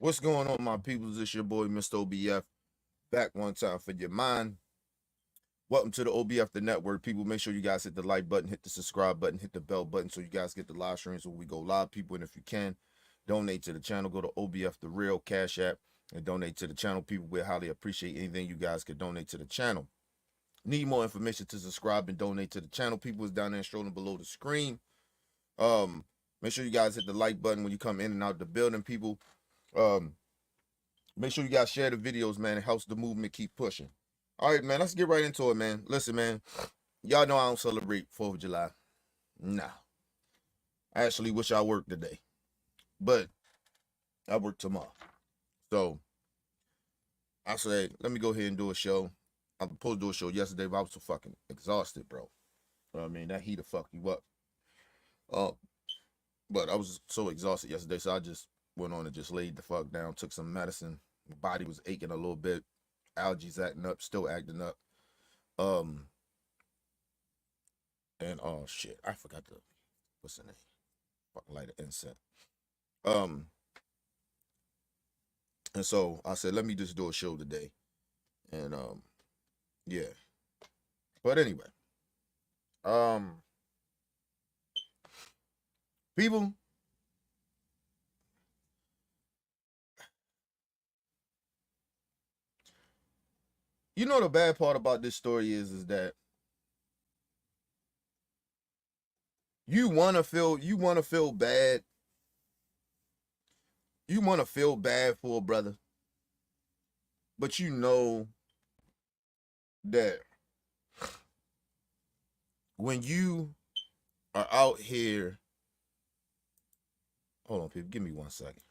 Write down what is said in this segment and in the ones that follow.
What's going on, my peoples? It's your boy, Mr. OBF, back one time for your mind. Welcome to the OBF, the network. People, make sure you guys hit the like button, hit the subscribe button, hit the bell button so you guys get the live streams when we go live, people. And if you can, donate to the channel. Go to OBF, the real Cash App, and donate to the channel. People, we highly appreciate anything you guys could donate to the channel. Need more information to subscribe and donate to the channel. People is down there strolling below the screen. Make sure you guys hit the like button when you come in and out the building, people. Make sure you guys share the videos, man. It helps the movement keep pushing. All right, man, let's get right into it, man. Listen, man, y'all know I don't celebrate 4th of July. Nah. I actually wish I worked today, but I work tomorrow. So I said, let me go ahead and do a show. I was supposed to do a show yesterday, but I was so fucking exhausted, bro. I mean, that heat'll fuck you up. But I was so exhausted yesterday, so I just went on and just laid the fuck down, took some medicine. My body was aching a little bit. Allergies acting up, still acting up. And oh shit, I forgot the what's the name? Fucking light of incense. And so I said, let me just do a show today. And yeah. But anyway. People, you know the bad part about this story is that you wanna feel bad. You wanna feel bad for a brother, but you know that when you are out here, hold on, people, give me 1 second.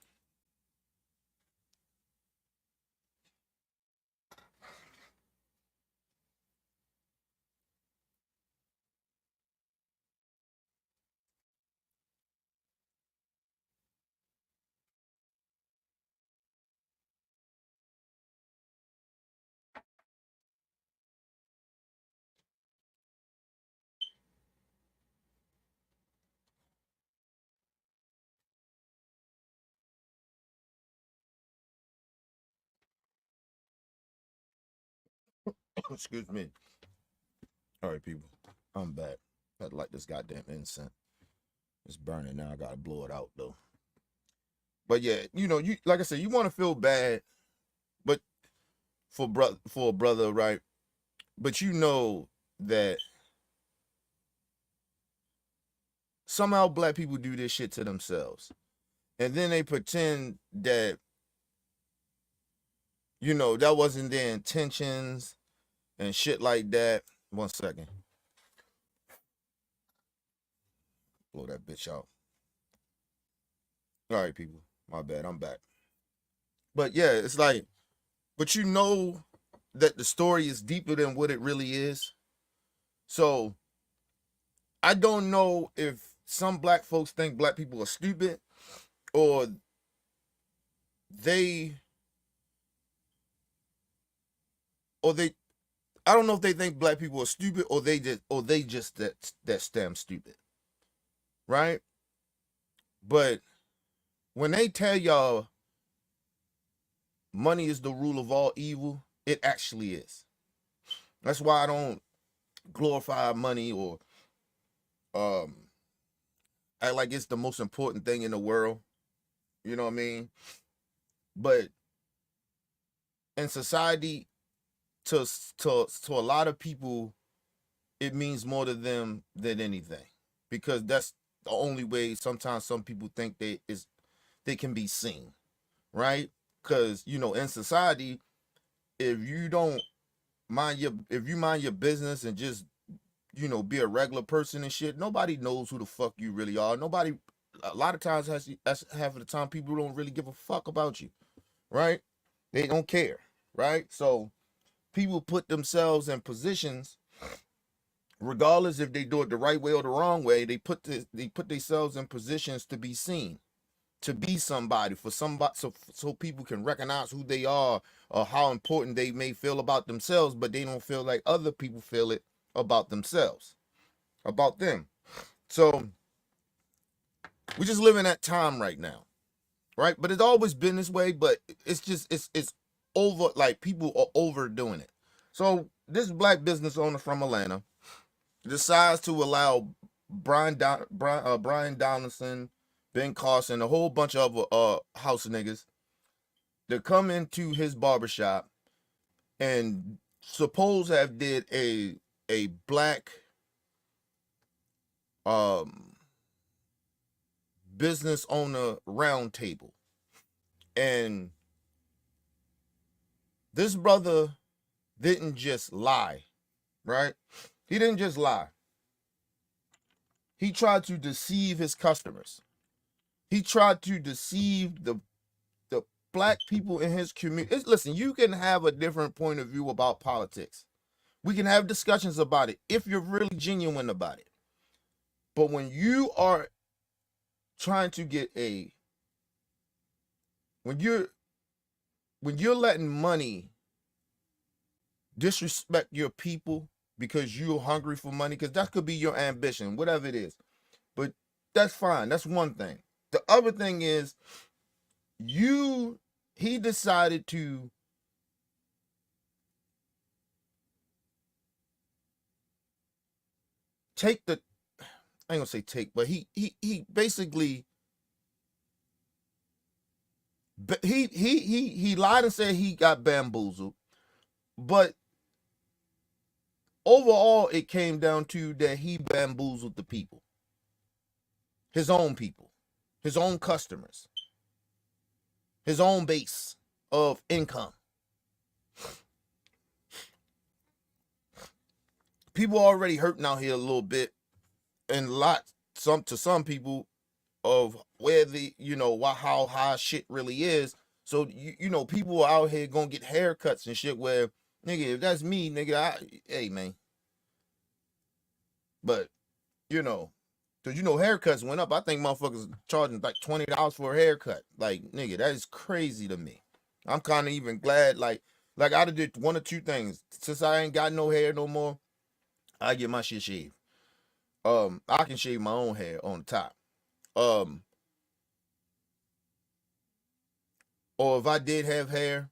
Excuse me. All right, people, I'm back. I had to light this goddamn incense. It's burning now. I gotta blow it out though. But yeah, you know, you like I said, you want to feel bad, but for a brother, right? But you know that somehow black people do this shit to themselves, and then they pretend that you know that wasn't their intentions and shit like that. 1 second. Blow that bitch out. All right, people. My bad. I'm back. But yeah, it's like, but you know that the story is deeper than what it really is. So I don't know if some black folks think black people are stupid, or they I don't know if they think black people are stupid, or they just that damn stupid. Right? But when they tell y'all money is the rule of all evil, it actually is. That's why I don't glorify money or act like it's the most important thing in the world. You know what I mean? But in society, to a lot of people, it means more to them than anything, because that's the only way sometimes some people think they can be seen, right? Because you know, in society, if you mind your business and just, you know, be a regular person and shit, nobody knows who the fuck you really are. Nobody, a lot of times, half of the time, people don't really give a fuck about you, right? They don't care, right? So people put themselves in positions, regardless if they do it the right way or the wrong way, they put themselves in positions to be seen, to be somebody, for somebody, so people can recognize who they are or how important they may feel about themselves, but they don't feel like other people feel it about themselves, about them. So we just live in that time right now, right? But it's always been this way, but it's just it's over, like people are overdoing it. So this black business owner from Atlanta decides to allow Brian Donaldson, Ben Carson, a whole bunch of house niggas to come into his barbershop and suppose have did a black business owner roundtable. And this brother didn't just lie, right? He didn't just lie. He tried to deceive his customers. He tried to deceive the black people in his community. Listen, you can have a different point of view about politics. We can have discussions about it if you're really genuine about it. But when you are trying to get when you're letting money disrespect your people because you're hungry for money, because that could be your ambition, whatever it is. But that's fine. That's one thing. The other thing is he decided to take the, I ain't gonna say take, but he basically he lied and said he got bamboozled, but overall it came down to that he bamboozled the people, his own people, his own customers, his own base of income. People already hurting out here a little bit, and to some people of where how high shit really is. So people are out here gonna get haircuts and shit where, nigga, if that's me, nigga, hey man. But because haircuts went up. I think motherfuckers charging like $20 for a haircut. Like, nigga, that is crazy to me. I'm kind of even glad, like I did one or two things. Since I ain't got no hair no more, I get my shit shaved. I can shave my own hair on the top. Or if I did have hair,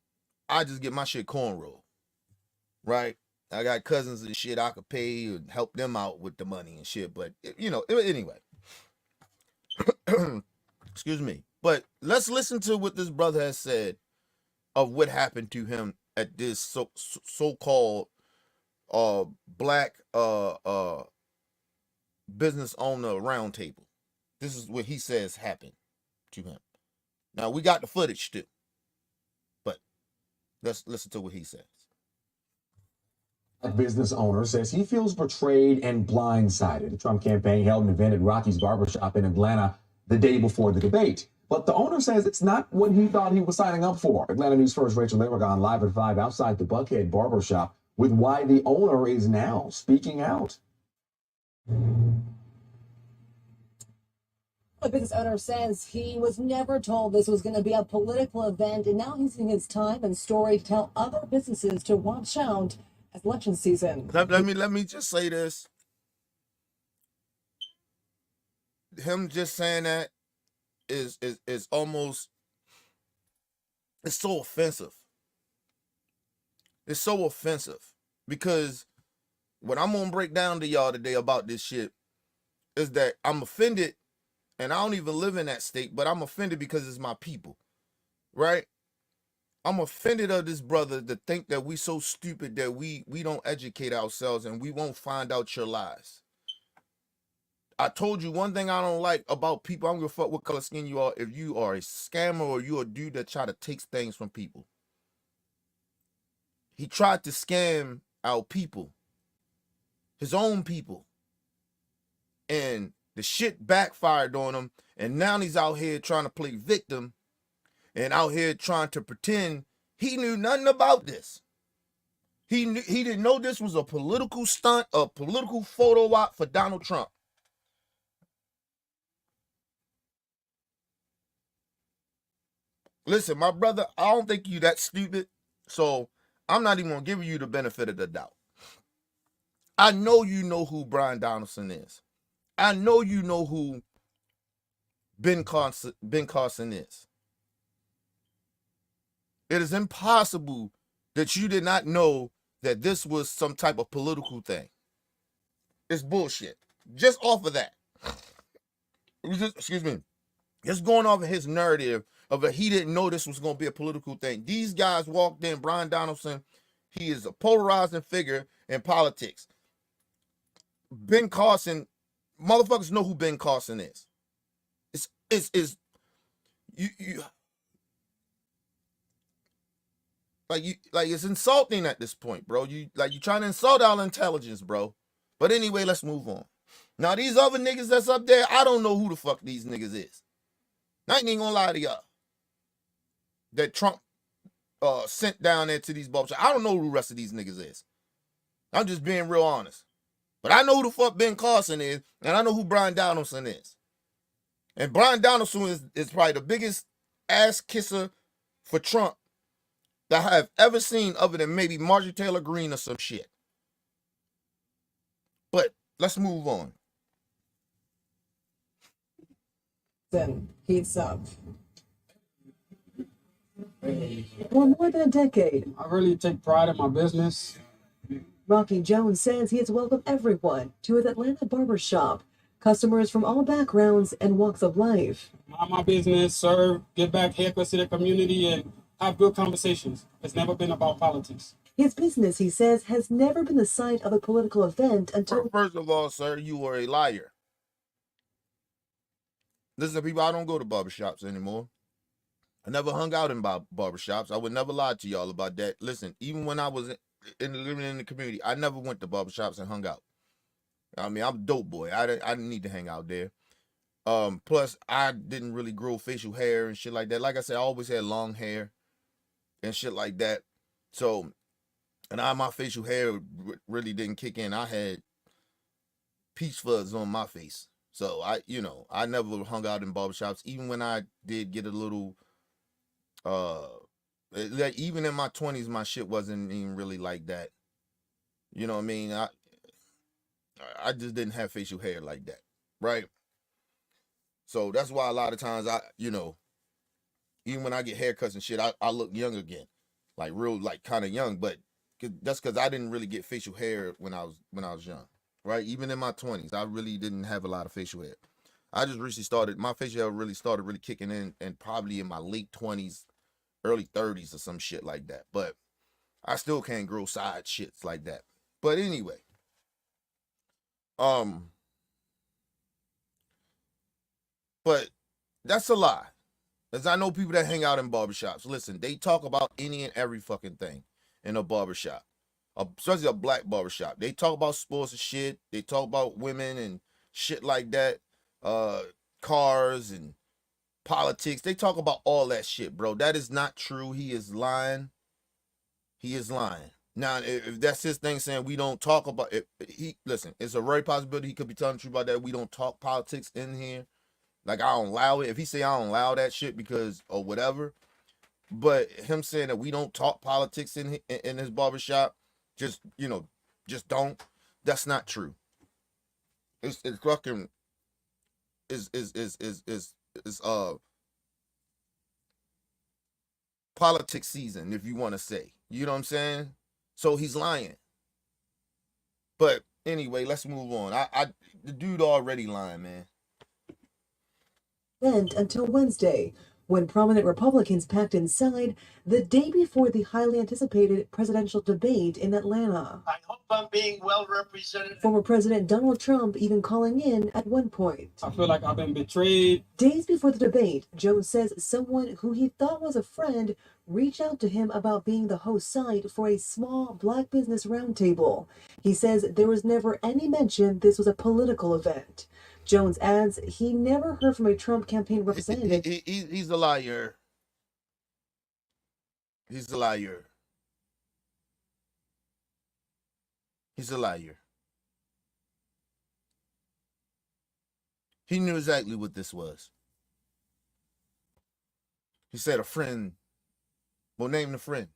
I just get my shit cornrow. Right? I got cousins and shit I could pay and help them out with the money and shit. But anyway. Excuse me. But let's listen to what this brother has said of what happened to him at this so-called black business owner roundtable. This is what he says happened to him. Now we got the footage too, but let's listen to what he says. A business owner says he feels betrayed and blindsided. The Trump campaign held an event at Rocky's Barbershop in Atlanta the day before the debate. But the owner says it's not what he thought he was signing up for. Atlanta News First Rachel Aragon live at 5 outside the Buckhead Barbershop with why the owner is now speaking out. The business owner says he was never told this was going to be a political event, and now he's using his time and story to tell other businesses to watch out as election season. Let me just say this. Him just saying that is almost, it's so offensive. It's so offensive because what I'm gonna break down to y'all today about this shit is that I'm offended, and I don't even live in that state, but I'm offended because it's my people, right? I'm offended of this brother to think that we so stupid that we don't educate ourselves and we won't find out your lies. I told you one thing I don't like about people. I don't give a fuck what color skin you are. If you are a scammer or you're a dude that try to take things from people. He tried to scam our people, his own people. And the shit backfired on him. And now he's out here trying to play victim and out here trying to pretend he knew nothing about this. He didn't know this was a political stunt, a political photo op for Donald Trump. Listen, my brother, I don't think you that stupid, so I'm not even gonna give you the benefit of the doubt. I know you know who Brian Donaldson is. I know you know who Ben Carson is. It is impossible that you did not know that this was some type of political thing. It's bullshit. Just off of that. Excuse me. Just going off of his narrative of that he didn't know this was going to be a political thing. These guys walked in. Brian Donaldson, he is a polarizing figure in politics. Ben Carson, motherfuckers know who Ben Carson is. It's it's insulting at this point, bro. You trying to insult our intelligence, bro. But anyway, let's move on. Now these other niggas that's up there, I don't know who the fuck these niggas is. I ain't even gonna lie to y'all. That Trump sent down there to these barbershops. I don't know who the rest of these niggas is. I'm just being real honest. But I know who the fuck Ben Carson is, and I know who Brian Donaldson is. And Brian Donaldson is probably the biggest ass kisser for Trump that I have ever seen, other than maybe Marjorie Taylor Greene or some shit. But let's move on. Then heats up. For more than a decade, I really take pride in my business. Rocky Jones says he has welcomed everyone to his Atlanta barbershop. Customers from all backgrounds and walks of life. Mind my business, serve, give back haircuts to the community, and have good conversations. It's never been about politics. His business, he says, has never been the site of a political event until... First of all, sir, you are a liar. Listen, people, I don't go to barbershops anymore. I never hung out in barbershops. I would never lie to y'all about that. Listen, even when I was living in the community, I never went to barbershops and hung out. I mean, I'm a dope boy. I didn't need to hang out there. Plus, I didn't really grow facial hair and shit like that. Like I said, I always had long hair and shit like that. So, and my facial hair really didn't kick in. I had peach fuzz on my face. So, I never hung out in barbershops. Even when I did get a little, like even in my 20s, my shit wasn't even really like that. You know what I mean? I just didn't have facial hair like that, right? So that's why a lot of times even when I get haircuts and shit, I look young again, like real, like kind of young. But that's because I didn't really get facial hair when I was young, right? Even in my 20s, I really didn't have a lot of facial hair. I just recently started, my facial hair really started kicking in, and probably in my late 20s, early 30s or some shit like that. But I still can't grow side shits like that. But anyway. But that's a lie. As I know people that hang out in barbershops. Listen, they talk about any and every fucking thing in a barbershop. Especially a black barbershop. They talk about sports and shit. They talk about women and shit like that. Cars and politics. They talk about all that shit, bro. That is not true. He is lying. He is lying. Now, if that's his thing saying we don't talk about it, listen, it's a very possibility he could be telling the truth about that. We don't talk politics in here. Like, I don't allow it. If he say I don't allow that shit because or whatever, but him saying that we don't talk politics in his barbershop, just don't. That's not true. It's fucking is politics season, if you want to say. You know what I'm saying? So he's lying. But anyway, let's move on. The dude already lying, man. Until Wednesday, when prominent Republicans packed inside the day before the highly anticipated presidential debate in Atlanta. I hope I'm being well represented. Former President Donald Trump even calling in at one point. I feel like I've been betrayed. Days before the debate, Jones says someone who he thought was a friend reached out to him about being the host site for a small black business roundtable. He says there was never any mention this was a political event. Jones adds he never heard from a Trump campaign representative. He's a liar. He's a liar. He's a liar. He knew exactly what this was. He said a friend. Well, name the friend.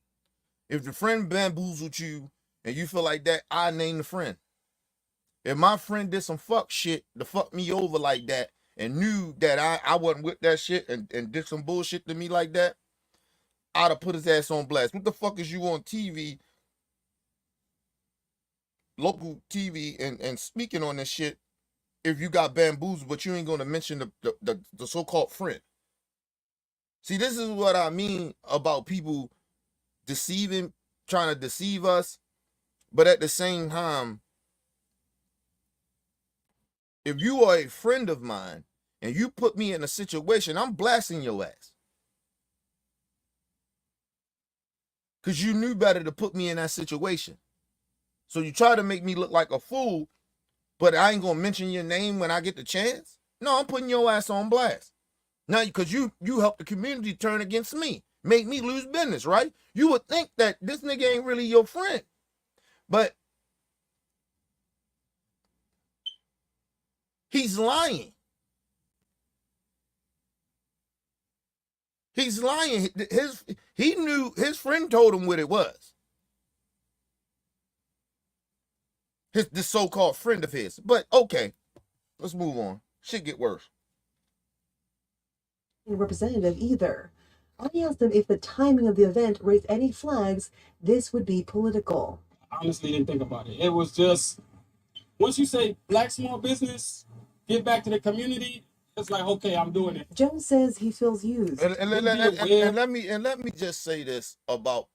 If the friend bamboozled you and you feel like that, I name the friend. If my friend did some fuck shit to fuck me over like that and knew that I wasn't with that shit and did some bullshit to me like that, I'd have put his ass on blast. What the fuck is you on TV, local TV, and speaking on this shit if you got bamboozled, but you ain't gonna mention the so-called friend? See, this is what I mean about people deceiving, trying to deceive us, but at the same time, if you are a friend of mine and you put me in a situation, I'm blasting your ass. Because you knew better to put me in that situation. So you try to make me look like a fool, but I ain't going to mention your name when I get the chance? No, I'm putting your ass on blast. Now, because you helped the community turn against me, make me lose business, right? You would think that this nigga ain't really your friend. But he's lying. He's lying. He knew, his friend told him what it was. This so-called friend of his. But okay, let's move on. Shit get worse. Representative either. I asked him if the timing of the event raised any flags, this would be political. I honestly didn't think about it. It was just, once you say black small business, give back to the community, it's like, okay, I'm doing it. Jones says he feels used. And let me just say this about,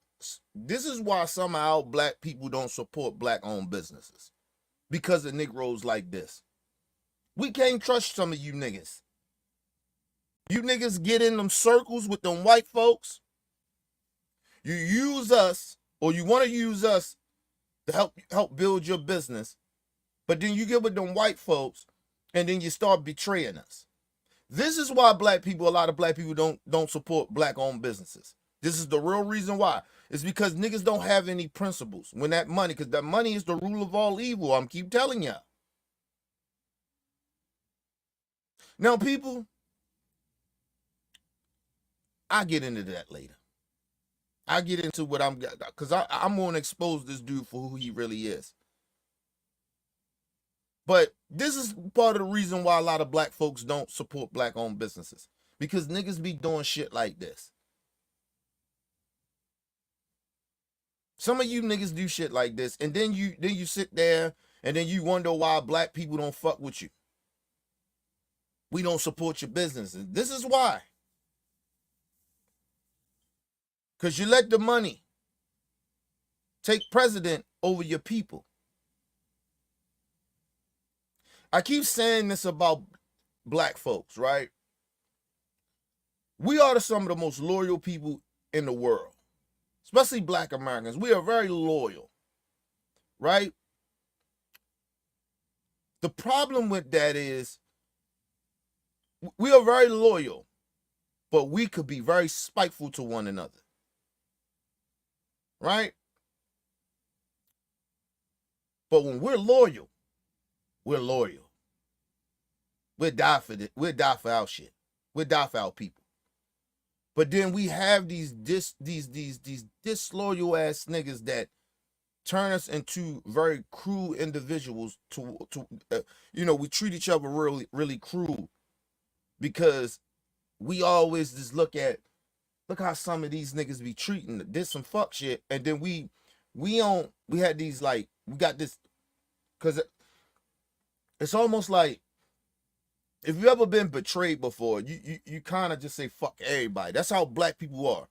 this is why somehow black people don't support black-owned businesses. Because of Negroes like this. We can't trust some of you niggas. You niggas get in them circles with them white folks. You use us, or you want to use us to help build your business. But then you get with them white folks, and then you start betraying us. This is why a lot of black people don't support black-owned businesses. This is the real reason why. It's because niggas don't have any principles when that money, because that money is the rule of all evil. I'm keep telling y'all. Now, people, I get into that later. I get into what because I'm going to expose this dude for who he really is. But this is part of the reason why a lot of black folks don't support black-owned businesses. Because niggas be doing shit like this. Some of you niggas do shit like this, and then you sit there, and then you wonder why black people don't fuck with you. We don't support your businesses. This is why. Because you let the money take precedent over your people. I keep saying this about black folks, right? We are some of the most loyal people in the world, especially black Americans. We are very loyal, right? The problem with that is we are very loyal, but we could be very spiteful to one another, right? But when we're loyal, we're loyal. We'll die for it. We'll die for our shit. We'll die for our people. But then we have these disloyal ass niggas that turn us into very cruel individuals. We treat each other really, really cruel because we always just look how some of these niggas be treating this some fuck shit, and then we had these like we got this because it's almost like. If you ever been betrayed before, you kind of just say fuck everybody. That's how black people are.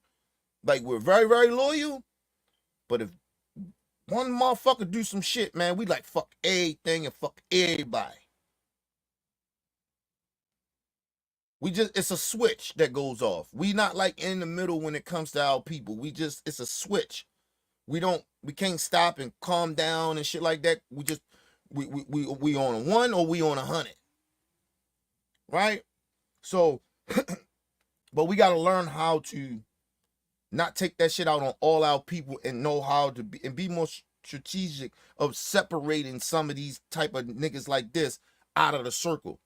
Like, we're very, very loyal, but if one motherfucker do some shit, man, we like fuck everything and fuck everybody. It's a switch that goes off. We not like in the middle when it comes to our people. It's a switch. We can't stop and calm down and shit like that. We on a 1 or we on 100. Right? So, but we got to learn how to not take that shit out on all our people and know how to be more strategic of separating some of these type of niggas like this out of the circle.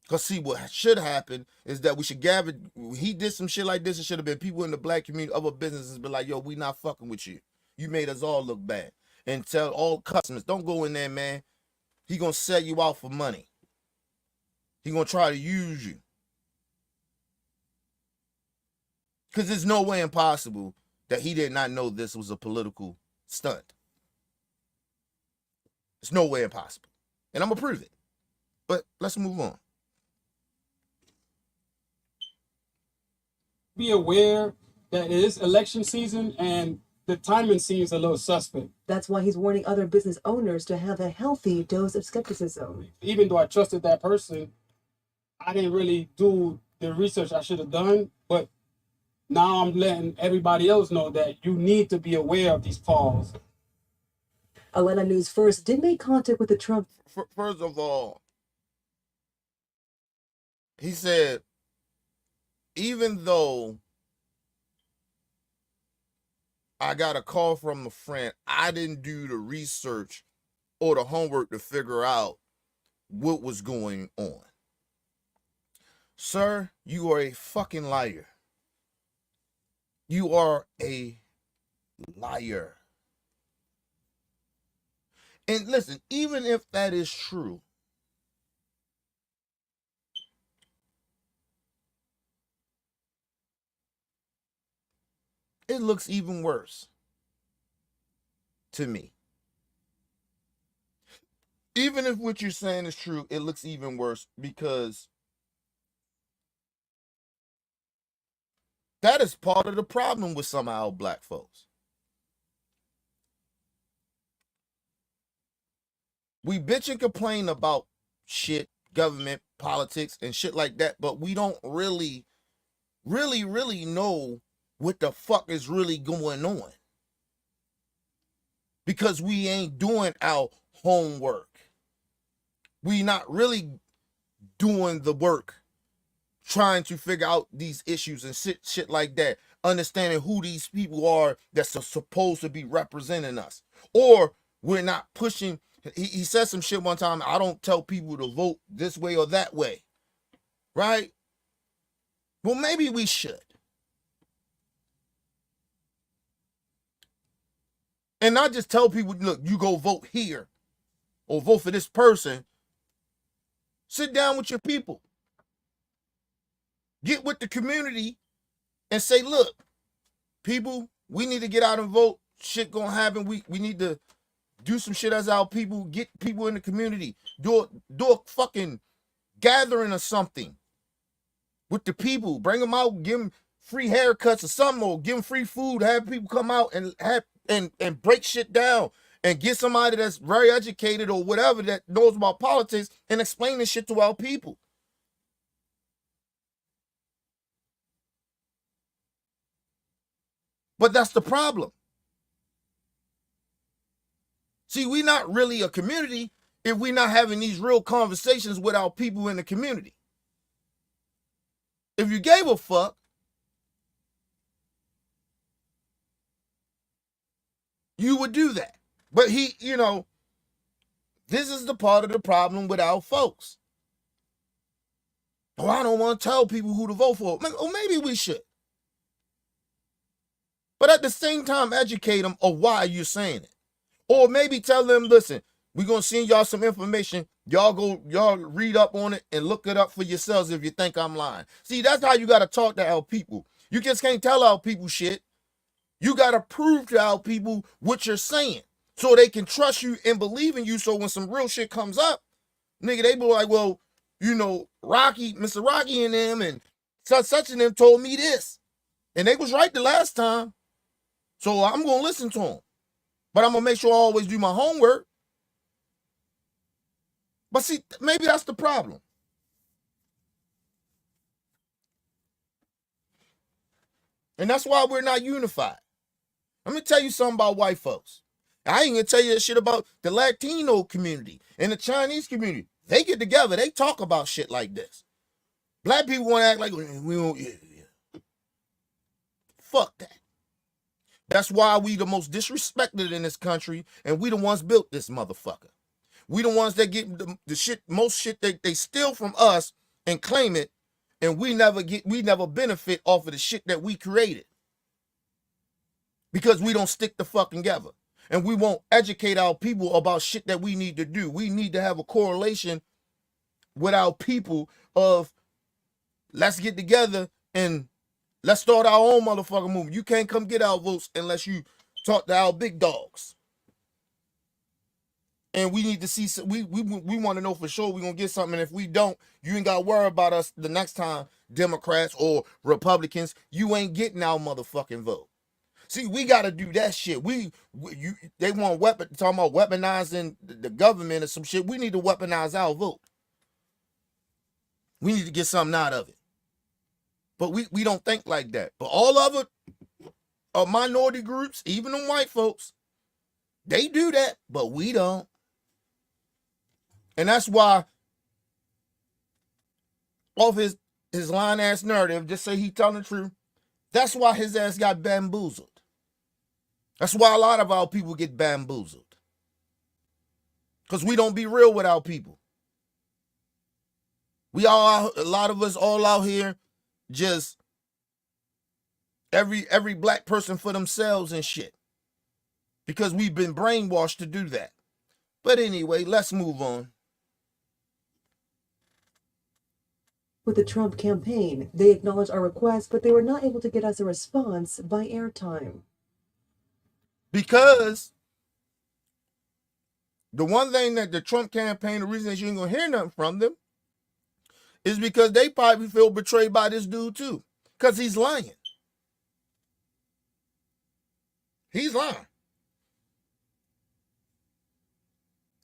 Because see, what should happen is that we should gather, he did some shit like this, it should have been people in the black community, other businesses be like, yo, we not fucking with you. You made us all look bad. And tell all customers, don't go in there, man. He gonna sell you out for money. He gonna try to use you. Because there's no way impossible that he did not know this was a political stunt. There's no way impossible. And I'm going to prove it. But let's move on. Be aware that it is election season and the timing seems a little suspect. That's why he's warning other business owners to have a healthy dose of skepticism. Even though I trusted that person, I didn't really do the research I should have done. But now I'm letting everybody else know that you need to be aware of these calls. Atlanta News First did make contact with the Trump. First of all, he said, even though I got a call from a friend, I didn't do the research or the homework to figure out what was going on. Sir, you are a fucking liar. You are a liar. And listen, even if that is true, it looks even worse to me. Even if what you're saying is true, it looks even worse because that is part of the problem with some of our black folks. We bitch and complain about shit, government, politics, and shit like that, but we don't really know what the fuck is really going on. Because we ain't doing our homework. We not really doing the work, trying to figure out these issues and shit like that, understanding who these people are that's supposed to be representing us. Or we're not pushing. He said some shit one time, I don't tell people to vote this way or that way. Right? Well, maybe we should. And not just tell people, look, you go vote here or vote for this person. Sit down with your people. Get with the community and say, look, people, we need to get out and vote. Shit gonna happen. We need to do some shit as our people. Get people in the community. Do a fucking gathering or something with the people. Bring them out, give them free haircuts or something, or give them free food. Have people come out and have and break shit down and get somebody that's very educated or whatever that knows about politics and explain this shit to our people. But that's the problem. See, we're not really a community if we're not having these real conversations with our people in the community. If you gave a fuck, you would do that. But he, this is the part of the problem with our folks. Oh, I don't want to tell people who to vote for. Or maybe we should. But at the same time, educate them of why you're saying it. Or maybe tell them, listen, we're going to send y'all some information. Y'all read up on it and look it up for yourselves if you think I'm lying. See, that's how you got to talk to our people. You just can't tell our people shit. You got to prove to our people what you're saying so they can trust you and believe in you. So when some real shit comes up, nigga, they be like, well, Rocky, Mr. Rocky and them and such and them told me this. And they was right the last time. So I'm going to listen to them. But I'm going to make sure I always do my homework. But see, maybe that's the problem. And that's why we're not unified. Let me tell you something about white folks. I ain't going to tell you that shit about the Latino community and the Chinese community. They get together. They talk about shit like this. Black people want to act like we don't. Yeah. Fuck that. That's why we the most disrespected in this country, and we the ones built this motherfucker. We the ones that get the shit, most shit they steal from us and claim it, and we never benefit off of the shit that we created. Because we don't stick the fuck together. And we won't educate our people about shit that we need to do. We need to have a correlation with our people of let's get together and Let's start our own motherfucking movement. You can't come get our votes unless you talk to our big dogs. And we need to see, we want to know for sure we're going to get something. And if we don't, you ain't got to worry about us the next time, Democrats or Republicans. You ain't getting our motherfucking vote. See, we got to do that shit. They want talking about weaponizing the government or some shit. We need to weaponize our vote. We need to get something out of it. But we don't think like that. But all of it are minority groups, even them white folks. They do that, but we don't. And that's why, off his lying ass narrative, just say he telling the truth, that's why his ass got bamboozled. That's why a lot of our people get bamboozled. Because we don't be real with our people. A lot of us all out here, just every black person for themselves and shit. Because we've been brainwashed to do that. But anyway, let's move on. With the Trump campaign, they acknowledged our request, but they were not able to get us a response by airtime. Because the one thing that the Trump campaign, the reason that you ain't gonna hear nothing from them, is because they probably feel betrayed by this dude too. Because he's lying. He's lying.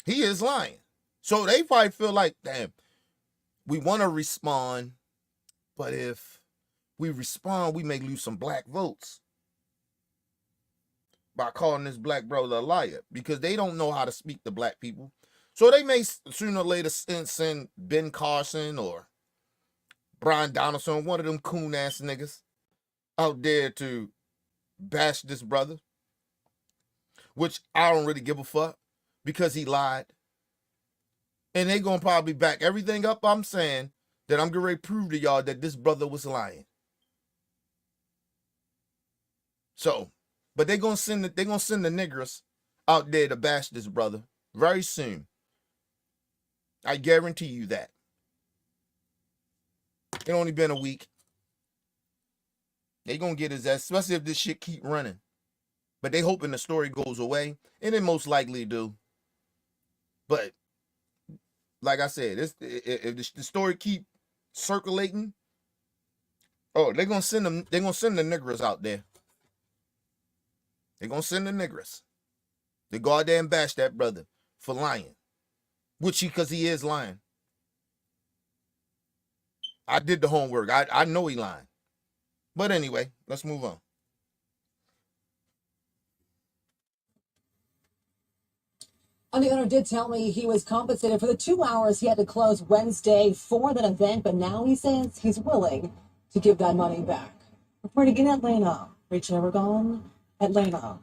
He is lying. So they probably feel like, damn, we want to respond, but if we respond, we may lose some black votes by calling this black brother a liar, because they don't know how to speak to black people. So they may sooner or later send Ben Carson or Brian Donaldson, one of them coon ass niggas, out there to bash this brother, which I don't really give a fuck, because he lied. And they gonna probably back everything up I'm saying, that I'm gonna prove to y'all that this brother was lying. So, but they're gonna send the niggers out there to bash this brother very soon. I guarantee you that. It only been a week. They gonna get his ass, especially if this shit keep running. But they hoping the story goes away, and it most likely do. But like I said, if the story keep circulating, oh, they're gonna send them. They're gonna send the niggers out there. They're gonna send the niggers. They go out there and bash that brother for lying, because he is lying. I did the homework. I know he lying. But anyway, let's move on. And the owner did tell me he was compensated for the 2 hours he had to close Wednesday for that event, but now he says he's willing to give that money back. Reporting in Atlanta, Rachel Aragon, Atlanta.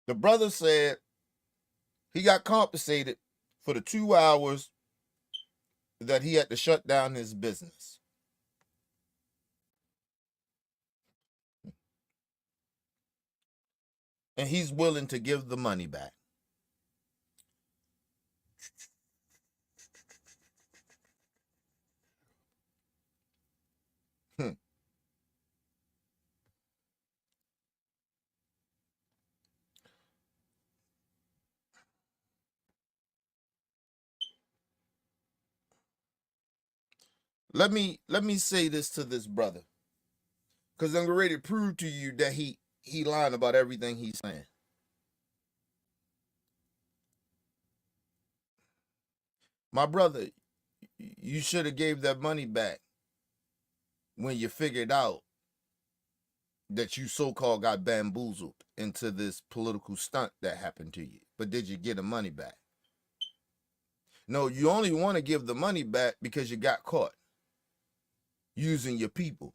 The brother said he got compensated for the 2 hours that he had to shut down his business. And he's willing to give the money back. Let me say this to this brother, because I'm ready to prove to you that he lying about everything he's saying. My brother, you should have gave that money back when you figured out that you so-called got bamboozled into this political stunt that happened to you. But did you get the money back? No, you only want to give the money back because you got caught using your people.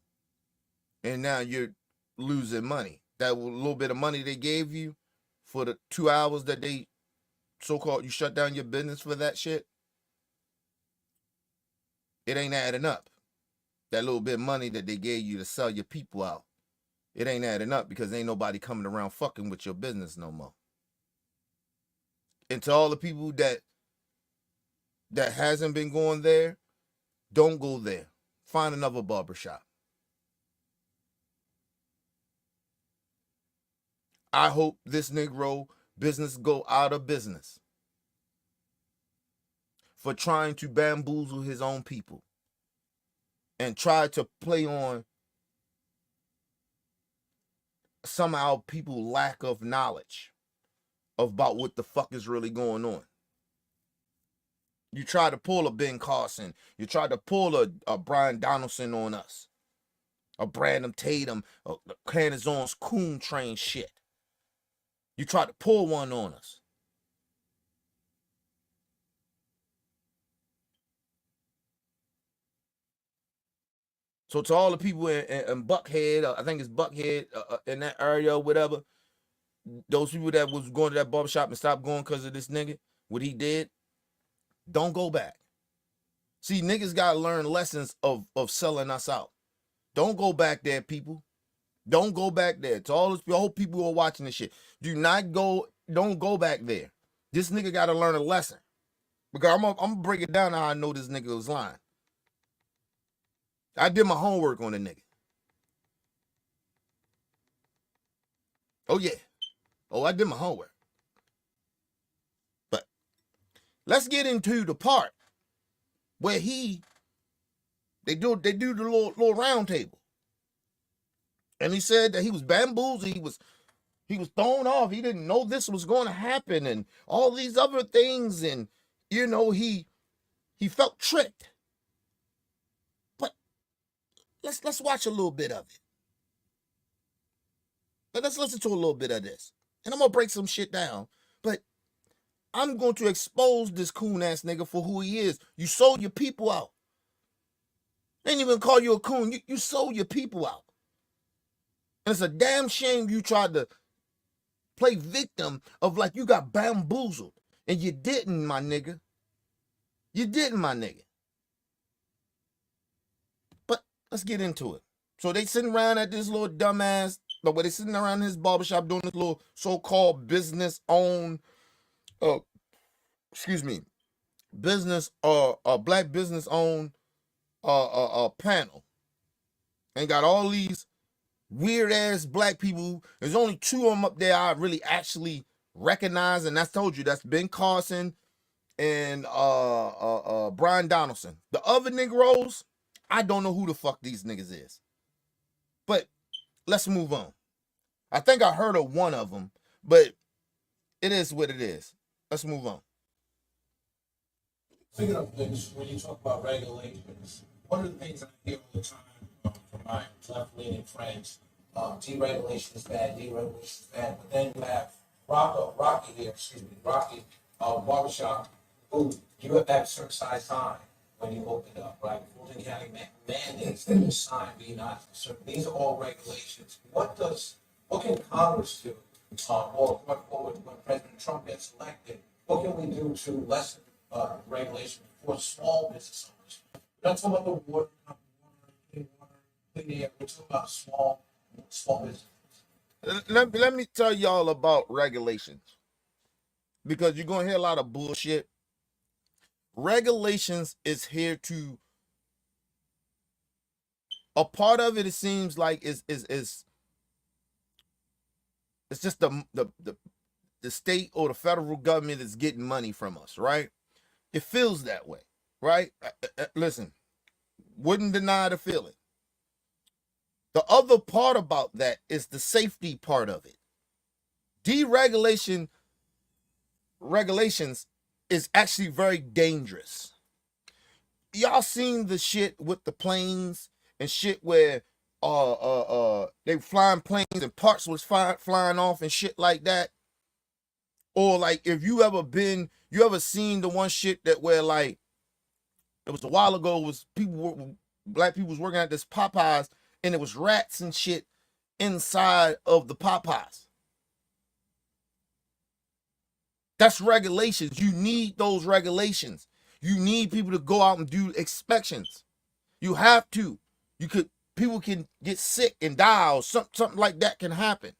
And now you're losing money. That little bit of money they gave you for the 2 hours that they so-called you shut down your business for that shit, it ain't adding up. That little bit of money that they gave you to sell your people out, it ain't adding up, because ain't nobody coming around fucking with your business no more. And to all the people that hasn't been going there, don't go there. Find another barbershop. I hope this Negro business go out of business for trying to bamboozle his own people and try to play on somehow people's lack of knowledge about what the fuck is really going on. You try to pull a Ben Carson. You try to pull a Brian Donaldson on us. A Brandon Tatum, a Candace's coon train shit. You try to pull one on us. So to all the people in Buckhead, I think it's Buckhead, in that area or whatever, those people that was going to that barbershop and stopped going because of this nigga, what he did, don't go back. See, niggas got to learn lessons of selling us out. Don't go back there, people. Don't go back there. To all those people who are watching this shit, don't go back there. This nigga got to learn a lesson. Because I'm gonna break it down how I know this nigga was lying. I did my homework on the nigga. Oh, yeah. Oh, I did my homework. But let's get into the part where they do the little round table. And he said that he was bamboozled, he was thrown off, he didn't know this was going to happen, and all these other things, and you know, he felt tricked. But let's watch a little bit of it. But let's listen to a little bit of this. And I'm gonna break some shit down. But I'm going to expose this coon ass nigga for who he is. You sold your people out. They ain't even call you a coon. You sold your people out. And it's a damn shame you tried to play victim of like you got bamboozled. And you didn't, my nigga. You didn't, my nigga. But let's get into it. So they sitting around at this little dumbass, but when they sitting around his barbershop doing this little so-called business-owned, black business-owned panel. And got all these weird-ass black people. There's only two of them up there I really actually recognize, and that's told you, that's Ben Carson and Brian Donaldson. The other Negroes, I don't know who the fuck these niggas is. But let's move on. I think I heard of one of them, but it is what it is. Let's move on. Speaking of which, when you talk about regulations, one of the things I hear all the time from my left-leaning friends, deregulation is bad, deregulation is bad, but then you have Rocky Barbershop, who you have that certain size time when you open up, right? Fulton County mandates that you sign be not certain. These are all regulations. What can Congress do, or when President Trump gets elected, what can we do to lessen regulation for small business owners? We're not talking about the water, clean air. We're talking about small business. Let me tell y'all about regulations, because you're gonna hear a lot of bullshit. Regulations is here to, a part of it, it seems like is it's just the state or the federal government is getting money from us, right? It feels that way, right? Listen, wouldn't deny the feeling. The other part about that is the safety part of it. Regulations is actually very dangerous. Y'all seen the shit with the planes and shit where they flying planes and parts was flying off and shit like that? Or like, if you ever seen the one shit that where like, it was a while ago, was black people was working at this Popeyes, and it was rats and shit inside of the Popeyes. That's regulations. You need those regulations. You need people to go out and do inspections. You have to. People can get sick and die, or something like that can happen.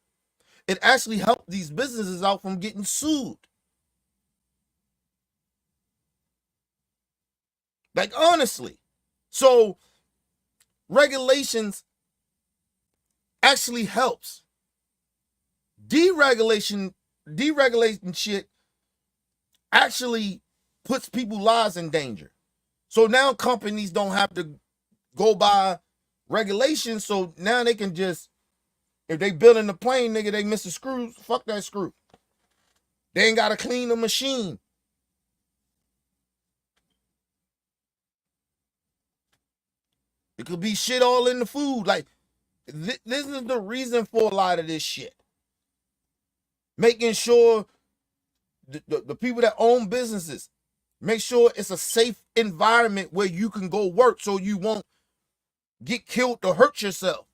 It actually helped these businesses out from getting sued. Like, honestly. So regulations actually helps deregulating shit actually puts people's lives in danger. So now companies don't have to go by regulations. So now they can just, if they building the plane, nigga, they miss a screw, fuck that screw. They ain't got to clean the machine. It could be shit all in the food. Like, this is the reason for a lot of this shit. Making sure the people that own businesses, make sure it's a safe environment where you can go work so you won't get killed or hurt yourself.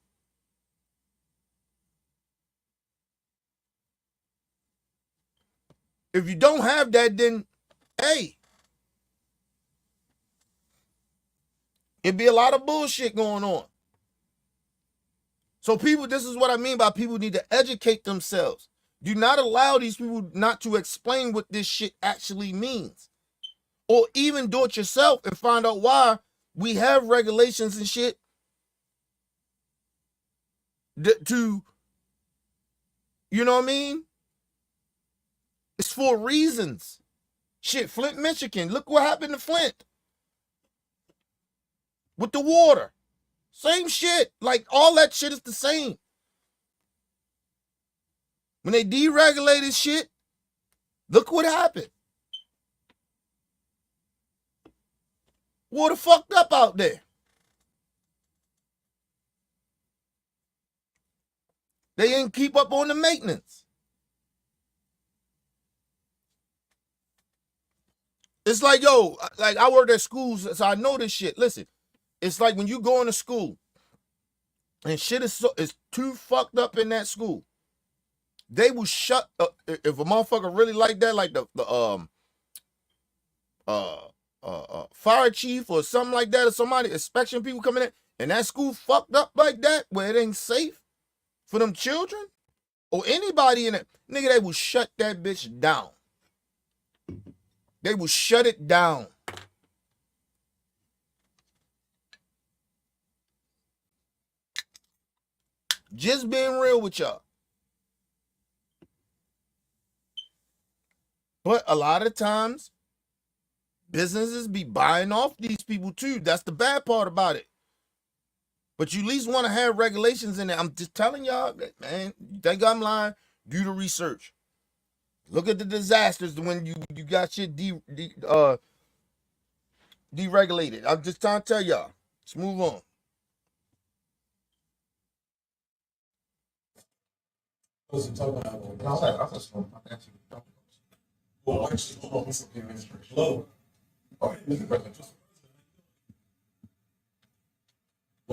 If you don't have that, then, hey, it'd be a lot of bullshit going on. So people, this is what I mean by people need to educate themselves. Do not allow these people not to explain what this shit actually means. Or even do it yourself and find out why we have regulations and shit to, you know what I mean? It's for reasons. Shit, Flint, Michigan. Look what happened to Flint. With the water. Same shit. Like, all that shit is the same. When they deregulated shit, look what happened. Water fucked up out there. They ain't keep up on the maintenance. It's like, yo, like I worked at schools, so I know this shit. Listen, it's like when you go into school and shit is too fucked up in that school. They will shut up if a motherfucker really like that, like the fire chief or something like that, or somebody inspection people coming in, and that school fucked up like that, where it ain't safe for them children or anybody in it, nigga, they will shut that bitch down. They will shut it down. Just being real with y'all. But a lot of times, businesses be buying off these people too. That's the bad part about it. But you at least want to have regulations in there. I'm just telling y'all, man, you think I'm lying? Do the research. Look at the disasters when you got shit deregulated. I'm just trying to tell y'all. Let's move on. Well,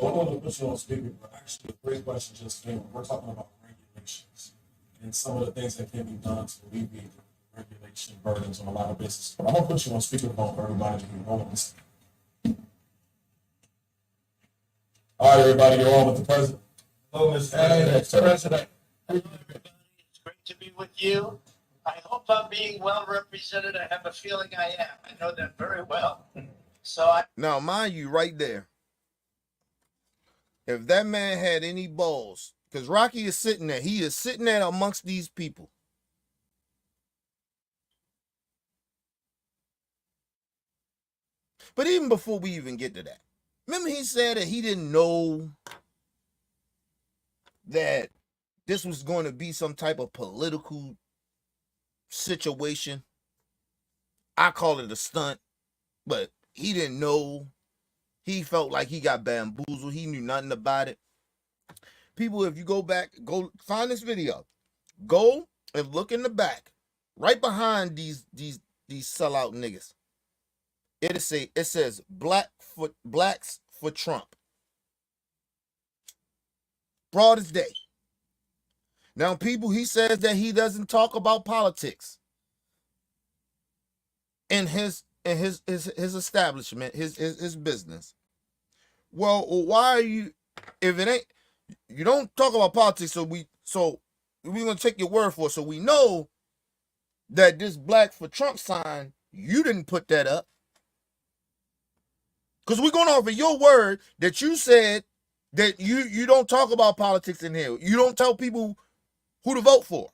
I want to put you on speaker, but actually, the great question just came. We're talking about regulations and some of the things that can be done to alleviate the regulation burdens on a lot of businesses. But I'm going to put you on speakerphone for everybody to be rolling this. All right, everybody, you're on with the president. Hello, Mr. President. Hello, everybody. It's great to be with you. I hope I'm being well represented. I have a feeling I am. I know that very well. Now, mind you, right there, if that man had any balls, because Rocky is sitting there, he is sitting there amongst these people. But even before we even get to that, remember he said that he didn't know that this was going to be some type of political situation. I call it a stunt, but he didn't know. He felt like he got bamboozled. He knew nothing about it. People, if you go back, go find this video. Go and look in the back, right behind these sellout niggas. It says blacks for Trump. Broad as day. Now, people, he says that he doesn't talk about politics in his establishment, his business. Well, why are you, if it ain't, you don't talk about politics, so we're gonna take your word for it. So we know that this black for Trump sign, you didn't put that up. Because we're going off of your word that you said that you don't talk about politics in here. You don't tell people who to vote for.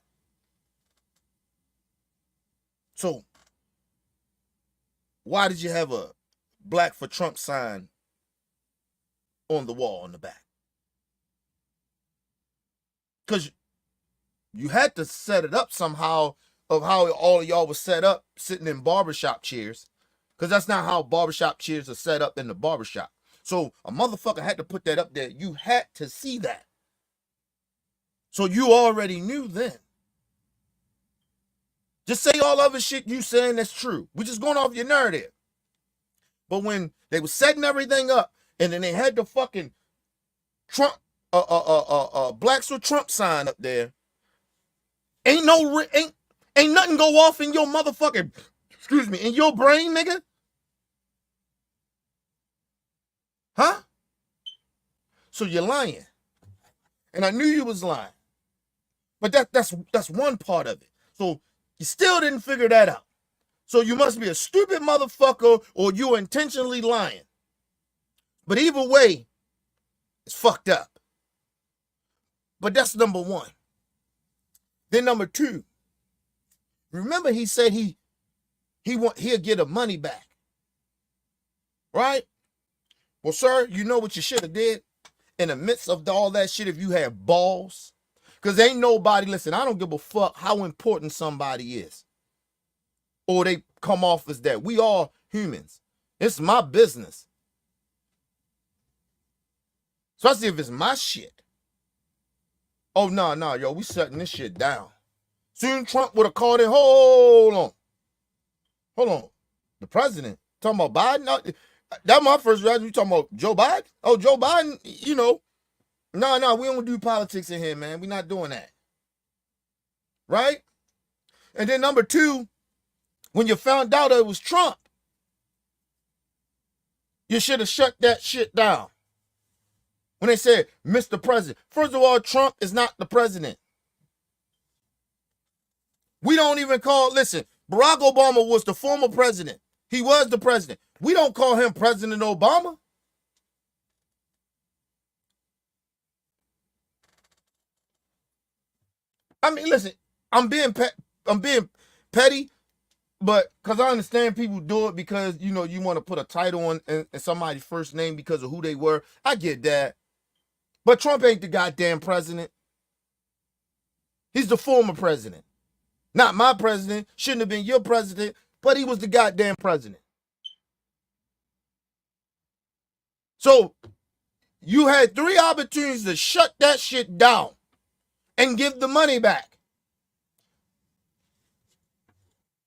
So why did you have a Black for Trump sign on the wall in the back? Because you had to set it up somehow of how all of y'all was set up sitting in barbershop chairs. Because that's not how barbershop chairs are set up in the barbershop. So a motherfucker had to put that up there. You had to see that. So you already knew then. Just say all other shit you saying that's true. We're just going off your narrative. But when they were setting everything up, and then they had the fucking Trump, Blacks with Trump sign up there, ain't nothing go off in your motherfucking, in your brain, nigga. Huh? So you're lying. And I knew you was lying. But that's one part of it. So you still didn't figure that out. So you must be a stupid motherfucker or you're intentionally lying. But either way, it's fucked up. But that's number one. Then number two, remember he said he'll get the money back. Right? Well, sir, you know what you should have did in the midst of all that shit if you had balls? Because ain't nobody, listen, I don't give a fuck how important somebody is. Or they come off as that. We all humans. It's my business. Especially if it's my shit. Oh, no, yo, we shutting this shit down. Soon Trump would have called in, hold on. The president, talking about Biden? No, that's my first reaction. You talking about Joe Biden? Oh, Joe Biden, you know. No, we don't do politics in here, man. We're not doing that. Right? And then number two, when you found out it was Trump, you should have shut that shit down. When they said, Mr. President. First of all, Trump is not the president. We don't even listen, Barack Obama was the former president. He was the president. We don't call him President Obama. I mean, listen, I'm being petty, but because I understand people do it because, you know, you want to put a title on and somebody's first name because of who they were. I get that. But Trump ain't the goddamn president. He's the former president. Not my president. Shouldn't have been your president, but he was the goddamn president. So you had 3 opportunities to shut that shit down and give the money back.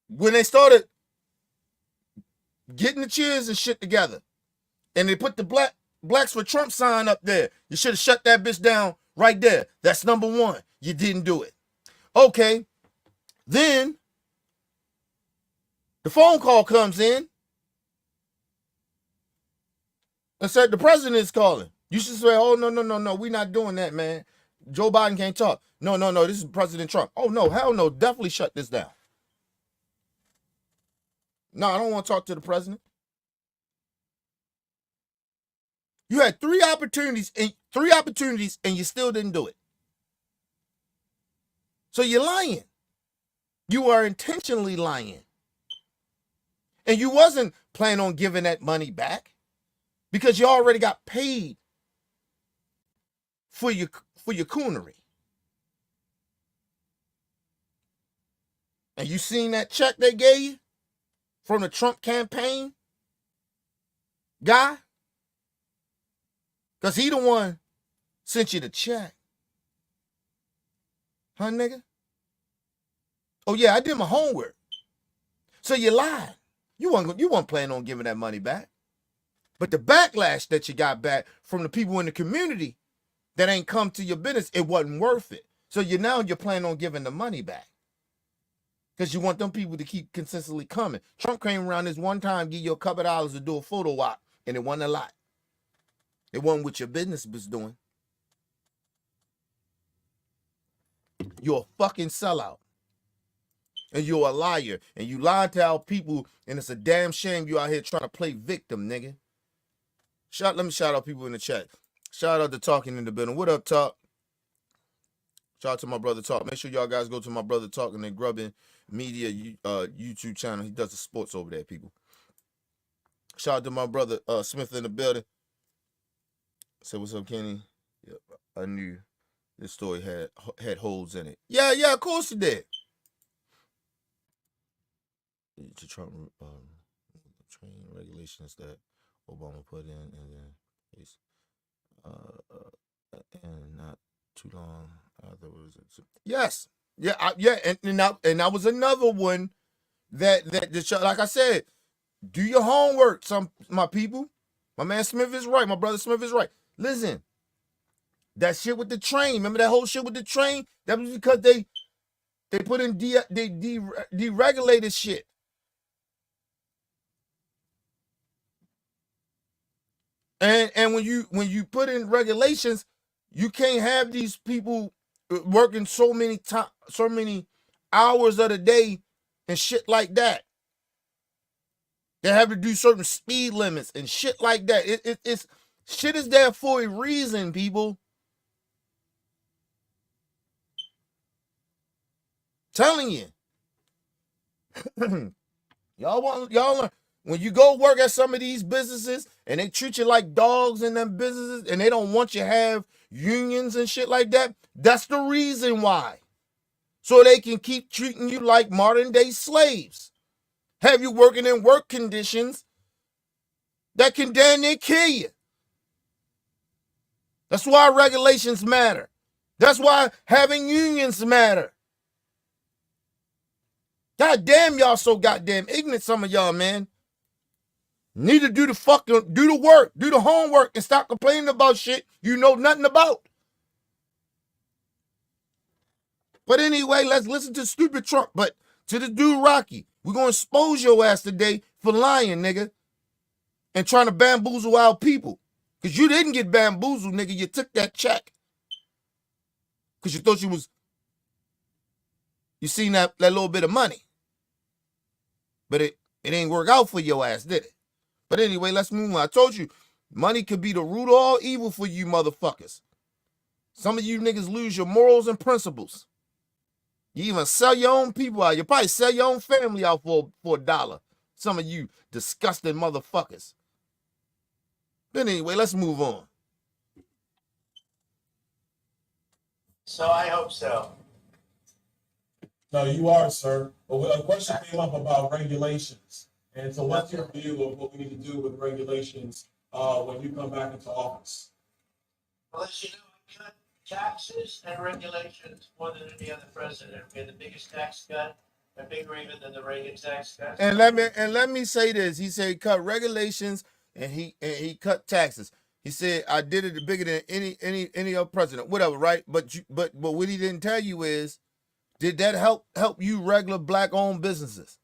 When they started getting the chairs and shit together, and they put the Blacks for Trump sign up there, you should have shut that bitch down right there. That's number one. You didn't do it. Okay. Then the phone call comes in and said the president is calling. You should say, oh, no, we're not doing that, man. Joe Biden can't talk. No, this is President Trump. Oh, no, hell no, definitely shut this down. No, I don't want to talk to the president. You had 3 opportunities and you still didn't do it. So you're lying. You are intentionally lying. And you wasn't planning on giving that money back because you already got paid for your coonery. And you seen that check they gave you from the Trump campaign guy? Because he the one sent you the check. Huh, nigga? Oh, yeah, I did my homework. So you lied. You weren't planning on giving that money back. But the backlash that you got back from the people in the community that ain't come to your business, it wasn't worth it. So you're planning on giving the money back. Because you want them people to keep consistently coming. Trump came around this one time, give you a couple of dollars to do a photo op, and it wasn't a lot. It wasn't what your business was doing. You're a fucking sellout. And you're a liar. And you lied to our people, and it's a damn shame you out here trying to play victim, nigga. Let me shout out people in the chat. Shout out to Talking in the building. What up, Talk? Shout out to my brother Talk. Make sure y'all guys go to my brother Talk and then grubbing Media YouTube channel. He does the sports over there, people. Shout out to my brother Smith in the building. Say what's up, Kenny? Yep, I knew this story had holes in it. Yeah, of course it did. To Trump train regulations that Obama put in, and then and not too long afterwards. Yes, yeah, and that was another one that like I said, do your homework, my people. My man Smith is right. My brother Smith is right. Listen, that shit with the train. Remember that whole shit with the train? That was because they put in deregulated shit. And when you put in regulations, you can't have these people working so many hours of the day and shit like that. They have to do certain speed limits and shit like that. It's shit is there for a reason, people. Telling you. y'all when you go work at some of these businesses and they treat you like dogs in them businesses and they don't want you to have unions and shit like that, that's the reason why. So they can keep treating you like modern day slaves. Have you working in work conditions that can damn near kill you. That's why regulations matter. That's why having unions matter. God damn, y'all so goddamn ignorant, some of y'all, man. Need to do the work, do the homework, and stop complaining about shit you know nothing about. But anyway, let's listen to stupid Trump. But to the dude Rocky, we're going to expose your ass today for lying, nigga, and trying to bamboozle our people. Because you didn't get bamboozled, nigga. You took that check. Because you thought you seen that little bit of money. But it ain't work out for your ass, did it? But anyway, let's move on. I told you, money could be the root of all evil for you motherfuckers. Some of you niggas lose your morals and principles. You even sell your own people out. You probably sell your own family out for $1. Some of you disgusting motherfuckers. But anyway, let's move on. So I hope so. No, you are, sir. But a question came up about regulations. And so what's your view of what we need to do with regulations when you come back into office? Well, as you know, we cut taxes and regulations more than any other president. We had the biggest tax cut, and bigger even than the Reagan tax cut. And let me say this. He said he cut regulations and he cut taxes. He said I did it bigger than any other president. Whatever, right? But what he didn't tell you is, did that help you regular black-owned businesses?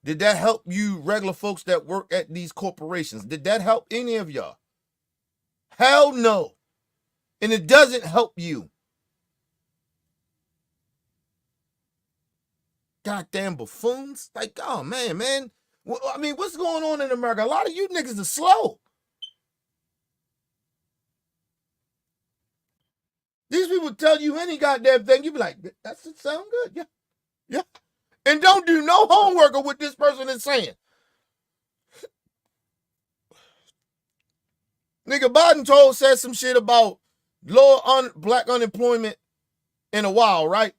Did that help you regular folks that work at these corporations? Did that help any of y'all? Hell no. And it doesn't help you. Goddamn buffoons. Like, oh, man. I mean, what's going on in America? A lot of you niggas are slow. These people tell you any goddamn thing, you be like, that sound good. Yeah. And don't do no homework of what this person is saying. Nigga, Biden said some shit about low black unemployment in a while, right?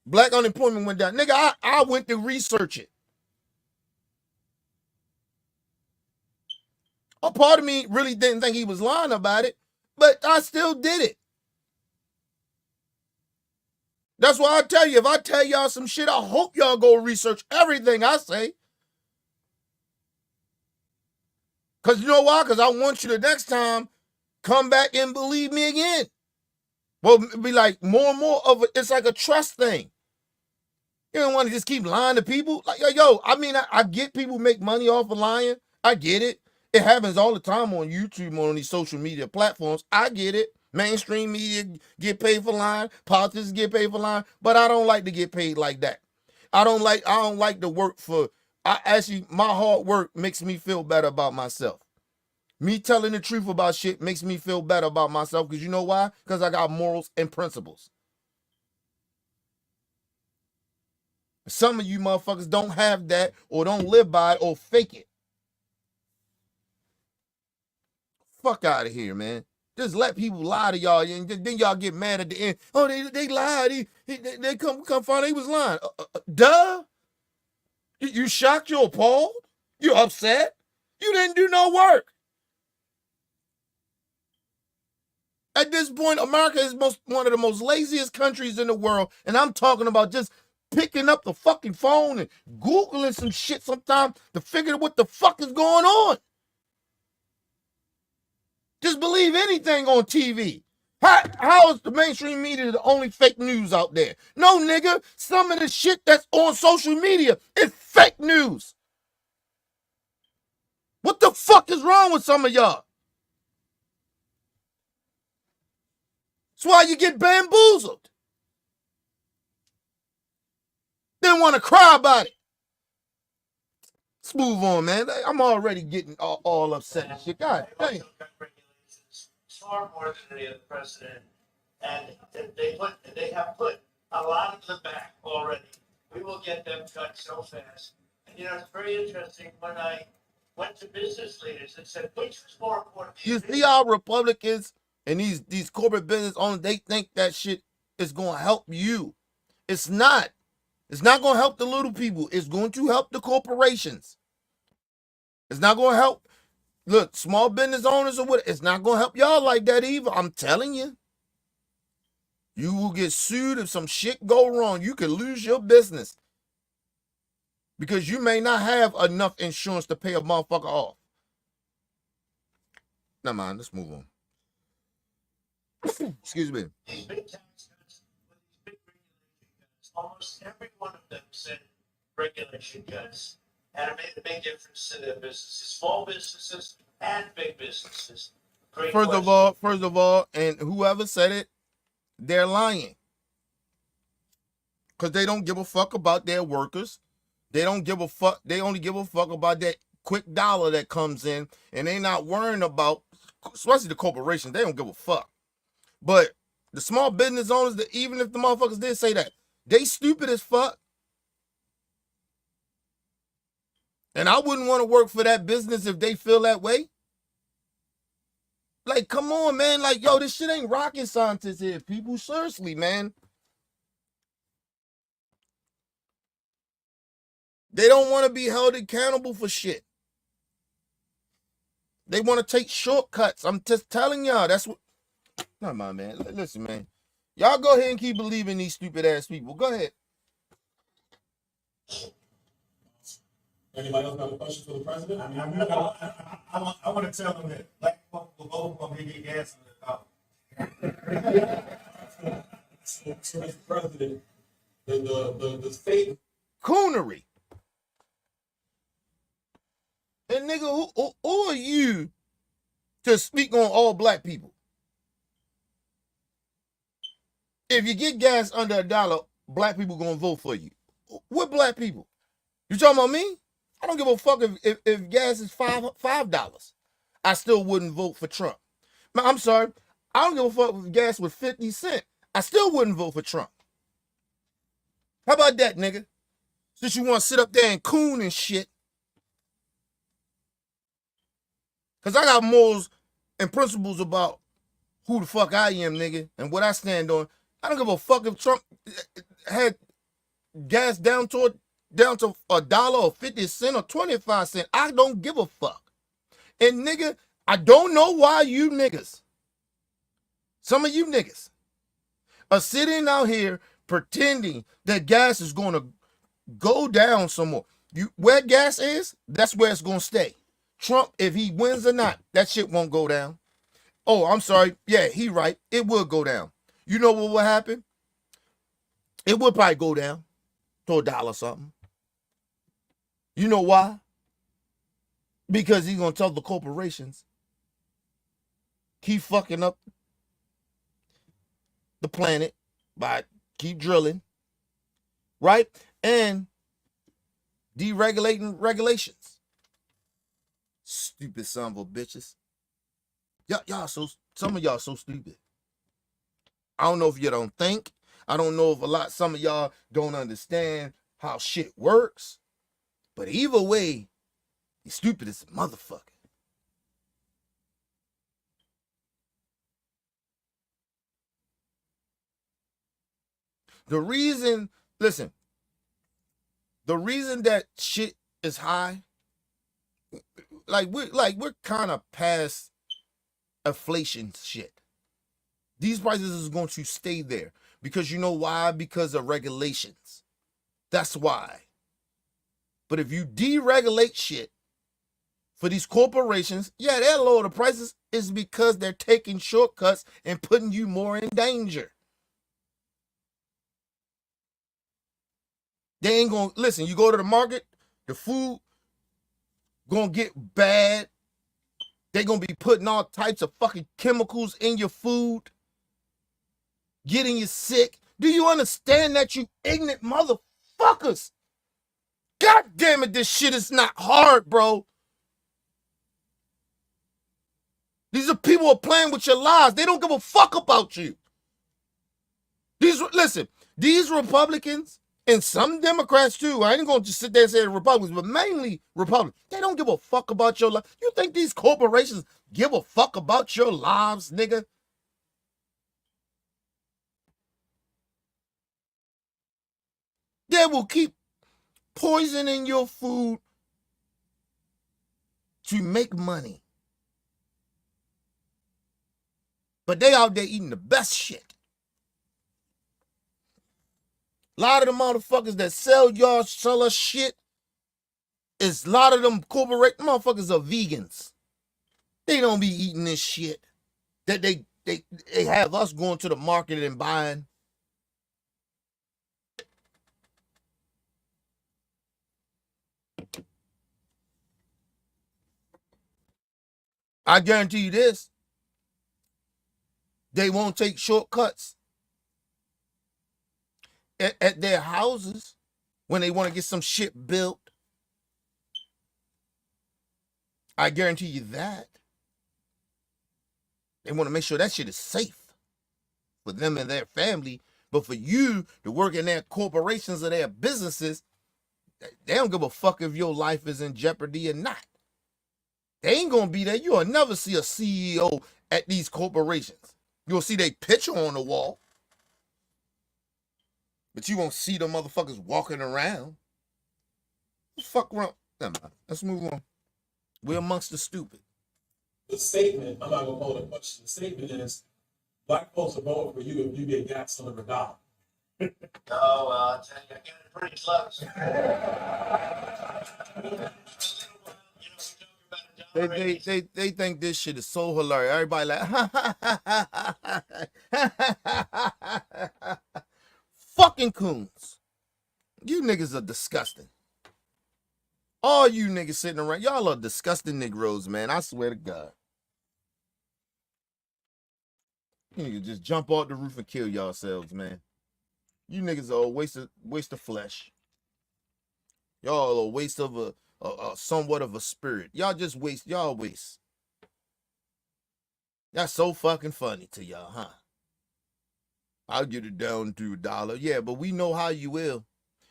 Black unemployment went down. Nigga, I went to research it. A part of me really didn't think he was lying about it, but I still did it. That's why I tell you, if I tell y'all some shit, I hope y'all go research everything I say. Because you know why? Because I want you to next time come back and believe me again. Well, it'd be like more and more of it. It's like a trust thing. You don't want to just keep lying to people. Like, yo, I mean, I get people make money off of lying. I get it. It happens all the time on YouTube, on these social media platforms. I get it. Mainstream media get paid for lying. Politicians get paid for lying. But I don't like to get paid like that. I don't like to work for. My hard work makes me feel better about myself. Me telling the truth about shit makes me feel better about myself. Because you know why? Because I got morals and principles. Some of you motherfuckers don't have that or don't live by it or fake it. Fuck out of here, man. Just let people lie to y'all, and then y'all get mad at the end. Oh, they lied. They come find they was lying. Duh. You shocked? You appalled? You upset? You didn't do no work. At this point, America is one of the most laziest countries in the world, and I'm talking about just picking up the fucking phone and Googling some shit sometime to figure out what the fuck is going on. Just believe anything on TV. How is the mainstream media the only fake news out there? No, nigga. Some of the shit that's on social media is fake news. What the fuck is wrong with some of y'all? That's why you get bamboozled. Then want to cry about it. Let's move on, man. I'm already getting all upset and shit. God damn. Regulations far more than any other president, and they have put a lot of them back already. We will get them cut so fast. And it's very interesting when I went to business leaders and said, which was more important? You see how Republicans and these corporate business owners, they think that shit is going to help you. It's not. It's not going to help the little people. It's going to help the corporations. It's not going to help, look, small business owners or what. It's not going to help y'all like that either. I'm telling you. You will get sued if some shit go wrong. You could lose your business because you may not have enough insurance to pay a motherfucker off. Never mind. Let's move on. Excuse me. These big tax cuts, with these big regulation cuts, almost every one of them said regulation cuts. And it made a big difference to their businesses, small businesses and big businesses. Great First of all, and whoever said it, they're lying. Because they don't give a fuck about their workers. They don't give a fuck. They only give a fuck about that quick dollar that comes in. And they not worrying about, especially the corporations, they don't give a fuck. But the small business owners, that even if the motherfuckers did say that, they stupid as fuck. And I wouldn't want to work for that business if they feel that way. Like, come on, man. Like, yo, this shit ain't rocket scientists here, people. Seriously, man. They don't want to be held accountable for shit. They want to take shortcuts. I'm just telling y'all. That's what. Never mind, man. Listen, man. Y'all go ahead and keep believing these stupid ass people. Go ahead. Anybody else got a question for the president? I mean, I want to tell them that black folk will vote for me gas in the car. So, Mr. President, the state Coonery. And nigga, who are you to speak on all black people? If you get gas under $1, black people gonna vote for you. What black people? You talking about me? I don't give a fuck if gas is $5. I still wouldn't vote for Trump. I'm sorry. I don't give a fuck if gas was 50 cents. I still wouldn't vote for Trump. How about that, nigga? Since you want to sit up there and coon and shit. Because I got morals and principles about who the fuck I am, nigga, and what I stand on. I don't give a fuck if Trump had gas down to $1 or 50 cents or 25 cents. I don't give a fuck. And nigga, I don't know why you niggas, some of you niggas, are sitting out here pretending that gas is going to go down some more. Where gas is, that's where it's going to stay. Trump, if he wins or not, that shit won't go down. Oh, I'm sorry. Yeah, he right. It will go down. You know what will happen? It will probably go down to $1 or something. You know why? Because he's going to tell the corporations, keep fucking up the planet by keep drilling, right? And deregulating regulations. Stupid son of a bitches. Some of y'all so stupid. I don't know if you don't think. I don't know if some of y'all don't understand how shit works. But either way, you're stupid as a motherfucker. The reason, listen, the reason that shit is high, we're kind of past inflation shit. These prices is going to stay there because you know why? Because of regulations. That's why. But if you deregulate shit for these corporations, yeah, they'll lower the prices. It's because they're taking shortcuts and putting you more in danger. They ain't gonna listen. You go to the market, the food gonna get bad. They gonna be putting all types of fucking chemicals in your food, getting you sick. Do you understand that, you ignorant motherfuckers? God damn it, this shit is not hard, bro. These are people who are playing with your lives. They don't give a fuck about you. These Republicans and some Democrats too, I ain't gonna just sit there and say the Republicans, but mainly Republicans, they don't give a fuck about your life. You think these corporations give a fuck about your lives, nigga? They will keep poisoning your food to make money. But they out there eating the best shit. A lot of the motherfuckers that sell us shit, is a lot of them corporate motherfuckers are vegans. They don't be eating this shit that they have us going to the market and buying. I guarantee you this. They won't take shortcuts at their houses when they want to get some shit built. I guarantee you that. They want to make sure that shit is safe for them and their family. But for you to work in their corporations or their businesses, they don't give a fuck if your life is in jeopardy or not. They ain't gonna be there. You'll never see a CEO at these corporations. You'll see they picture on the wall, but you won't see the motherfuckers walking around. What the fuck wrong? Never mind. Let's move on. We're amongst the stupid. The statement, I'm not gonna hold a question. The statement is, black folks are voting for you if you get gas delivered $1. Oh, well, I'll tell you, I got it pretty close. They think this shit is so hilarious. Everybody like, fucking coons. You niggas are disgusting. All you niggas sitting around, y'all are disgusting Negroes, man. I swear to God. You niggas just jump off the roof and kill yourselves, man. You niggas are a waste of flesh. Y'all are a waste of a somewhat of a spirit. Y'all just waste. Y'all waste. That's so fucking funny to y'all, huh? I'll get it down to $1. Yeah, but we know how you will.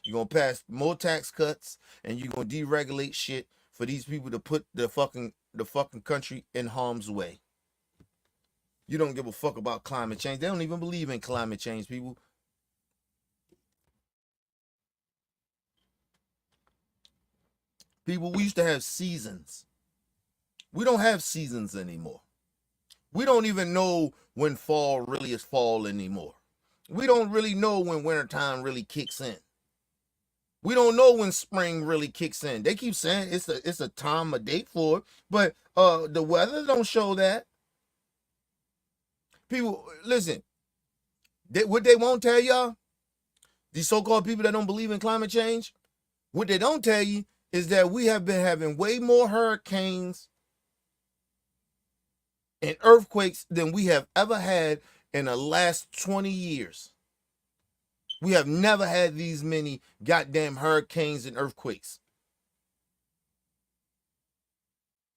You're gonna pass more tax cuts and you're gonna deregulate shit for these people to put the fucking country in harm's way. You don't give a fuck about climate change. They don't even believe in climate change, people. People, we used to have seasons. We don't have seasons anymore. We don't even know when fall really is fall anymore. We don't really know when wintertime really kicks in. We don't know when spring really kicks in. They keep saying it's a time, a date for it, but the weather don't show that. People, listen, what they won't tell y'all, these so-called people that don't believe in climate change, what they don't tell you is that we have been having way more hurricanes and earthquakes than we have ever had in the last 20 years. We have never had these many goddamn hurricanes and earthquakes.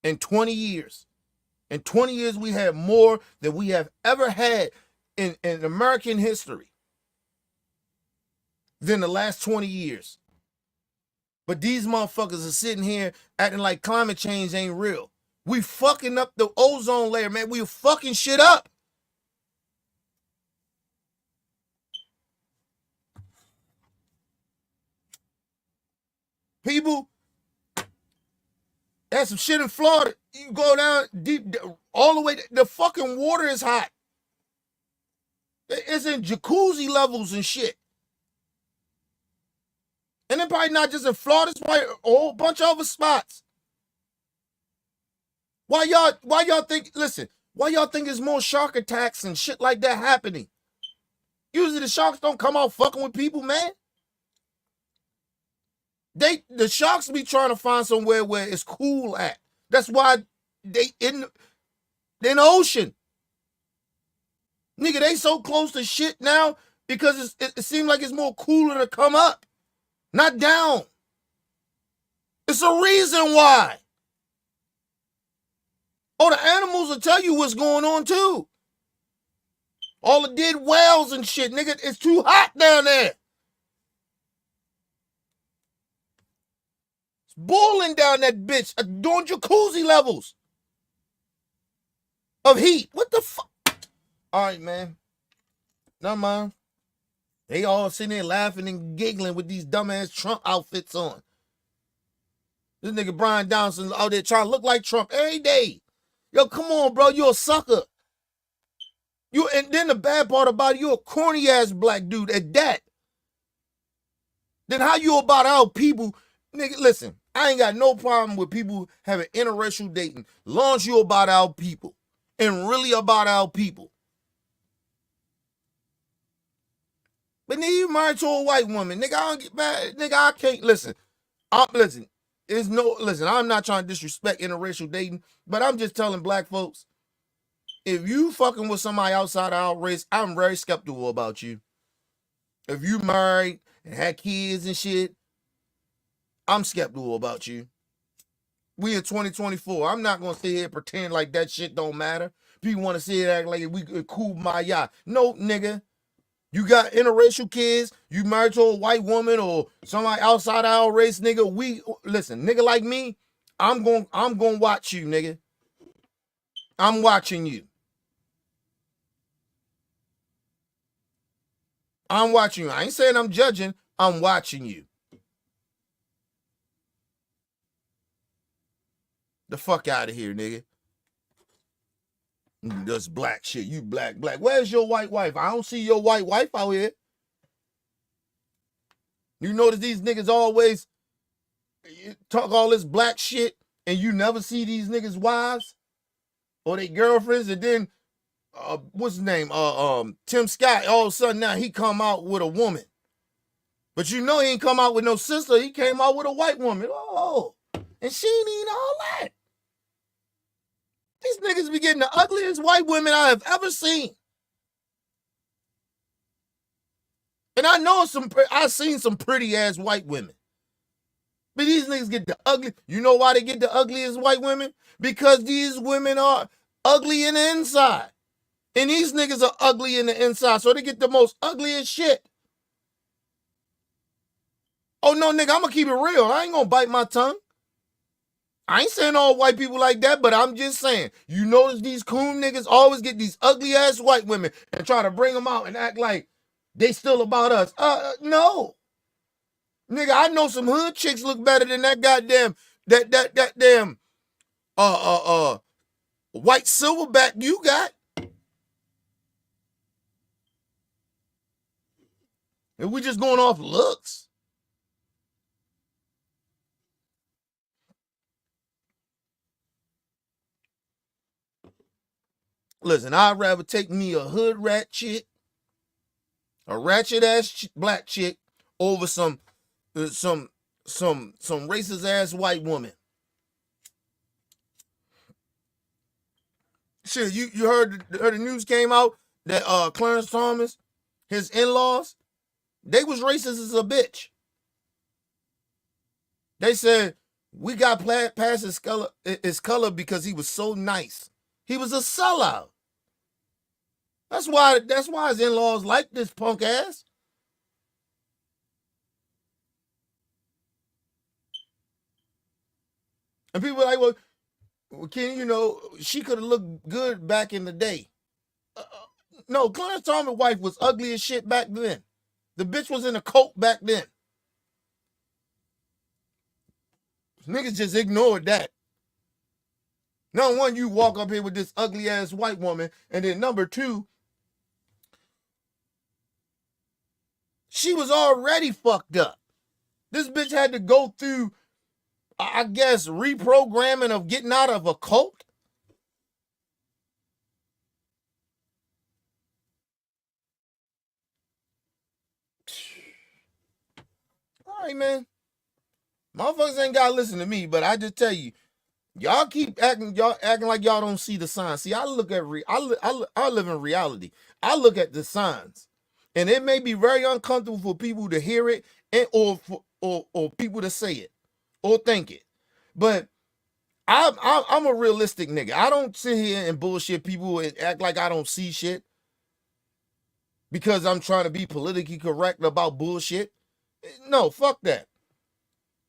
In 20 years. In 20 years, we had more than we have ever had in American history than the last 20 years. But these motherfuckers are sitting here acting like climate change ain't real. We fucking up the ozone layer, man. We fucking shit up. People, there's some shit in Florida. You go down deep, all the way, the fucking water is hot. It's in jacuzzi levels and shit. And then probably not just in Florida, it's probably a whole bunch of other spots. Why y'all think, listen, why y'all think there's more shark attacks and shit like that happening? Usually the sharks don't come out fucking with people, man. The sharks be trying to find somewhere where it's cool at. That's why they in the ocean. Nigga, they so close to shit now because it seems like it's more cooler to come up, not down. It's a reason why. Oh, the animals will tell you what's going on too. All the dead whales and shit, nigga, it's too hot down there. It's boiling down that bitch, doing jacuzzi levels of heat. What the fuck? All right, man. Never mind. They all sitting there laughing and giggling with these dumbass Trump outfits on. This nigga Brian Downson's out there trying to look like Trump every day. Yo, come on, bro. You're a sucker. And then the bad part about it, you're a corny ass black dude at that. Then how you about our people? Nigga, listen, I ain't got no problem with people having interracial dating. Long as you about our people. And really about our people. But nigga, you married to a white woman. Nigga, I don't get mad. Nigga, I can't listen. Listen, I'm not trying to disrespect interracial dating, but I'm just telling black folks, if you fucking with somebody outside our race, I'm very skeptical about you. If you married and had kids and shit, I'm skeptical about you. We in 2024. I'm not gonna sit here and pretend like that shit don't matter. People want to sit here and act like we cool my yacht. No, nigga. You got interracial kids, you married to a white woman or somebody outside our race, nigga. Listen, nigga like me, I'm going to watch you, nigga. I'm watching you. I'm watching you. I ain't saying I'm judging, I'm watching you. The fuck out of here, nigga. This black shit. You black. Where's your white wife? I don't see your white wife out here. You notice these niggas always talk all this black shit and you never see these niggas' wives or their girlfriends, and then what's his name? Tim Scott, all of a sudden now he come out with a woman. But you know he ain't come out with no sister, he came out with a white woman. Oh, and she ain't even all that. These niggas be getting the ugliest white women I have ever seen. And I know I've seen some pretty ass white women. But these niggas get the ugly. You know why they get the ugliest white women? Because these women are ugly in the inside. And these niggas are ugly in the inside. So they get the most ugliest shit. Oh no, nigga, I'm gonna keep it real. I ain't gonna bite my tongue. I ain't saying all white people like that, but I'm just saying, you notice these coon niggas always get these ugly ass white women and try to bring them out and act like they still about us. No. Nigga, I know some hood chicks look better than that goddamn, that damn, white silverback you got. And we just going off looks. Listen, I'd rather take me a hood rat chick, a ratchet ass black chick, over some racist ass white woman. Shit, you heard the news came out that Clarence Thomas, his in-laws, they was racist as a bitch. They said we got past his color because he was so nice. He was a sellout. That's why his in-laws like this punk ass. And people are like, well, Ken, you know, she could have looked good back in the day. No, Clarence Thomas' wife was ugly as shit back then. The bitch was in a coat back then. Niggas just ignored that. Number one, you walk up here with this ugly ass white woman, and then number two, she was already fucked up. This bitch had to go through, I guess, reprogramming of getting out of a cult. All right, man. Motherfuckers ain't gotta listen to me, but I just tell you, y'all keep acting like y'all don't see the signs. See, I look at I live in reality. I look at the signs, and it may be very uncomfortable for people to hear it, and or people to say it or think it. But I'm a realistic nigga. I don't sit here and bullshit people and act like I don't see shit because I'm trying to be politically correct about bullshit. No, fuck that.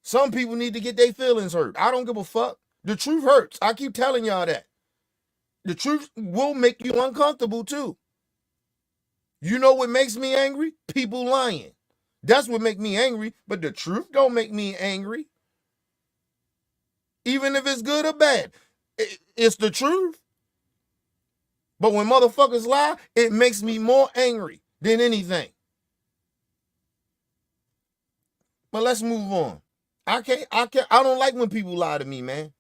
Some people need to get their feelings hurt. I don't give a fuck. The truth hurts. I keep telling y'all that. The truth will make you uncomfortable too. You know what makes me angry? People lying. That's what makes me angry, but the truth don't make me angry. Even if it's good or bad. It's the truth. But when motherfuckers lie, it makes me more angry than anything. But let's move on. I don't like when people lie to me, man.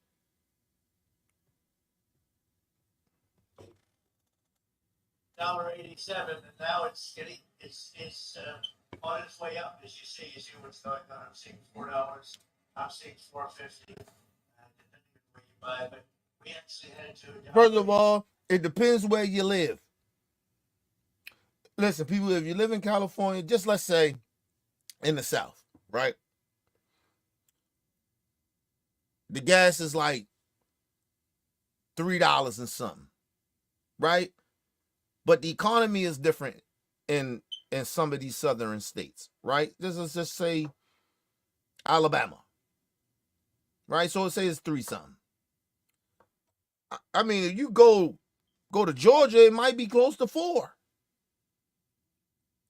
$1.87, and now it's on its way up, as you see what's going on. I'm seeing $4. I'm seeing $4.50. Depending on where you buy, but we actually headed to. First of all, it depends where you live. Listen, people, if you live in California, just let's say in the South, right? The gas is like $3 and something, right? But the economy is different in some of these southern states, right? This is just say Alabama, right? So it says 3 something. I mean, if you go to Georgia, it might be close to 4.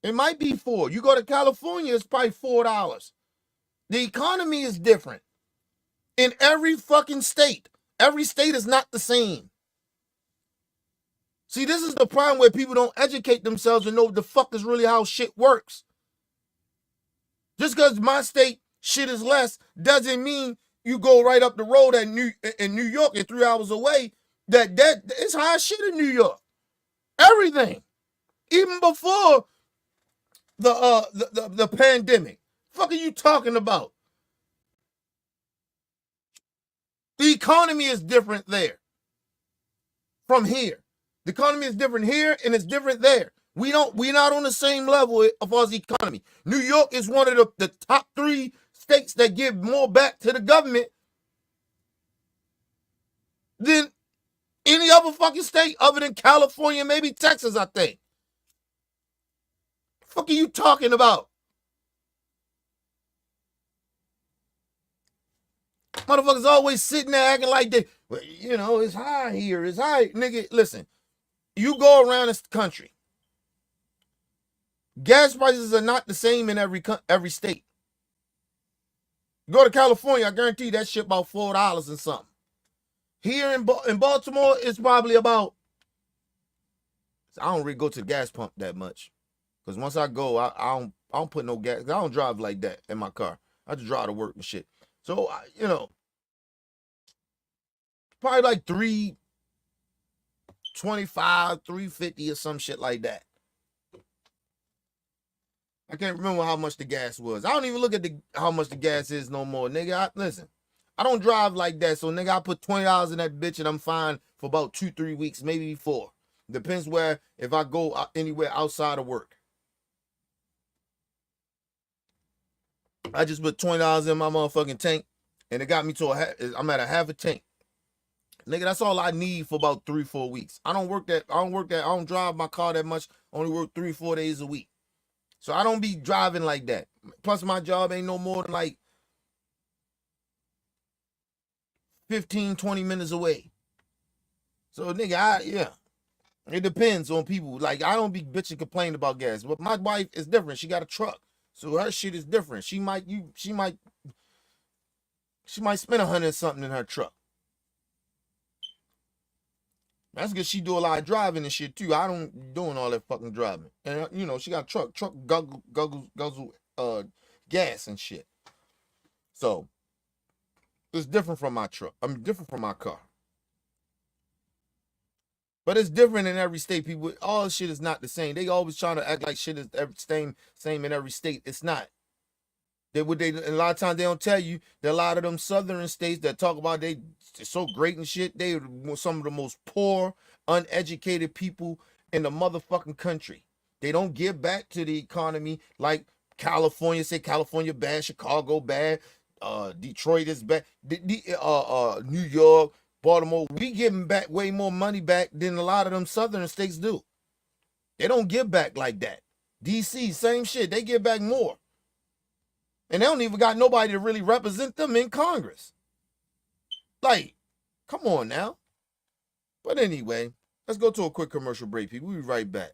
It might be 4. You go to California, it's probably $4. The economy is different in every fucking state. Every state is not the same. See, this is the problem where people don't educate themselves and know what the fuck is really how shit works. Just because my state shit is less doesn't mean you go right up the road in New York and 3 hours away that it's high shit in New York. Everything. Even before the pandemic. Fuck are you talking about? The economy is different there from here. The economy is different here and it's different there. We're not on the same level as far as the economy. New York is one of the top 3 states that give more back to the government than any other fucking state other than California, maybe Texas, I think. What the fuck are you talking about? Motherfuckers always sitting there acting like they, well, you know, it's high here, it's high. Nigga, listen, you go around this country. Gas prices are not the same in every state. Go to California, I guarantee you that shit about $4 and something. Here in Baltimore, it's probably about, I don't really go to the gas pump that much. Because once I go, I don't put no gas. I don't drive like that in my car. I just drive to work and shit. So, you know, probably like $3.25, $3.50 or some shit like that. I can't remember how much the gas was. I don't even look at how much the gas is no more, nigga. Listen, I don't drive like that, so nigga, I put $20 in that bitch and I'm fine for about 2-3 weeks, maybe 4. Depends where, if I go anywhere outside of work. I just put $20 in my motherfucking tank, and it got me to I'm at a half a tank. Nigga, that's all I need for about 3-4 weeks. I don't drive my car that much. I only work 3-4 days a week. So I don't be driving like that. Plus my job ain't no more than like 15, 20 minutes away. So nigga, yeah. It depends on people. Like, I don't be bitching complaining about gas, but my wife is different. She got a truck, so her shit is different. She might spend 100 something in her truck. That's because she do a lot of driving and shit too. I don't doing all that fucking driving. And you know, she got a truck. Truck guzzle gas and shit. So it's different from my truck. I mean, different from my car. But it's different in every state. People, all shit is not the same. They always trying to act like shit is same in every state. It's not. A lot of times they don't tell you that a lot of them southern states that talk about they're so great and shit, they are some of the most poor, uneducated people in the motherfucking country. They don't give back to the economy like California. Say California bad, Chicago bad, Detroit is bad, New York, Baltimore. We giving back way more money back than a lot of them southern states do. They don't give back like that. DC, same shit. They give back more. And they don't even got nobody to really represent them in Congress. Like, come on now. But anyway, let's go to a quick commercial break, people. We'll be right back.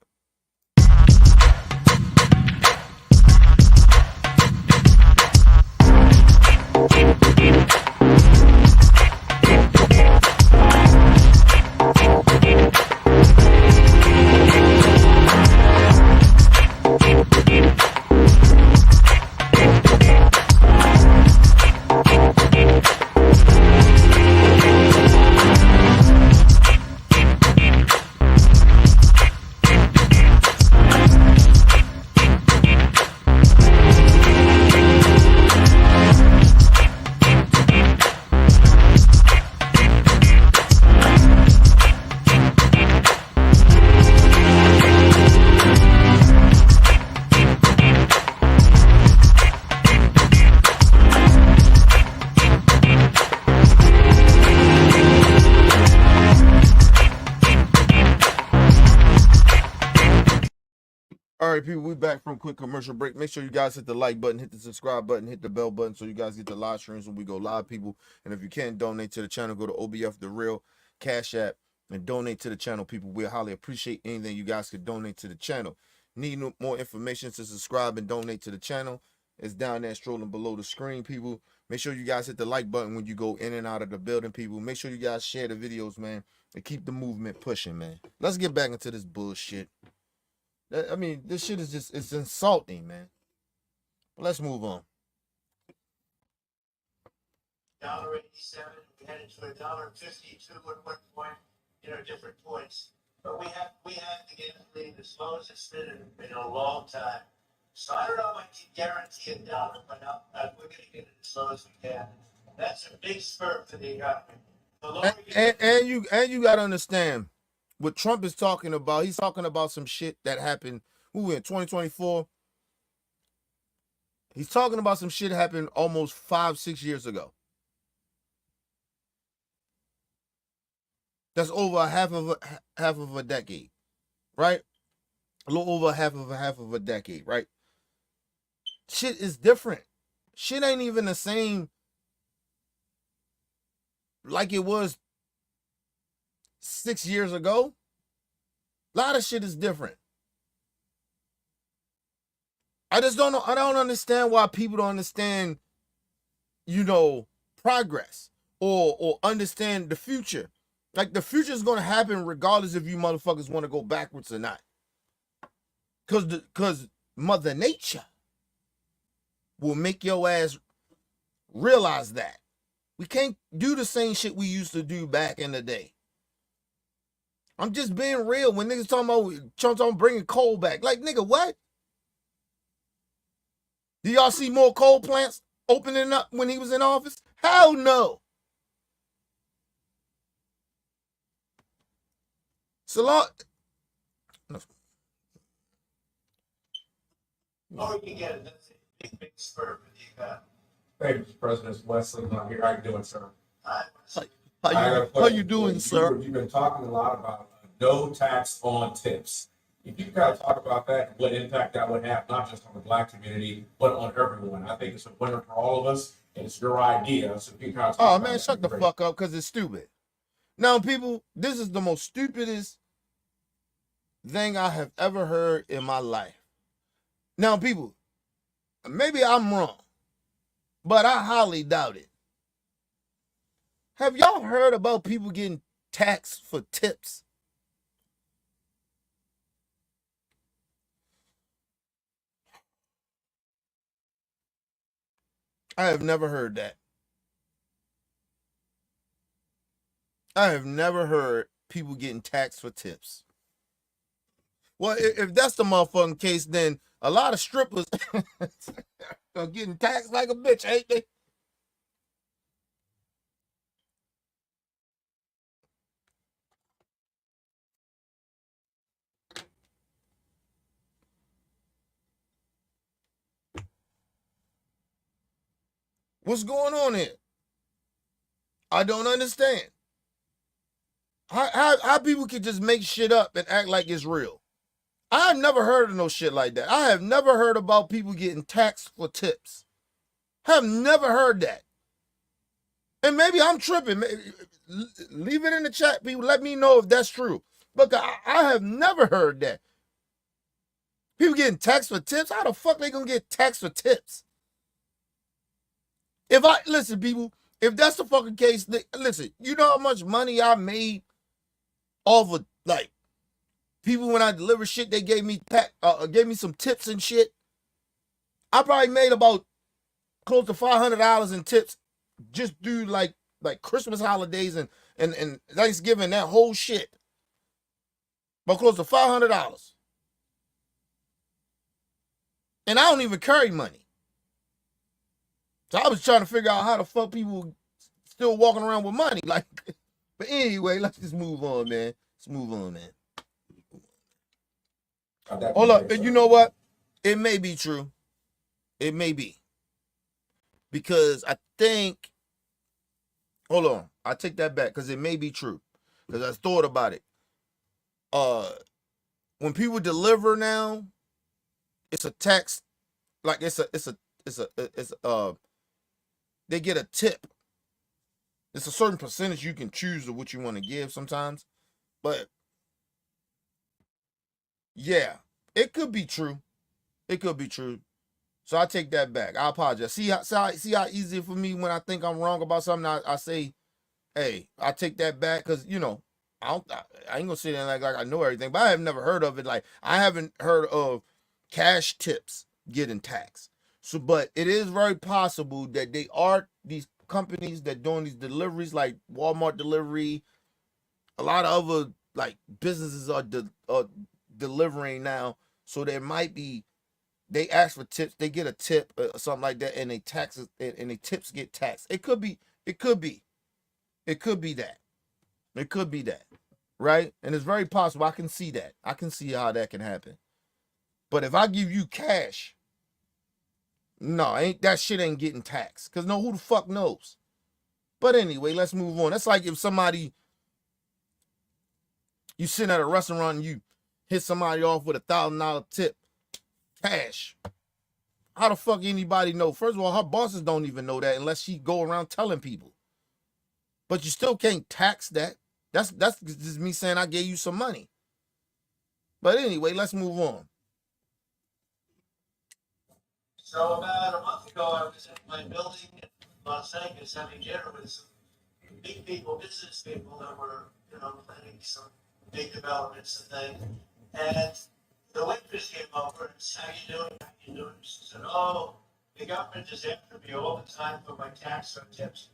All right, people, we back from quick commercial break. Make sure you guys hit the like button, hit the subscribe button, hit the bell button so you guys get the live streams when we go live, people. And if you can't donate to the channel, go to OBF The Real Cash App and donate to the channel, people. We highly appreciate anything you guys could donate to the channel. Need more information to subscribe and donate to the channel? It's down there strolling below the screen, people. Make sure you guys hit the like button when you go in and out of the building, people. Make sure you guys share the videos, man, and keep the movement pushing, man. Let's get back into this bullshit. I mean, this shit is just, it's insulting, man. Let's move on. $1.87, we headed to $1.52 at one point, different points. But we have to get the as low as it's been in a long time. So I don't know if I can guarantee $1, but we're going to get it as low as we can. That's a big spurt for the economy. And you got to understand what Trump is talking about. He's talking about some shit that happened in 2024. He's talking about some shit that happened almost 5-6 years ago. That's over half of a decade, right? A little over half of a decade, right? Shit is different. Shit ain't even the same like it was 6 years ago. A lot of shit is different. I just don't know. I don't understand why people don't understand, progress or understand the future. Like, the future is going to happen regardless if you motherfuckers want to go backwards or not. Because Mother Nature will make your ass realize that. We can't do the same shit we used to do back in the day. I'm just being real. When niggas talking about bringing coal back. Like, nigga, what? Do y'all see more coal plants opening up when he was in office? Hell no. So long. Or you get it. That's a big spurt for the economy. Thank you, President Wesley. I'm here. How you doing, sir? How you doing, sir? You've been talking a lot about no tax on tips. If you kind of talk about that, what impact that would have, not just on the Black community, but on everyone. I think it's a winner for all of us. and it's your idea. So if you guys Oh man, shut the fuck up because it's stupid. Now, people, this is the most stupidest thing I have ever heard in my life. Now, people, maybe I'm wrong, but I highly doubt it. Have y'all heard about people getting taxed for tips? I have never heard that. I have never heard people getting taxed for tips. Well, if that's the motherfucking case, then a lot of strippers are getting taxed like a bitch, ain't they? What's going on here? I don't understand. How people can just make shit up and act like it's real. I have never heard of no shit like that. I have never heard about people getting taxed for tips. I have never heard that. And maybe I'm tripping. Leave it in the chat, people. Let me know if that's true. But I have never heard that. People getting taxed for tips? How the fuck they gonna get taxed for tips? Listen, people, if that's the fucking case, listen, you know how much money I made off of, like, people when I deliver shit, they gave me some tips and shit. I probably made about close to $500 in tips just through like Christmas holidays and Thanksgiving, that whole shit. But close to $500. And I don't even carry money. So I was trying to figure out how the fuck people still walking around with money. Like, but anyway, let's just move on, man. Let's move on, man. Hold up. You know what? It may be true. It may be. Because I think, hold on. I take that back because it may be true. Because I thought about it. When people deliver now, it's a tax. Like they get a tip. It's a certain percentage you can choose of what you want to give sometimes. But yeah, it could be true. It could be true. So I take that back. I apologize. See how easy for me when I think I'm wrong about something, I say, hey, I take that back because, you know, I ain't gonna say that like I know everything, but I have never heard of it. Like, I haven't heard of cash tips getting taxed. So, but it is very possible that they are these companies that doing these deliveries, like Walmart delivery. A lot of other like businesses are delivering now, so there might be. They ask for tips, they get a tip or something like that, and they taxes and they tips get taxed. It could be that. It could be that, right? And it's very possible. I can see that. I can see how that can happen. But if I give you cash, no, that shit ain't getting taxed. Cause who the fuck knows? But anyway, let's move on. That's like if somebody, you sitting at a restaurant and you hit somebody off with $1,000 tip, cash. How the fuck anybody know? First of all, her bosses don't even know that unless she go around telling people. But you still can't tax that. That's just me saying I gave you some money. But anyway, let's move on. So about a month ago, I was in my building in Las Vegas having dinner with some big people, business people that were, planning some big developments and things. And the waitress came over and said, how you doing? How you doing? She said, oh, the government is after me all the time for my tax or tips.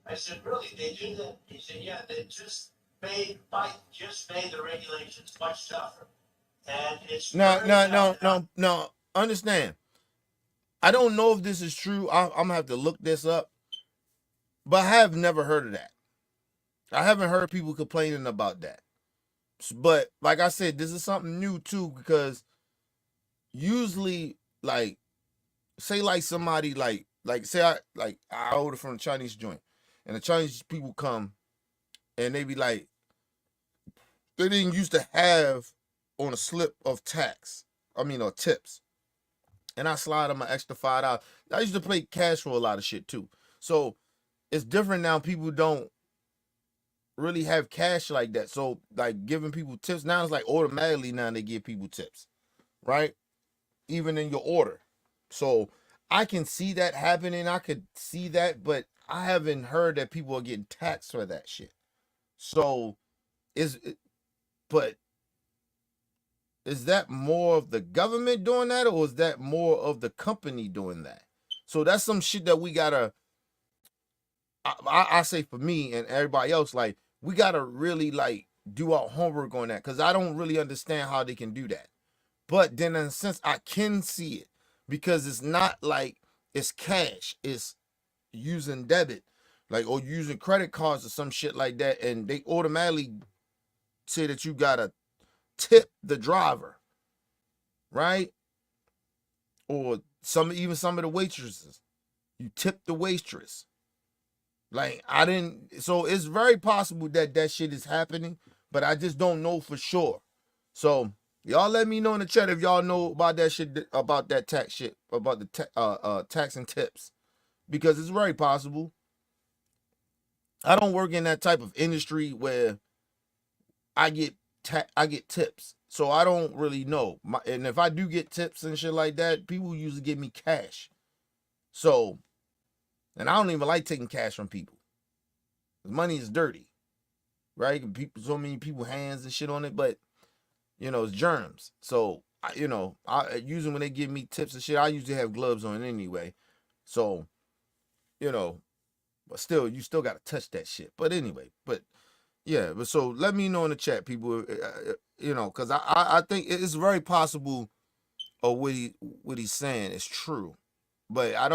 I said, really, they do that? He said, yeah, they just made the regulations much tougher. And it's no. Understand. I don't know if this is true. I'm gonna have to look this up. But I have never heard of that. I haven't heard people complaining about that. But like I said, this is something new too, because usually, like, say like somebody like say I order from a Chinese joint, and the Chinese people come and they be like, they didn't used to have on a slip of tax, or tips. And I slide them an extra $5. I used to play cash for a lot of shit too. So it's different now. People don't really have cash like that. So like giving people tips now, it's like automatically now they give people tips, right? Even in your order. So I can see that happening. I could see that, but I haven't heard that people are getting taxed for that shit. So is but is that more of the government doing that, or is that more of the company doing that? So that's some shit that we gotta. I say for me and everybody else, like we gotta really like do our homework on that because I don't really understand how they can do that. But then in a sense, I can see it because it's not like it's cash, it's using debit, like or using credit cards or some shit like that, and they automatically say that you gotta tip the driver, right? Or even some of the waitresses, you tip the waitress. Like I didn't, so it's very possible that that shit is happening, but I just don't know for sure. So y'all let me know in the chat if y'all know about that shit, about that tax shit, about the tax and tips, because it's very possible. I don't work in that type of industry where I get I get tips, so I don't really know. And if I do get tips and shit like that, people usually give me cash. So, and I don't even like taking cash from people. Money is dirty, right? People, so many people hands and shit on it, but it's germs. So I usually when they give me tips and shit, I usually have gloves on anyway. So, but still, you still gotta touch that shit. But anyway, but yeah, but so let me know in the chat, people. Because I think it's very possible of what he's saying is true, but I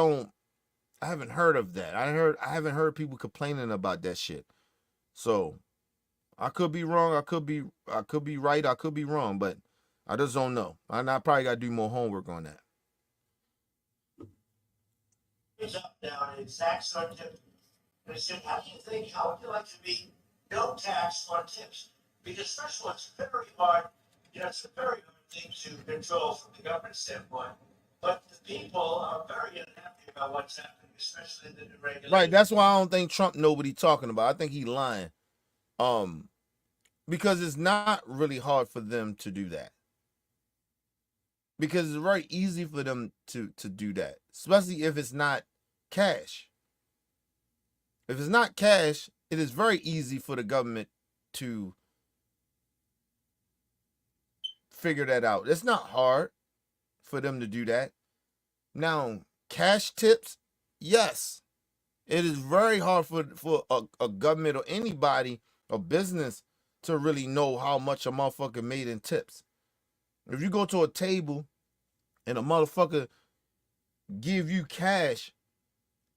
haven't heard of that. I haven't heard people complaining about that shit. So I could be wrong. I could be right. I could be wrong, but I just don't know. I probably got to do more homework on that. It's up now an exact sort of tip. And I said, how would you like to be no tax on tips? Because first of all, it's very hard. It's a very hard thing to control from the government standpoint. But the people are very unhappy about what's happening, especially in the new regulations. Right. That's why I don't think Trump know what he's talking about. I think he's lying. Because it's not really hard for them to do that. Because it's very easy for them to do that, especially if it's not cash. If it's not cash, it is very easy for the government to figure that out. It's not hard for them to do that. Now, cash tips, yes. It is very hard for a government or anybody, a business, to really know how much a motherfucker made in tips. If you go to a table and a motherfucker give you cash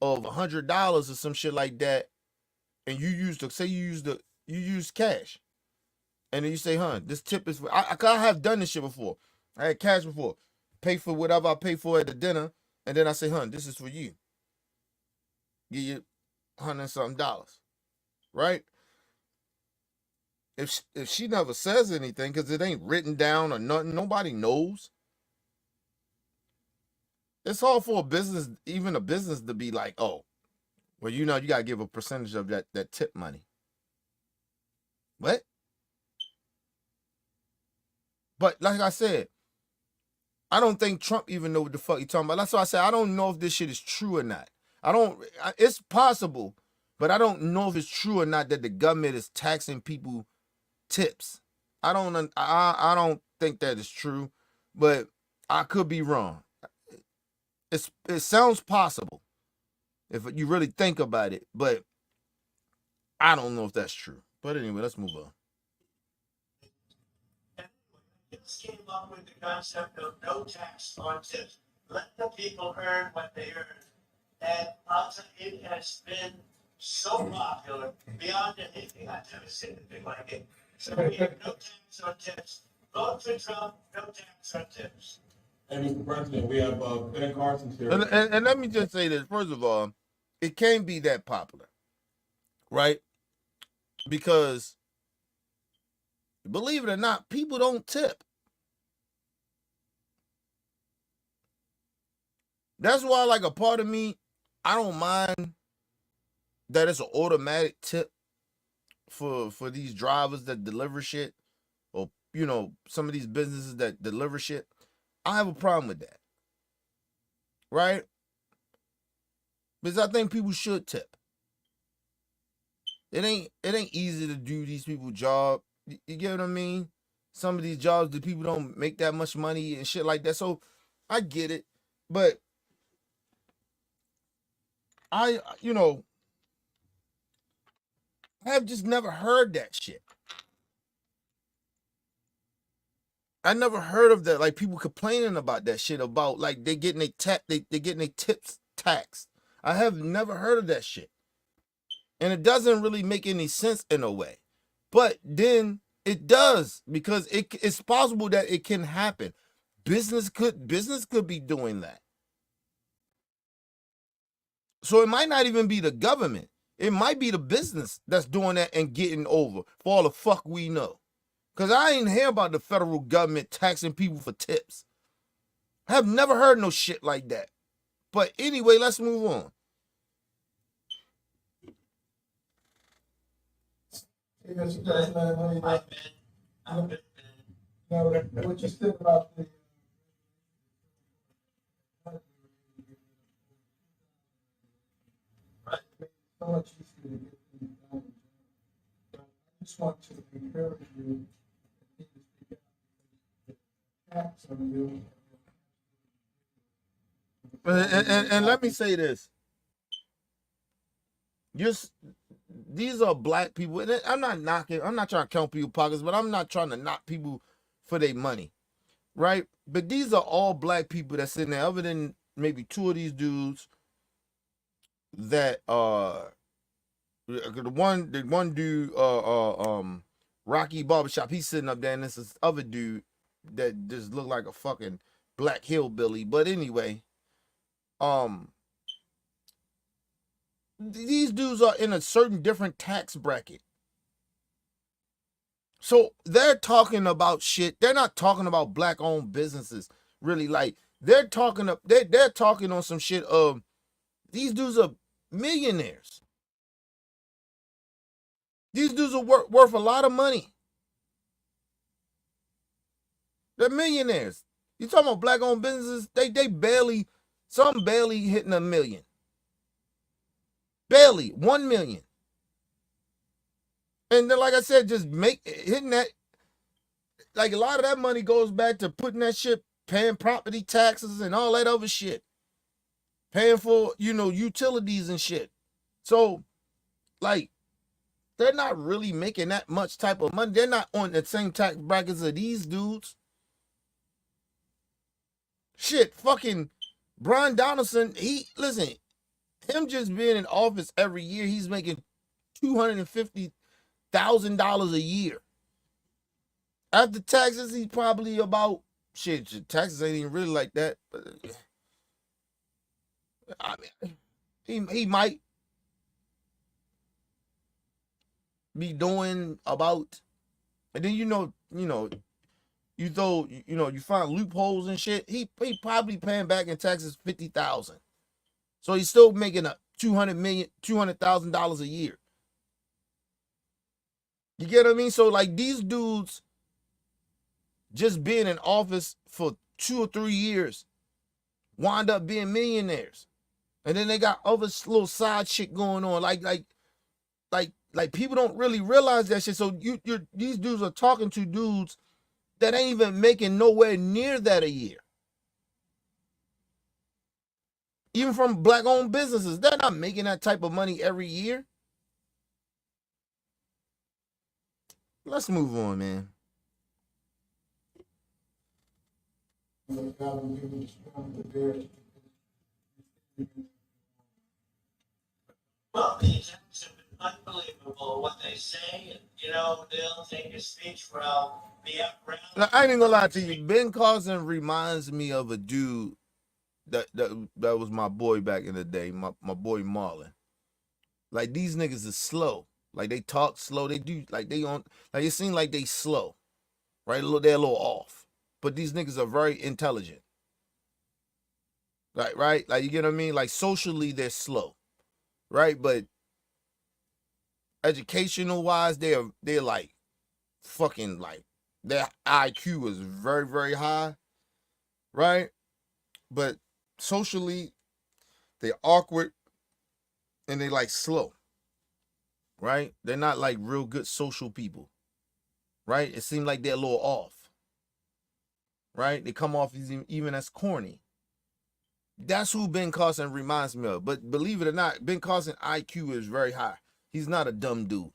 of $100 or some shit like that, and you use cash, and then you say, this tip is for, I have done this shit before. I had cash before. Pay for whatever I pay for at the dinner, and then I say, this is for you. Give you $100-something, right? If she never says anything, because it ain't written down or nothing, nobody knows. It's hard for a business, even a business, to be like, oh, well, you gotta give a percentage of that tip money. What? But like I said, I don't think Trump even know what the fuck he's talking about. That's why I said I don't know if this shit is true or not. It's possible, but I don't know if it's true or not that the government is taxing people tips. I don't think that is true, but I could be wrong. It sounds possible if you really think about it, but I don't know if that's true. But anyway, let's move on. Just came up with the concept of no tax on tips. Let the people earn what they earn. And I'll tell you, it has been so popular beyond anything I've ever seen anything like it. So we have no tax on tips. Vote for Trump, no tax on tips. And Mr. President, we have Ben Carson here. And let me just say this. First of all, it can't be that popular, right? Because believe it or not, people don't tip. That's why, like, a part of me, I don't mind that it's an automatic tip for these drivers that deliver shit, or some of these businesses that deliver shit, I have a problem with that, right? Because I think people should tip. It ain't easy to do these people job. You get what I mean? Some of these jobs, the people don't make that much money and shit like that. So I get it, but I have just never heard that shit. I never heard of that. Like people complaining about that shit, about like they getting they getting their tips taxed. I have never heard of that shit. And it doesn't really make any sense in a way. But then it does, because it's possible that it can happen. Business could be doing that. So it might not even be the government. It might be the business that's doing that and getting over, for all the fuck we know. Because I ain't hear about the federal government taxing people for tips. I have never heard no shit like that. But anyway, let's move on. Yes, you guys, man. I've been, What you think about the so much easier to get things done. But I just want to encourage you to speak out. Tax on you. And let me say this. These are black people, and I'm not trying to count people's pockets, but I'm not trying to knock people for their money, right? But these are all black people that's in there, other than maybe two of these dudes that the one dude Rocky Barbershop, he's sitting up there, and this other dude that just looked like a fucking black hillbilly. But anyway, these dudes are in a certain different tax bracket. So they're talking about shit. They're not talking about black owned businesses, really. Like they're talking on some shit of these dudes are millionaires. These dudes are worth a lot of money. They're millionaires. You talking about black owned businesses? They barely hitting $1 million. Barely 1 million. And then, like I said, just hitting that. Like a lot of that money goes back to putting that shit, paying property taxes and all that other shit, paying for utilities and shit. So, like, they're not really making that much type of money. They're not on the same tax brackets of these dudes. Shit, fucking Brian Donaldson. Him just being in office every year, he's making $250,000 a year. After taxes, he's probably about shit. Taxes ain't even really like that. But I mean, he might be doing about, and then you find loopholes and shit. He probably paying back in taxes $50,000. So he's still making a $200,000 a year. You get what I mean? So like these dudes just being in office for 2 or 3 years wind up being millionaires. And then they got other little side shit going on. Like people don't really realize that shit. So these dudes are talking to dudes that ain't even making nowhere near that a year. Even from black-owned businesses, they're not making that type of money every year. Let's move on, man. well, the exams have been unbelievable what they say, and they'll take a speech where I'll be up around. Now, I ain't gonna lie to you. Ben Carson reminds me of a dude that was my boy back in the day, my boy Marlon. Like these niggas is slow. Like they talk slow. They do like it seems like they slow. Right? They're a little off. But these niggas are very intelligent. Right? Like you get what I mean? Like socially they're slow. Right? But educational wise, they're like fucking like their IQ is very, very high, right? But socially, they're awkward and they like slow, right? They're not like real good social people, right? It seems like they're a little off, right? They come off even as corny. That's who Ben Carson reminds me of. But believe it or not, Ben Carson IQ is very high. He's not a dumb dude.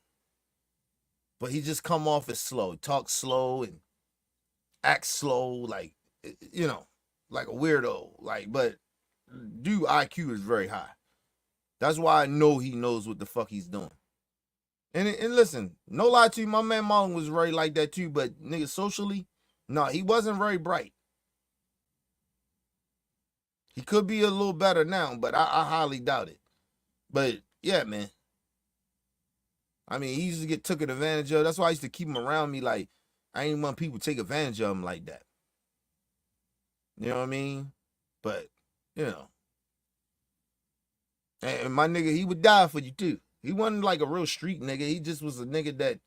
But he just come off as slow. Talk slow and act slow, like, you know, like a weirdo. Like, but dude IQ is very high. That's why I know he knows what the fuck he's doing. And listen, no lie to you, my man Marlon was very like that too, but nigga, socially, no, he wasn't very bright. He could be a little better now, but I highly doubt it. But yeah, man. I mean, he used to get taken advantage of. That's why I used to keep him around me. Like, I ain't want people to take advantage of him like that. You know what I mean? But, you know. And my nigga, he would die for you too. He wasn't like a real street nigga. He just was a nigga that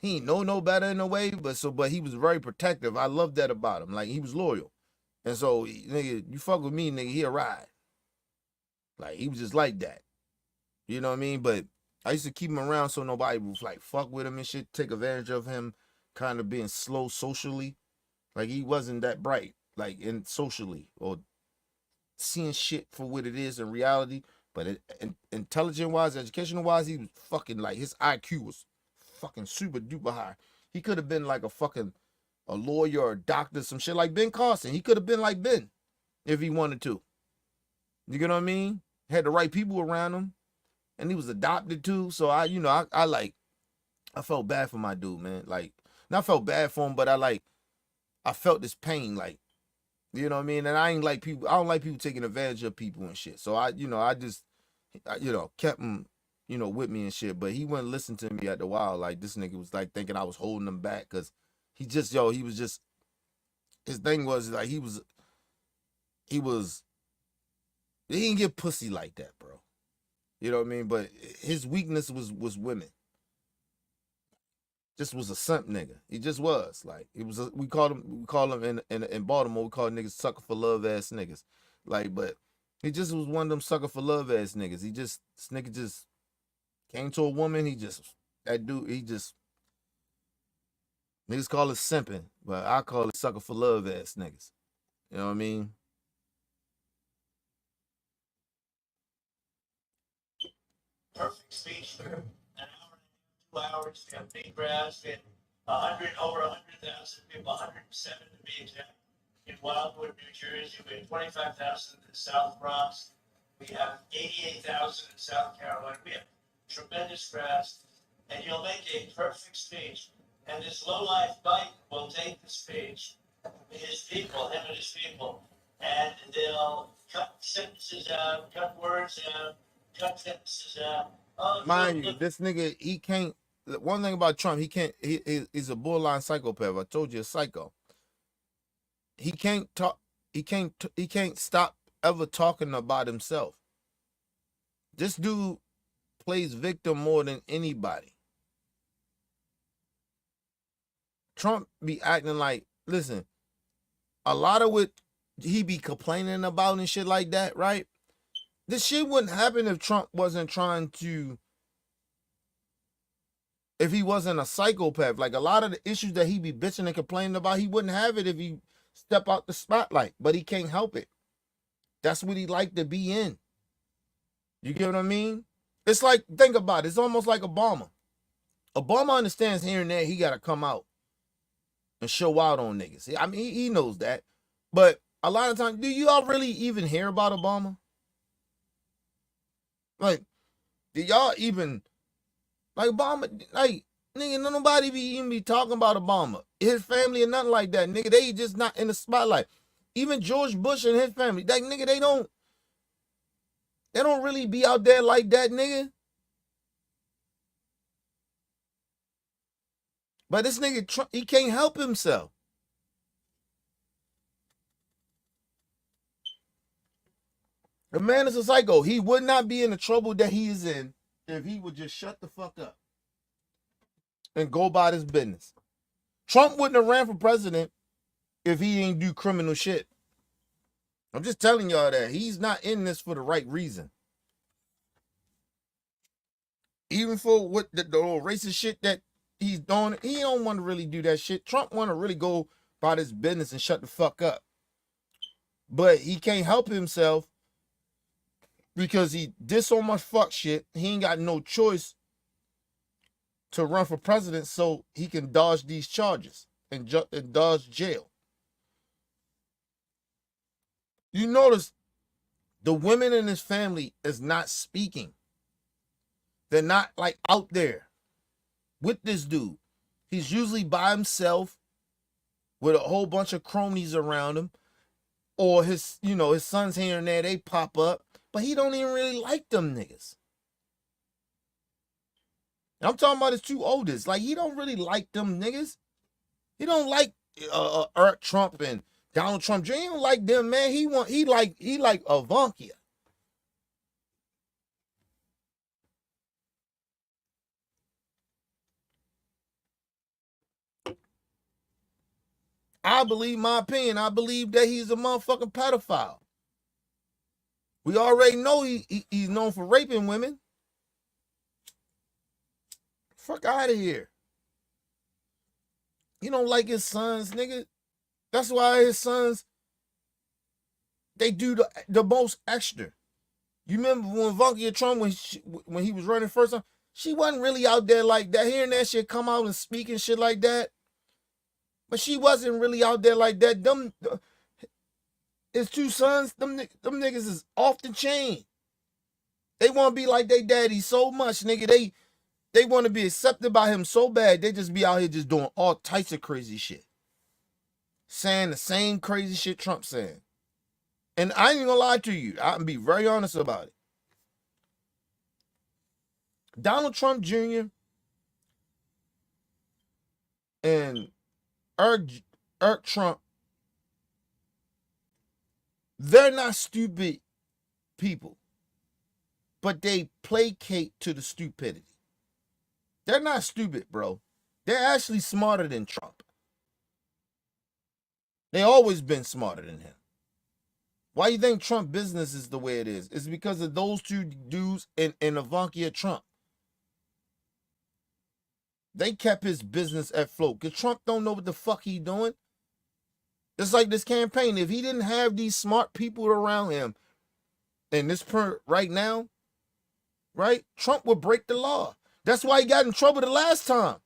he ain't know no better in a way, but he was very protective. I love that about him. Like, he was loyal. And so, nigga, you fuck with me, nigga, he'll ride. Like, he was just like that. You know what I mean? But I used to keep him around so nobody would like fuck with him and shit, take advantage of him, kind of being slow socially. Like, he wasn't that bright, like, in socially or seeing shit for what it is in reality. But intelligent wise, educational wise, he was fucking like, his IQ was fucking super duper high. He could have been like a lawyer or a doctor, some shit like Ben Carson. He could have been like Ben if he wanted to. You get what I mean? Had the right people around him. And he was adopted too. So I felt bad for my dude, man. Like, not felt bad for him, but I felt this pain, like, you know what I mean? And I don't like people taking advantage of people and shit. So I just kept him, with me and shit. But he wouldn't listen to me at the while. Like, this nigga was like thinking I was holding him back because his thing was like he didn't get pussy like that, bro. You know what I mean? But his weakness was women. Just was a simp nigga. He just was. Like, we call him in Baltimore, we call niggas sucker for love ass niggas. Like, but he just was one of them sucker for love ass niggas. This nigga just came to a woman, niggas call it simping, but I call it sucker for love ass niggas. You know what I mean? Perfect speech. An hour, 2 hours. We have big grass. We had over 100,000 people, 107 to be exact. In Wildwood, New Jersey, we have 25,000 in the South Bronx. We have 88,000 in South Carolina. We have tremendous grass, and you'll make a perfect speech. And this low-life Biden will take the speech, him and his people, and they'll cut sentences out, cut words out, cut sentences out. Mind you, this nigga, he can't. One thing about Trump, he's a borderline psychopath. I told you, a psycho. He can't talk. He can't stop ever talking about himself. This dude plays victim more than anybody. Trump be acting like, listen, a lot of what he be complaining about and shit like that, right? This shit wouldn't happen if Trump wasn't if he wasn't a psychopath. Like, a lot of the issues that he be bitching and complaining about, he wouldn't have it if he step out the spotlight, but he can't help it. That's what he like to be in. You get what I mean? It's like, think about it. It's almost like Obama. Obama understands here and there he got to come out and show out on niggas. I mean, he knows that. But a lot of times, do you all really even hear about Obama? Like, do y'all even, like, Obama, like, nigga, nobody even be talking about Obama, his family or nothing like that, nigga. They just not in the spotlight. Even George Bush and his family, like, nigga, they don't really be out there like that, nigga. But this nigga Trump, he can't help himself. The man is a psycho. He would not be in the trouble that he is in if he would just shut the fuck up and go about his business. Trump wouldn't have ran for president if he didn't do criminal shit. I'm just telling y'all that he's not in this for the right reason. Even for what the old racist shit that he's doing, he don't want to really do that shit. Trump want to really go about his business and shut the fuck up. But he can't help himself because he did so much fuck shit. He ain't got no choice to run for president so he can dodge these charges and dodge jail. You notice the women in his family is not speaking. They're not like out there with this dude. He's usually by himself with a whole bunch of cronies around him, or his sons here and there, they pop up, but he don't even really like them niggas. I'm talking about his two oldest. Like, he don't really like them niggas. He don't like Eric Trump and Donald Trump Jr. He don't like them, man. He like Ivanka. I believe my opinion. I believe that he's a motherfucking pedophile. We already know he's known for raping women. Fuck out of here. He don't like his sons, nigga. That's why his sons, they do the most extra. You remember when Ivanka Trump, when he was running first time, she wasn't really out there like that. Hearing that shit come out and speak and shit like that. But she wasn't really out there like that. His two sons, them niggas is off the chain. They want to be like their daddy so much, nigga. They want to be accepted by him so bad, they just be out here just doing all types of crazy shit. Saying the same crazy shit Trump's saying. And I ain't gonna lie to you. I'm gonna be very honest about it. Donald Trump Jr. and Eric Trump, they're not stupid people, but they placate to the stupidity. They're not stupid, bro. They're actually smarter than Trump. They always been smarter than him. Why you think Trump business is the way it is? It's because of those two dudes and Ivanka Trump. They kept his business afloat. Because Trump don't know what the fuck he doing. It's like this campaign. If he didn't have these smart people around him, and this right now, right, Trump would break the law. That's why he got in trouble the last time.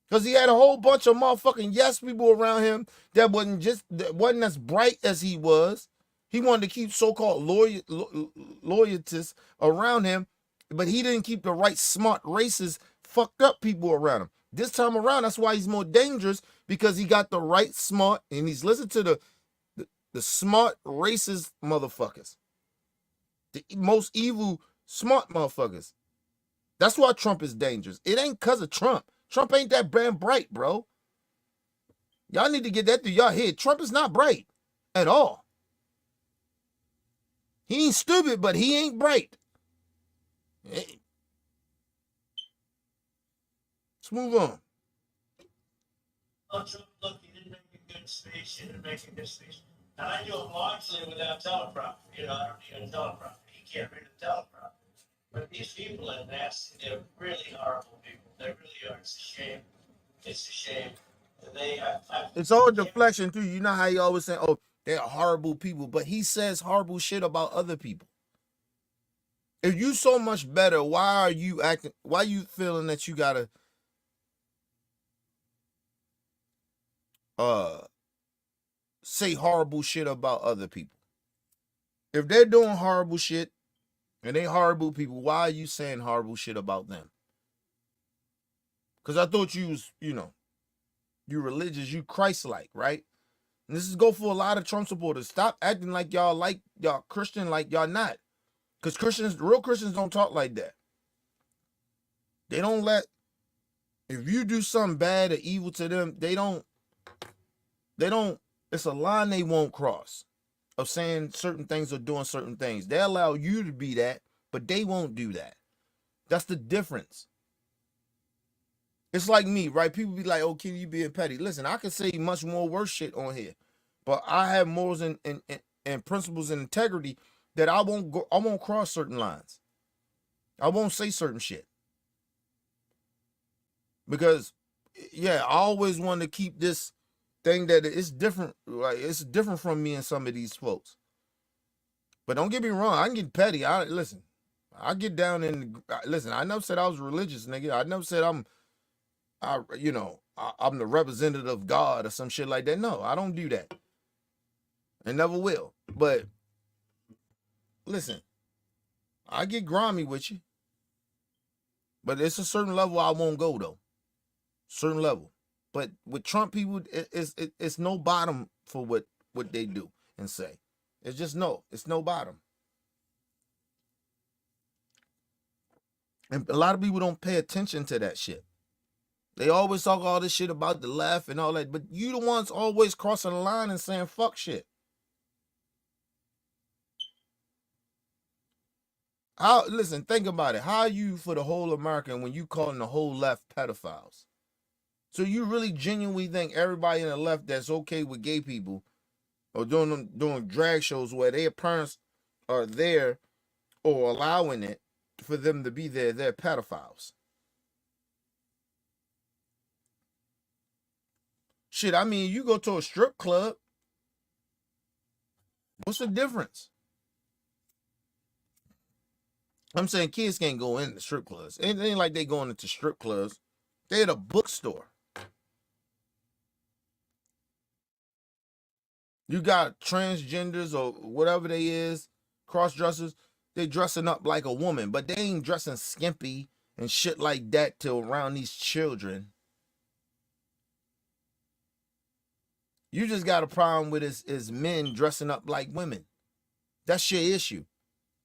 Because he had a whole bunch of motherfucking yes people around him that wasn't as bright as he was. He wanted to keep so-called loyalists around him, but he didn't keep the right smart racist fucked up people around him. This time around, that's why he's more dangerous, because he got the right smart, and he's listened to the smart racist motherfuckers. The most evil smart motherfuckers. That's why Trump is dangerous. It ain't because of Trump. Trump ain't that damn bright, bro. Y'all need to get that through y'all head. Trump is not bright at all. He ain't stupid, but he ain't bright. Let's move on. Look, he didn't make a good speech. He didn't make a good speech. And I knew him largely without teleprompter. I don't need a teleprompter. He can't read a teleprompter. But these people are nasty. They're really horrible people. They really are. It's a shame. It's a shame. It's all deflection too. You know how he always say, "Oh, they're horrible people," but he says horrible shit about other people. If you so much better, why are you acting? Why are you feeling that you gotta say horrible shit about other people? If they're doing horrible shit and they horrible people, why are you saying horrible shit about them? Because I thought you was, you religious, you Christ-like, right? And this is go for a lot of Trump supporters. Stop acting like y'all Christian, like y'all not. Because real Christians don't talk like that. They don't if you do something bad or evil to them, they don't, it's a line they won't cross of saying certain things or doing certain things. They allow you to be that, but they won't do that. That's the difference. It's like me, right? People be like, "Oh, Ken, you being petty." Listen, I can say much more worse shit on here, but I have morals and principles and integrity that I won't go. I won't cross certain lines. I won't say certain shit because, yeah, I always want to keep this thing that it's different. Like it's different from me and some of these folks. But don't get me wrong, I can get petty. Listen. I get down and listen. I never said I was religious, nigga. I never said I'm the representative of God or some shit like that. No, I don't do that. And never will. But listen, I get grimy with you. But it's a certain level I won't go though. Certain level. But with Trump people, it's no bottom for what they do and say. It's just it's no bottom. And a lot of people don't pay attention to that shit. They always talk all this shit about the left and all that, but you the ones always crossing the line and saying fuck shit. Listen, think about it. How are you for the whole American when you calling the whole left pedophiles? So you really genuinely think everybody in the left that's okay with gay people or doing drag shows where their parents are there or allowing it for them to be there, they're pedophiles? Shit, I mean, you go to a strip club. What's the difference? I'm saying kids can't go into strip clubs. It ain't like they going into strip clubs. They at a bookstore. You got transgenders or whatever they is, cross-dressers. They dressing up like a woman, but they ain't dressing skimpy and shit like that to around these children. You just got a problem with is men dressing up like women. That's your issue.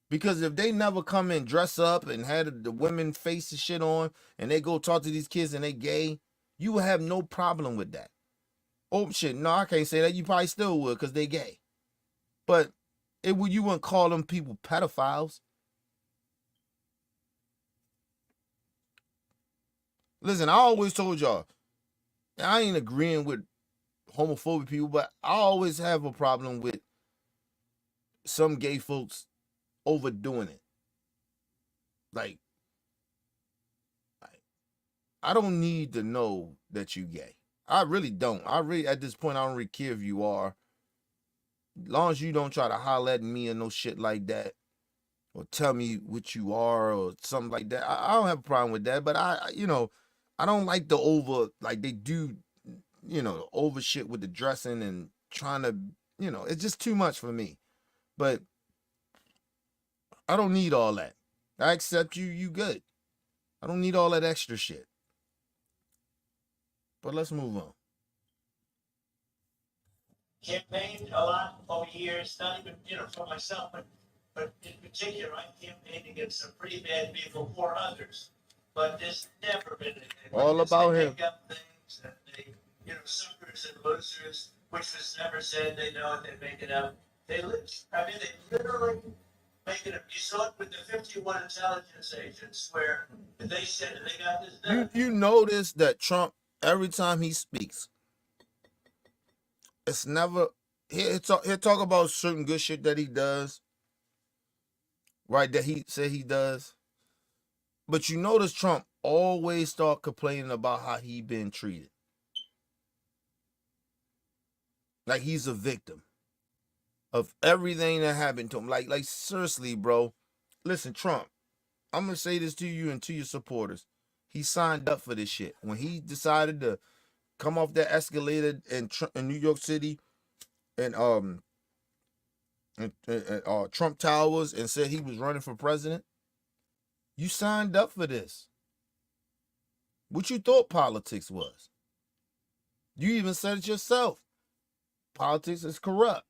Because if they never come and dress up and had the women face and shit on and they go talk to these kids and they gay, you will have no problem with that. Oh shit, no, I can't say that. You probably still would because they gay. But you wouldn't call them people pedophiles. Listen, I always told y'all, I ain't agreeing with homophobic people, but I always have a problem with some gay folks overdoing it. Like I don't need to know that you gay. I really don't. At this point, I don't really care if you are. As long as you don't try to holler at me or no shit like that, or tell me what you are or something like that. I don't have a problem with that, but I don't like the over, like they do, over shit with the dressing and trying to, it's just too much for me. But I don't need all that. I accept you, you good. I don't need all that extra shit. But let's move on. Campaigned a lot over years, not even, for myself, but in particular, I campaigned against some pretty bad people or others. But there's never been anything all like about they him. make up things that they, suckers and losers, which was never said. They know it. They make it up. They literally make it up. You saw it with the 51 intelligence agents where they said that they got this done. You notice that Trump, every time he speaks, it's never he'll talk about certain good shit that he does, right? That he said he does. But you notice Trump always start complaining about how he been treated. Like he's a victim of everything that happened to him. Like seriously, bro. Listen, Trump, I'm gonna say this to you and to your supporters. He signed up for this shit. When he decided to come off that escalator in New York City and Trump Towers and said he was running for president, you signed up for this. What you thought politics was? You even said it yourself. Politics is corrupt.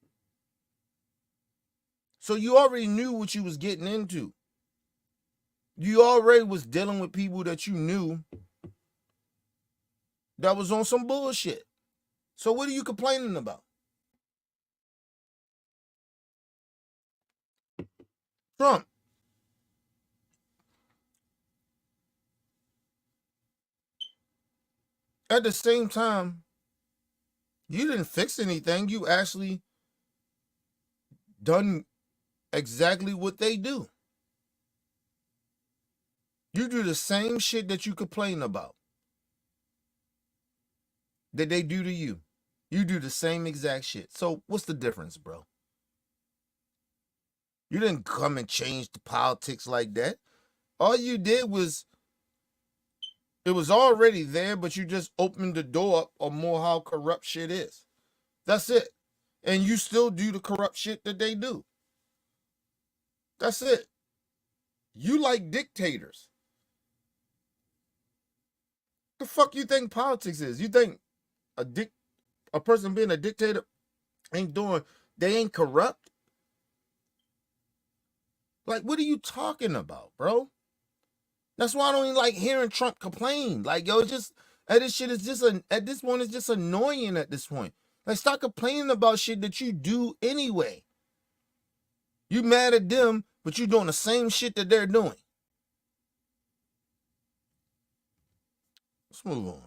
So you already knew what you was getting into. You already was dealing with people that you knew that was on some bullshit. So what are you complaining about? Trump, At the same time, you didn't fix anything. You actually done exactly what they do. You do the same shit that you complain about that they do to you. You do the same exact shit. So what's the difference, bro? You didn't come and change the politics like that. All you did was, it was already there, but you just opened the door up on more how corrupt shit is. That's it. And you still do the corrupt shit that they do. That's it. You like dictators. The fuck you think politics is? You think a person being a dictator they ain't corrupt? Like, what are you talking about, bro? That's why I don't even like hearing Trump complain. Like, yo, it's just, this shit is just, at this point, it's just annoying at this point. Like, stop complaining about shit that you do anyway. You mad at them, but you doing the same shit that they're doing. Let's move on.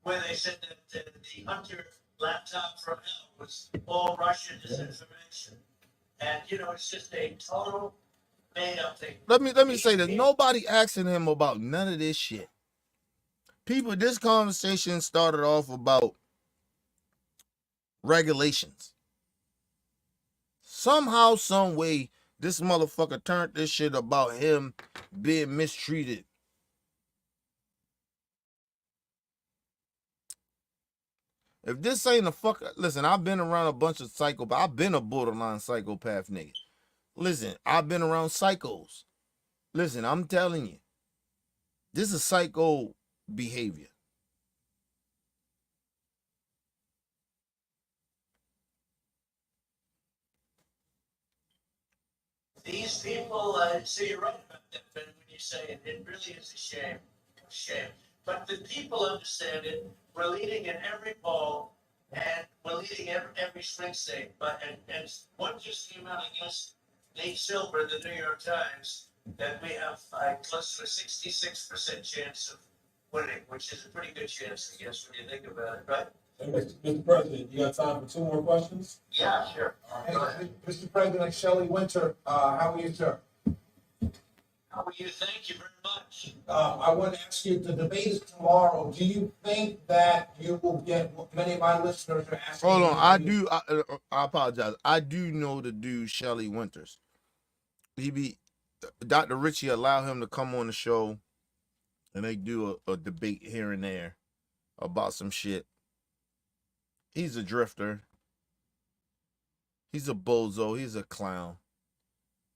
Where they said that the Hunter laptop from hell was all Russian disinformation. And, it's just a total made-up thing. Let me say this. Nobody asking him about none of this shit. People, this conversation started off about regulations. Somehow, some way, this motherfucker turned this shit about him being mistreated. If this ain't a fuck, listen, I've been around a bunch of psychopaths. I've been a borderline psychopath nigga. Listen, I've been around psychos. Listen, I'm telling you, this is psycho behavior. These people, so you're right about that, Ben, when you say it really is a shame. But the people understand it. We're leading in every poll, and we're leading every swing state. And one just came out, I guess, Nate Silver, the New York Times, that we have close to a 66% chance of winning, which is a pretty good chance, I guess, when you think about it, right? Hey, Mr. President, you got time for 2 more questions? Yeah, sure. Hey, Mr. President, Shelley Winter, how are you, sir? How are you? Thank you very much. I want to ask you, the debate is tomorrow. Do you think that you will get, many of my listeners are asking. Hold on, I apologize. I do know the dude, Shelley Winters. Dr. Richie allow him to come on the show, and they do a debate here and there about some shit. He's a drifter. He's a bozo. He's a clown.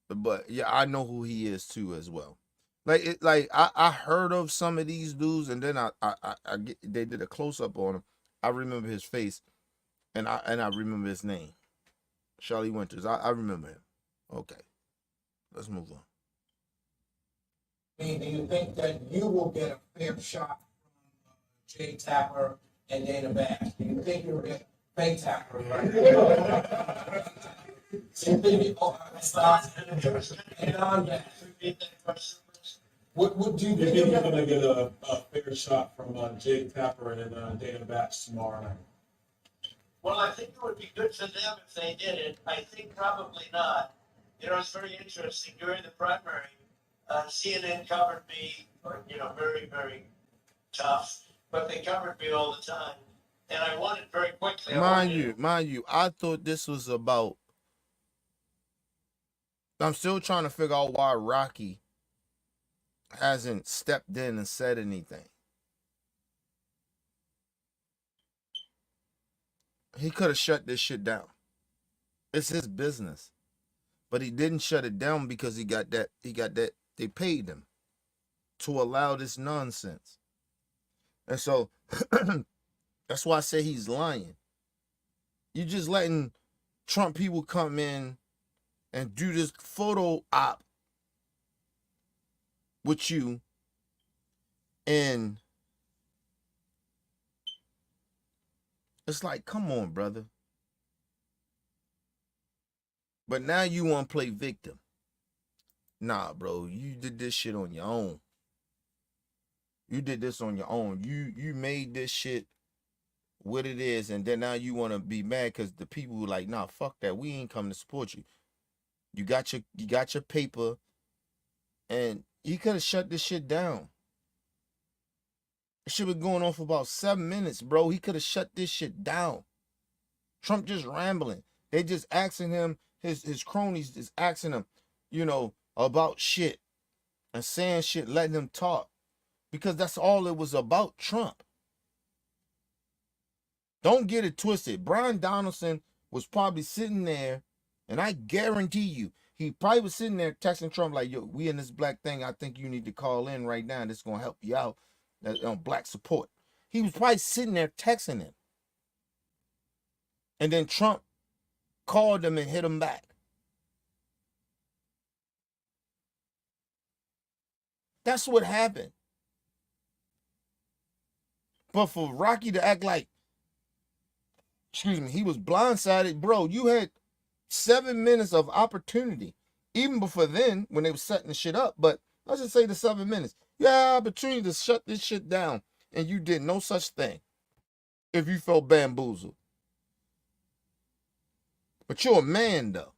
But yeah, I know who he is too as well. I heard of some of these dudes, and then they did a close up on him. I remember his face, and I remember his name, Shelley Winters. I remember him. Okay, let's move on. Do you think that you will get a fair shot from Jay Tapper and Dana Bash? Do you think you'll get Faye Tapper? Right? What do you think you're going to get a fair shot from Jay Tapper and Dana Bash tomorrow night? Well, I think it would be good for them if they did it. I think probably not. It's very interesting. During the primary, CNN covered me, very, very tough, but they covered me all the time. And I won it very quickly. Mind you, I thought this was about, I'm still trying to figure out why Rocky hasn't stepped in and said anything. He could have shut this shit down. It's his business. But he didn't shut it down because he got that, they paid him to allow this nonsense. And so that's why I say he's lying. You're just letting Trump people come in and do this photo op with you, and it's like, come on, brother. But now you want to play victim. Nah, bro, you did this shit on your own. You did this on your own. You made this shit what it is, and then now you want to be mad because the people were like, nah, fuck that. We ain't come to support you. You got your paper, and he could have shut this shit down. It should have been going on for about 7 minutes, bro. He could have shut this shit down. Trump just rambling. They just asking him, his cronies just asking him, about shit and saying shit, letting him talk. Because that's all it was about, Trump. Don't get it twisted. Brian Donaldson was probably sitting there, and I guarantee you, he probably was sitting there texting Trump like, yo, we in this black thing. I think you need to call in right now. This is going to help you out on black support. He was probably sitting there texting him. And then Trump called him and hit him back. That's what happened. But for Rocky to act like, he was blindsided, bro, you had 7 minutes of opportunity. Even before then, when they were setting the shit up, but let's just say the 7 minutes. You had opportunity to shut this shit down, and you did no such thing. If you felt bamboozled. But you're a man, though.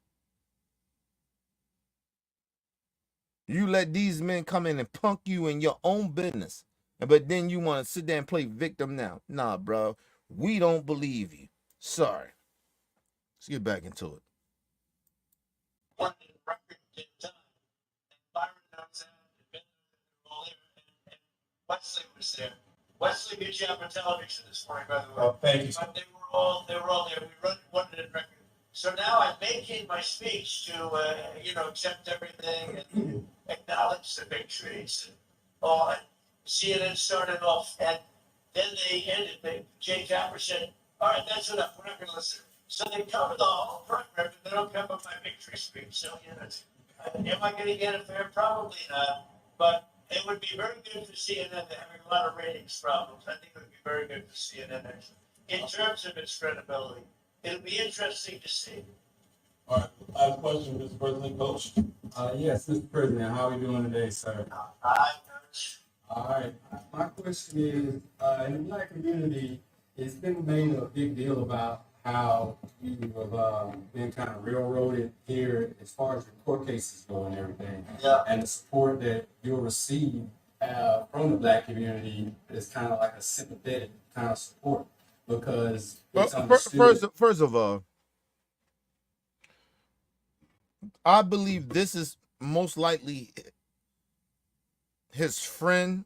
You let these men come in and punk you in your own business. But then you want to sit there and play victim now. Nah, bro. We don't believe you. Sorry. Let's get back into it. One record in time. And Byron knows that. And Ben were all there. And Wesley was there. Wesley gets you on television this morning, by the way. Oh, thank you. But they were all there. We wanted it record. So now I'm making my speech to, accept everything and acknowledge the victories. And CNN started off, and then they ended. Jay Tapper said, all right, that's enough. We're not going to listen. So they cover the whole program, but they don't cover my victory speech. So, am I going to get it fair? Probably not. But it would be very good for CNN. They're having a lot of ratings problems. I think it would be very good for CNN, actually, in terms of its credibility. It'll be interesting to see. All right, last question, Mr. President, Coach. Yes, Mr. President, how are we doing today, sir? Hi, Coach. All right, my question is, in the black community, it's been made a big deal about how you have been kind of railroaded here as far as your court cases go and everything. Yeah. And the support that you'll receive from the black community is kind of like a sympathetic kind of support. Because first of all, I believe this is most likely his friend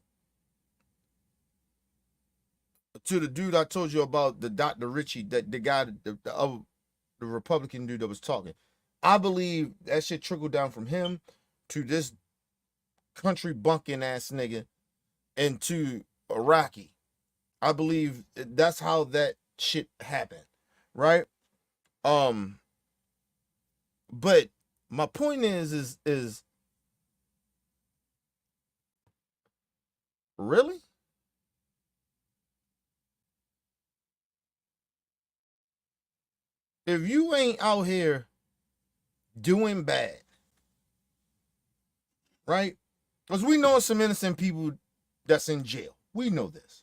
to the dude I told you about, the Dr. Richie, that the guy, the Republican dude that was talking. I believe that shit trickled down from him to this country bunking ass nigga and to Iraqi. I believe that's how that shit happened, right? But my point is really? If you ain't out here doing bad, right? Because we know some innocent people that's in jail. We know this.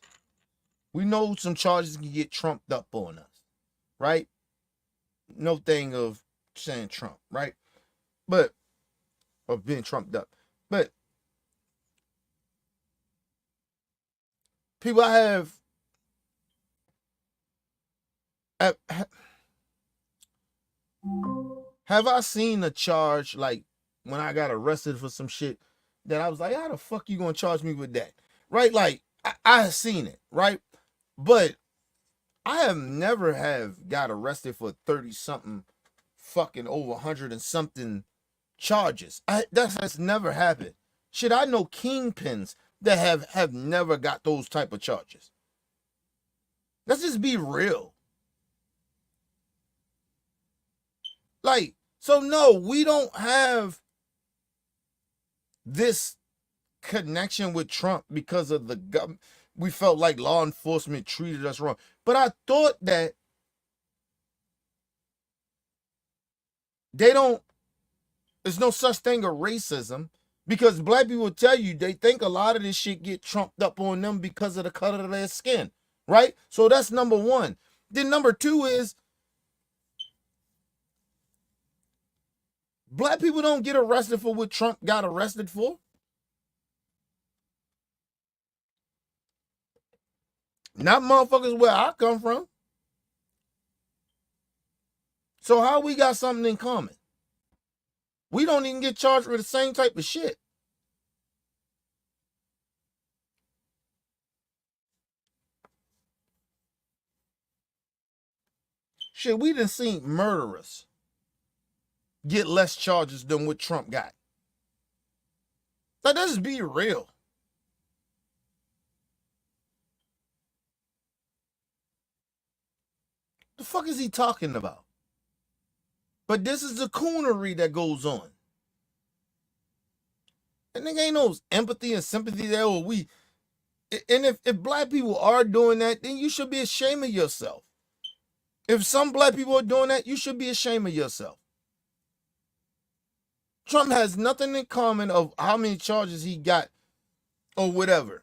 We know some charges can get trumped up on us, right? No thing of saying Trump, right? But, of being trumped up. But, people have I seen a charge, like, when I got arrested for some shit, that I was like, how the fuck you gonna charge me with that? Right? Like, I have seen it, right? But I have never got arrested for 30-something fucking over 100 and something charges. That has never happened. Shit, I know kingpins that have never got those type of charges. Let's just be real. Like, so no, we don't have this connection with Trump because of the government. We felt like law enforcement treated us wrong. But I thought that there's no such thing as racism. Because black people tell you they think a lot of this shit get trumped up on them because of the color of their skin, right? So that's number one. Then number two is black people don't get arrested for what Trump got arrested for. Not motherfuckers where I come from. So how we got something in common? We don't even get charged with the same type of shit. Shit, we done seen murderers get less charges than what Trump got. Like, let's just be real. The fuck is he talking about? But this is the coonery that goes on. And there ain't no empathy and sympathy there. Or we, and if black people are doing that, then you should be ashamed of yourself. If some black people are doing that, you should be ashamed of yourself. Trump has nothing in common of how many charges he got or whatever.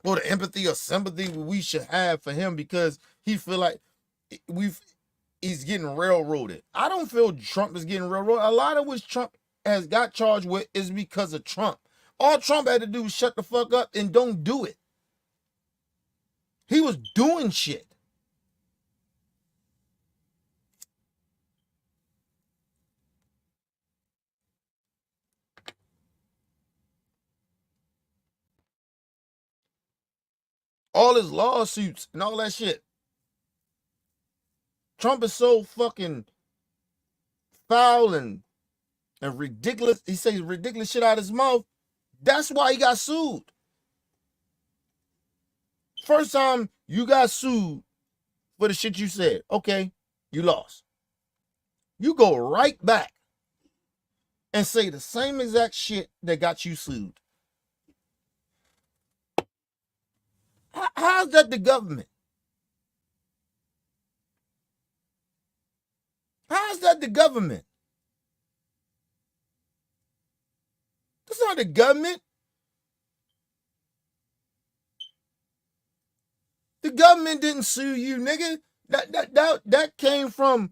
Or the empathy or sympathy we should have for him because he feel like he's getting railroaded. I don't feel Trump is getting railroaded. A lot of what Trump has got charged with is because of Trump. All Trump had to do was shut the fuck up and don't do it. He was doing shit. All his lawsuits and all that shit. Trump is so fucking foul and ridiculous. He says ridiculous shit out of his mouth. That's why he got sued. First time you got sued for the shit you said. Okay, you lost. You go right back and say the same exact shit that got you sued. How's that the government? How's that the government? That's not the government. The government didn't sue you, nigga. That came from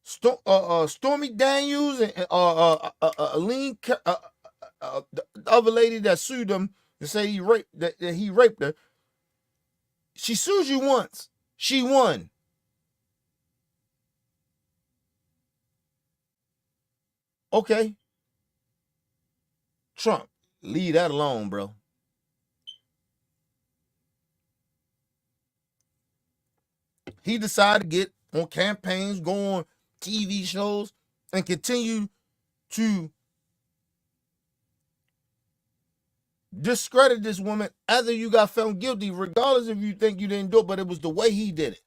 Stormy Daniels and Aline, the other lady that sued him to say he raped her. She sued you once. She won. Okay. Trump, leave that alone, bro. He decided to get on campaigns, go on TV shows, and continue to discredit this woman after you got found guilty, regardless if you think you didn't do it, but it was the way he did it.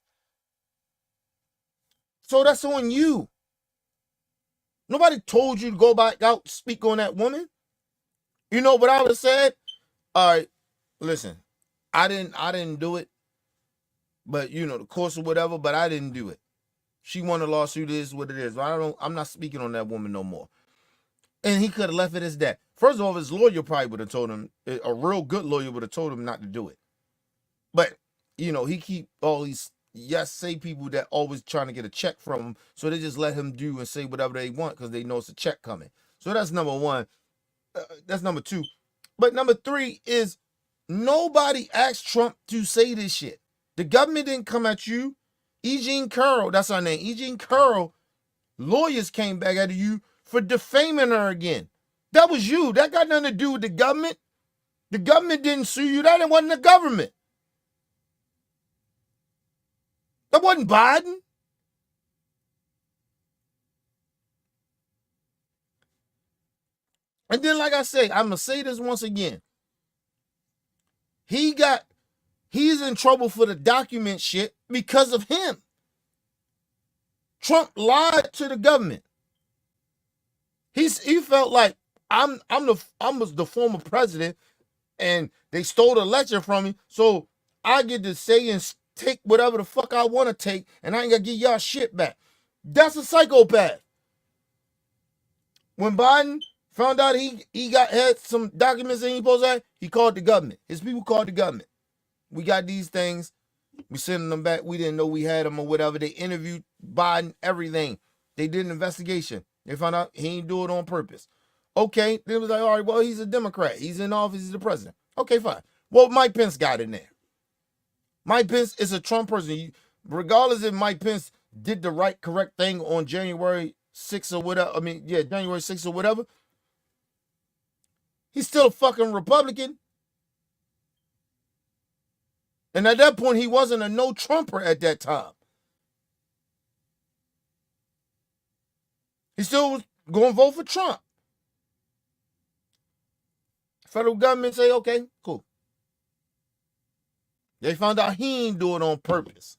So that's on you. Nobody told you to go back out and speak on that woman. You know what I would have said? All right, listen, I didn't do it, but you know, the course or whatever, but I didn't do it. She won a lawsuit, it is what it is. I'm not speaking on that woman no more. And he could have left it as that. First of all, his lawyer probably would have told him, a real good lawyer would have told him not to do it. But, you know, he keep all these say people that always trying to get a check from him, so they just let him do and say whatever they want because they know it's a check coming. So that's number one. That's number two. But number three is nobody asked Trump to say this shit. The government didn't come at you. E. Jean Carroll, that's her name. E. Jean Carroll, lawyers came back at you for defaming her again. That was you. That got nothing to do with the government. The government didn't sue you. That wasn't the government. That wasn't Biden. And then, like I say, I'm going to say this once again. He's in trouble for the document shit because of him. Trump lied to the government. He felt like I was the former president and they stole the election from me, so I get to say and take whatever the fuck I want to take, and I ain't gonna give y'all shit back. That's a psychopath. When Biden Found out he had some documents that he supposed to have. He called the government. His people called the government. We got these things. We sending them back. We didn't know we had them or whatever. They interviewed Biden, everything. They did an investigation. They found out he ain't do it on purpose. Okay, they was like, all right, well, he's a Democrat. He's in office. He's the president. Okay, fine. Well, Mike Pence got in there. Mike Pence is a Trump person. Regardless if Mike Pence did the right, correct thing on January 6th or whatever. I mean, yeah, January 6th or whatever. He's still a fucking Republican. And at that point, he wasn't a no-Trumper at that time. He still was going to vote for Trump. Federal government say, okay, cool. They found out he ain't do it on purpose.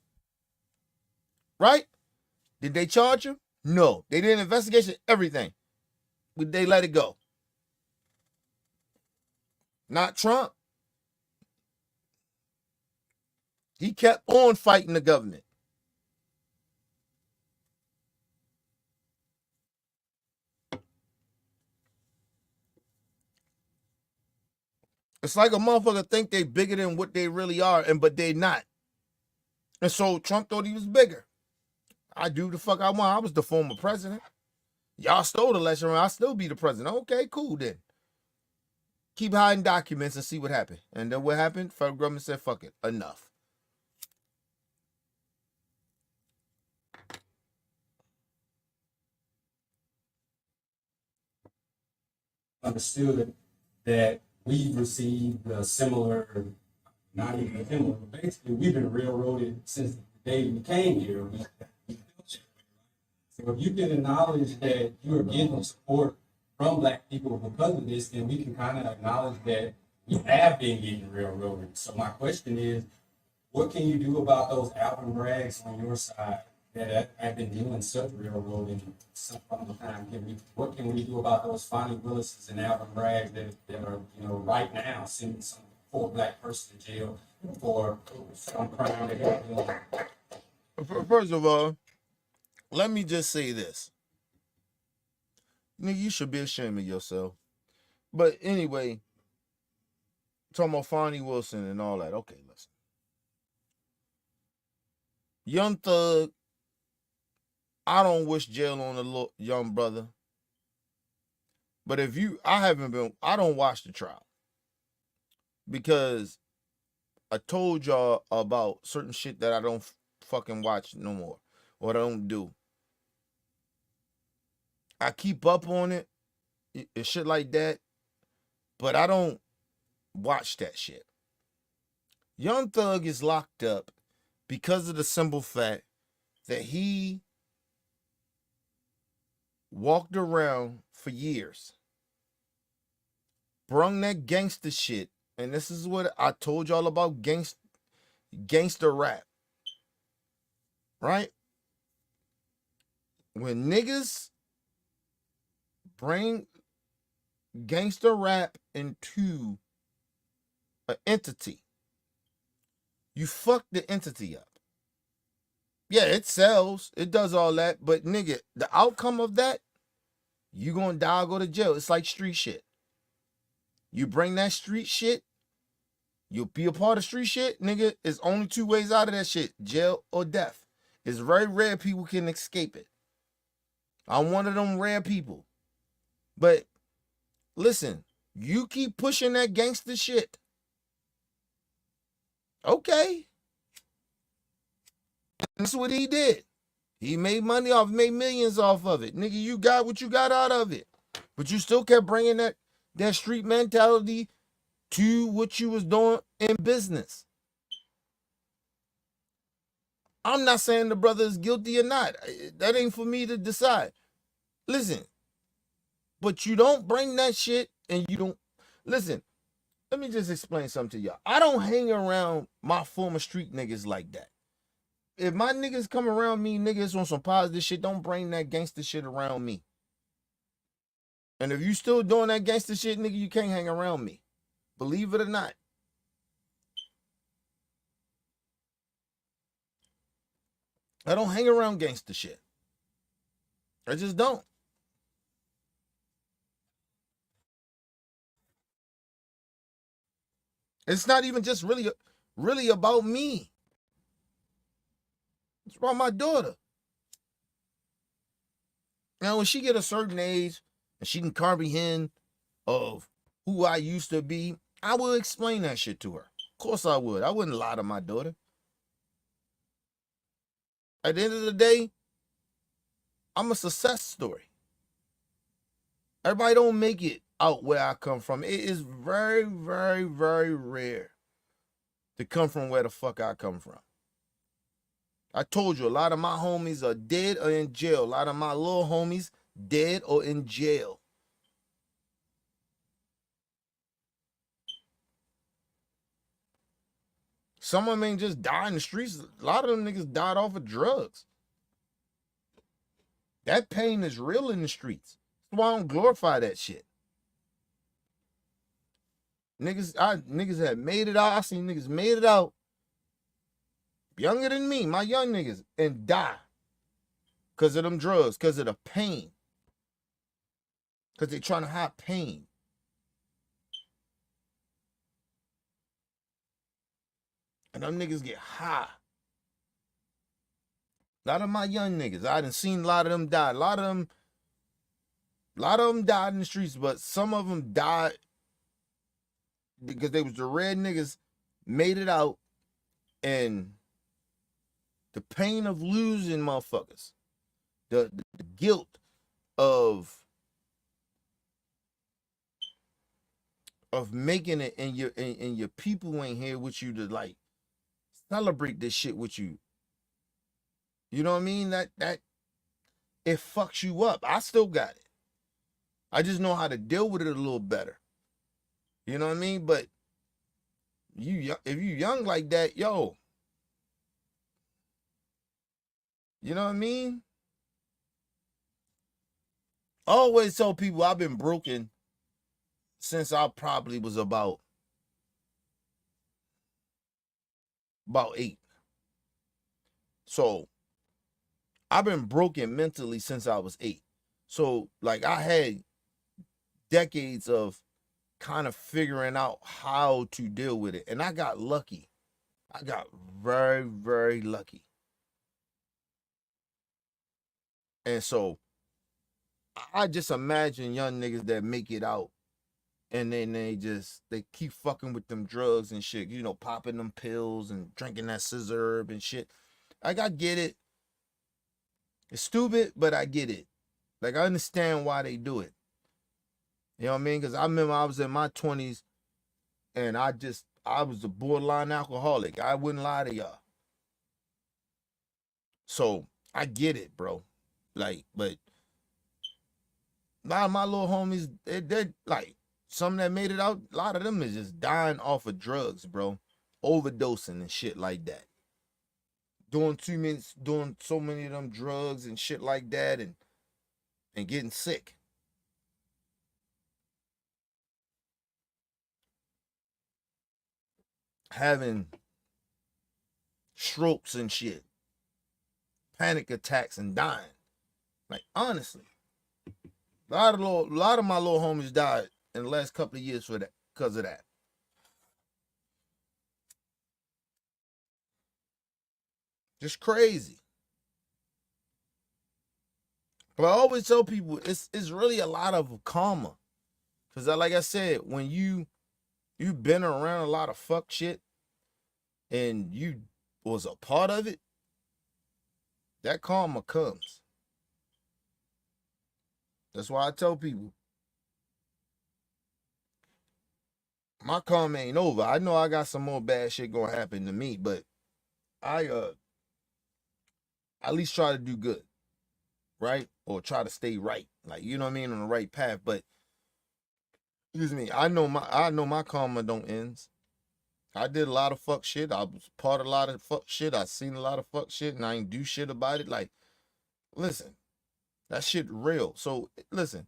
Right? Did they charge him? No. They did an investigation, everything. They let it go. Not Trump. He kept on fighting the government. It's like a motherfucker think they bigger than what they really are, but they not. And so Trump thought he was bigger. I do the fuck I want. I was the former president. Y'all stole the election, I'll still be the president. Okay, cool then. Keep hiding documents and see what happened. And then what happened? Federal government said, fuck it, enough. Understood that we've received a similar, not even similar, but basically we've been railroaded since the day we came here. So if you can acknowledge that you are getting support from Black people because of this, then we can kind of acknowledge that we have been getting railroaded. So my question is, what can you do about those Alvin Braggs on your side that have been doing such railroading from the time? What can we do about those Fonnie Willis's and Alvin Braggs that are, right now sending some poor Black person to jail for some crime that they're doing? First of all, let me just say this. Nigga, you should be ashamed of yourself. But anyway, talking about Fonnie Wilson and all that. Okay, listen. Young Thug, I don't wish jail on a young brother. But I don't watch the trial. Because I told y'all about certain shit that I don't fucking watch no more. Or I don't do. I keep up on it and shit like that. But I don't watch that shit. Young Thug is locked up because of the simple fact that he walked around for years, brung that gangster shit, and this is what I told y'all about gangster rap, right? When niggas bring gangster rap into an entity, you fuck the entity up. Yeah, it sells. It does all that. But, nigga, the outcome of that, you gonna die or go to jail. It's like street shit. You bring that street shit, you'll be a part of street shit, nigga. There's only two ways out of that shit, jail or death. It's very rare people can escape it. I'm one of them rare people. But, listen, you keep pushing that gangster shit. Okay. That's what he did. He made made millions off of it. Nigga, you got what you got out of it. But you still kept bringing that street mentality to what you was doing in business. I'm not saying the brother is guilty or not. That ain't for me to decide. Listen, but you don't bring that shit and you don't... Listen, let me just explain something to y'all. I don't hang around my former street niggas like that. If my niggas come around me, niggas on some positive shit, don't bring that gangster shit around me. And if you still doing that gangster shit, nigga, you can't hang around me. Believe it or not. I don't hang around gangster shit. I just don't. It's not even just really about me. It's about my daughter. Now, when she get a certain age and she can comprehend of who I used to be, I will explain that shit to her. Of course I would. I wouldn't lie to my daughter. At the end of the day, I'm a success story. Everybody don't make it out where I come from. It is very, very, very rare to come from where the fuck I come from. I told you, a lot of my homies are dead or in jail. A lot of my little homies dead or in jail. Some of them ain't just die in the streets. A lot of them niggas died off of drugs. That pain is real in the streets. That's why I don't glorify that shit. Niggas had made it out. I seen niggas made it out younger than me, my young niggas, and die because of them drugs, because of the pain. Because they trying to hide pain. And them niggas get high. A lot of my young niggas, I done seen a lot of them die. A lot of them died in the streets, but some of them died because they was the red niggas, made it out, and the pain of losing motherfuckers, the guilt of making it, and your people ain't here with you to like celebrate this shit with you. You know what I mean? That it fucks you up. I still got it. I just know how to deal with it a little better. You know what I mean? But if you young like that, yo, you know what I mean? I always tell people I've been broken since I probably was about 8. So I've been broken mentally since I was 8. So like I had decades of kind of figuring out how to deal with it. And I got lucky. I got very, very lucky. And so I just imagine young niggas that make it out and then they keep fucking with them drugs and shit, you know, popping them pills and drinking that scissor and shit. Like, I get it. It's stupid, but I get it. Like, I understand why they do it. You know what I mean? Because I remember I was in my 20s and I was a borderline alcoholic. I wouldn't lie to y'all. So I get it, bro. Like, but a lot of my little homies, they're like, some that made it out, a lot of them is just dying off of drugs, bro. Overdosing and shit like that. Doing so many of them drugs and shit like that and getting sick. Having strokes and shit. Panic attacks and dying. Like, honestly. A lot of my little homies died in the last couple of years for that, because of that. Just crazy. But I always tell people it's really a lot of karma. Because like I said, when you've been around a lot of fuck shit and you was a part of it, that karma comes. That's why I tell people, my karma ain't over. I know I got some more bad shit gonna happen to me, but I at least try to do good, right? Or try to stay right, like, you know what I mean, on the right path. But excuse me, I know my karma don't end. I did a lot of fuck shit. I was part of a lot of fuck shit. I seen a lot of fuck shit, and I ain't do shit about it. Like, listen, that shit real. So listen,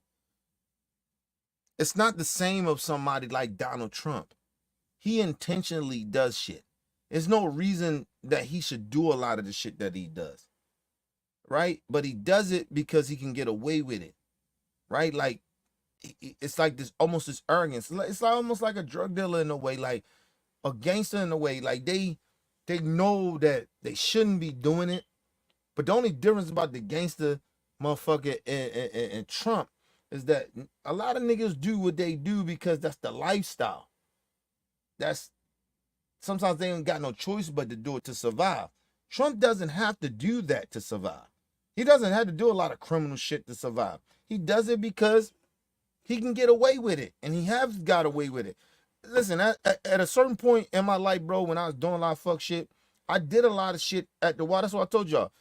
it's not the same of somebody like Donald Trump. He intentionally does shit. There's no reason that he should do a lot of the shit that he does, right? But he does it because he can get away with it, right? Like, it's like this, almost this arrogance. It's like almost like a drug dealer in a way. Like, a gangster in a way. Like they know that they shouldn't be doing it. But the only difference about the gangster motherfucker and Trump is that a lot of niggas do what they do because that's the lifestyle. That's sometimes they ain't got no choice but to do it to survive. Trump doesn't have to do that to survive. He doesn't have to do a lot of criminal shit to survive. He does it because he can get away with it, and he has got away with it. Listen, at a certain point in my life, bro, when I was doing a lot of fuck shit, I did a lot of shit at the wall. That's what I told y'all.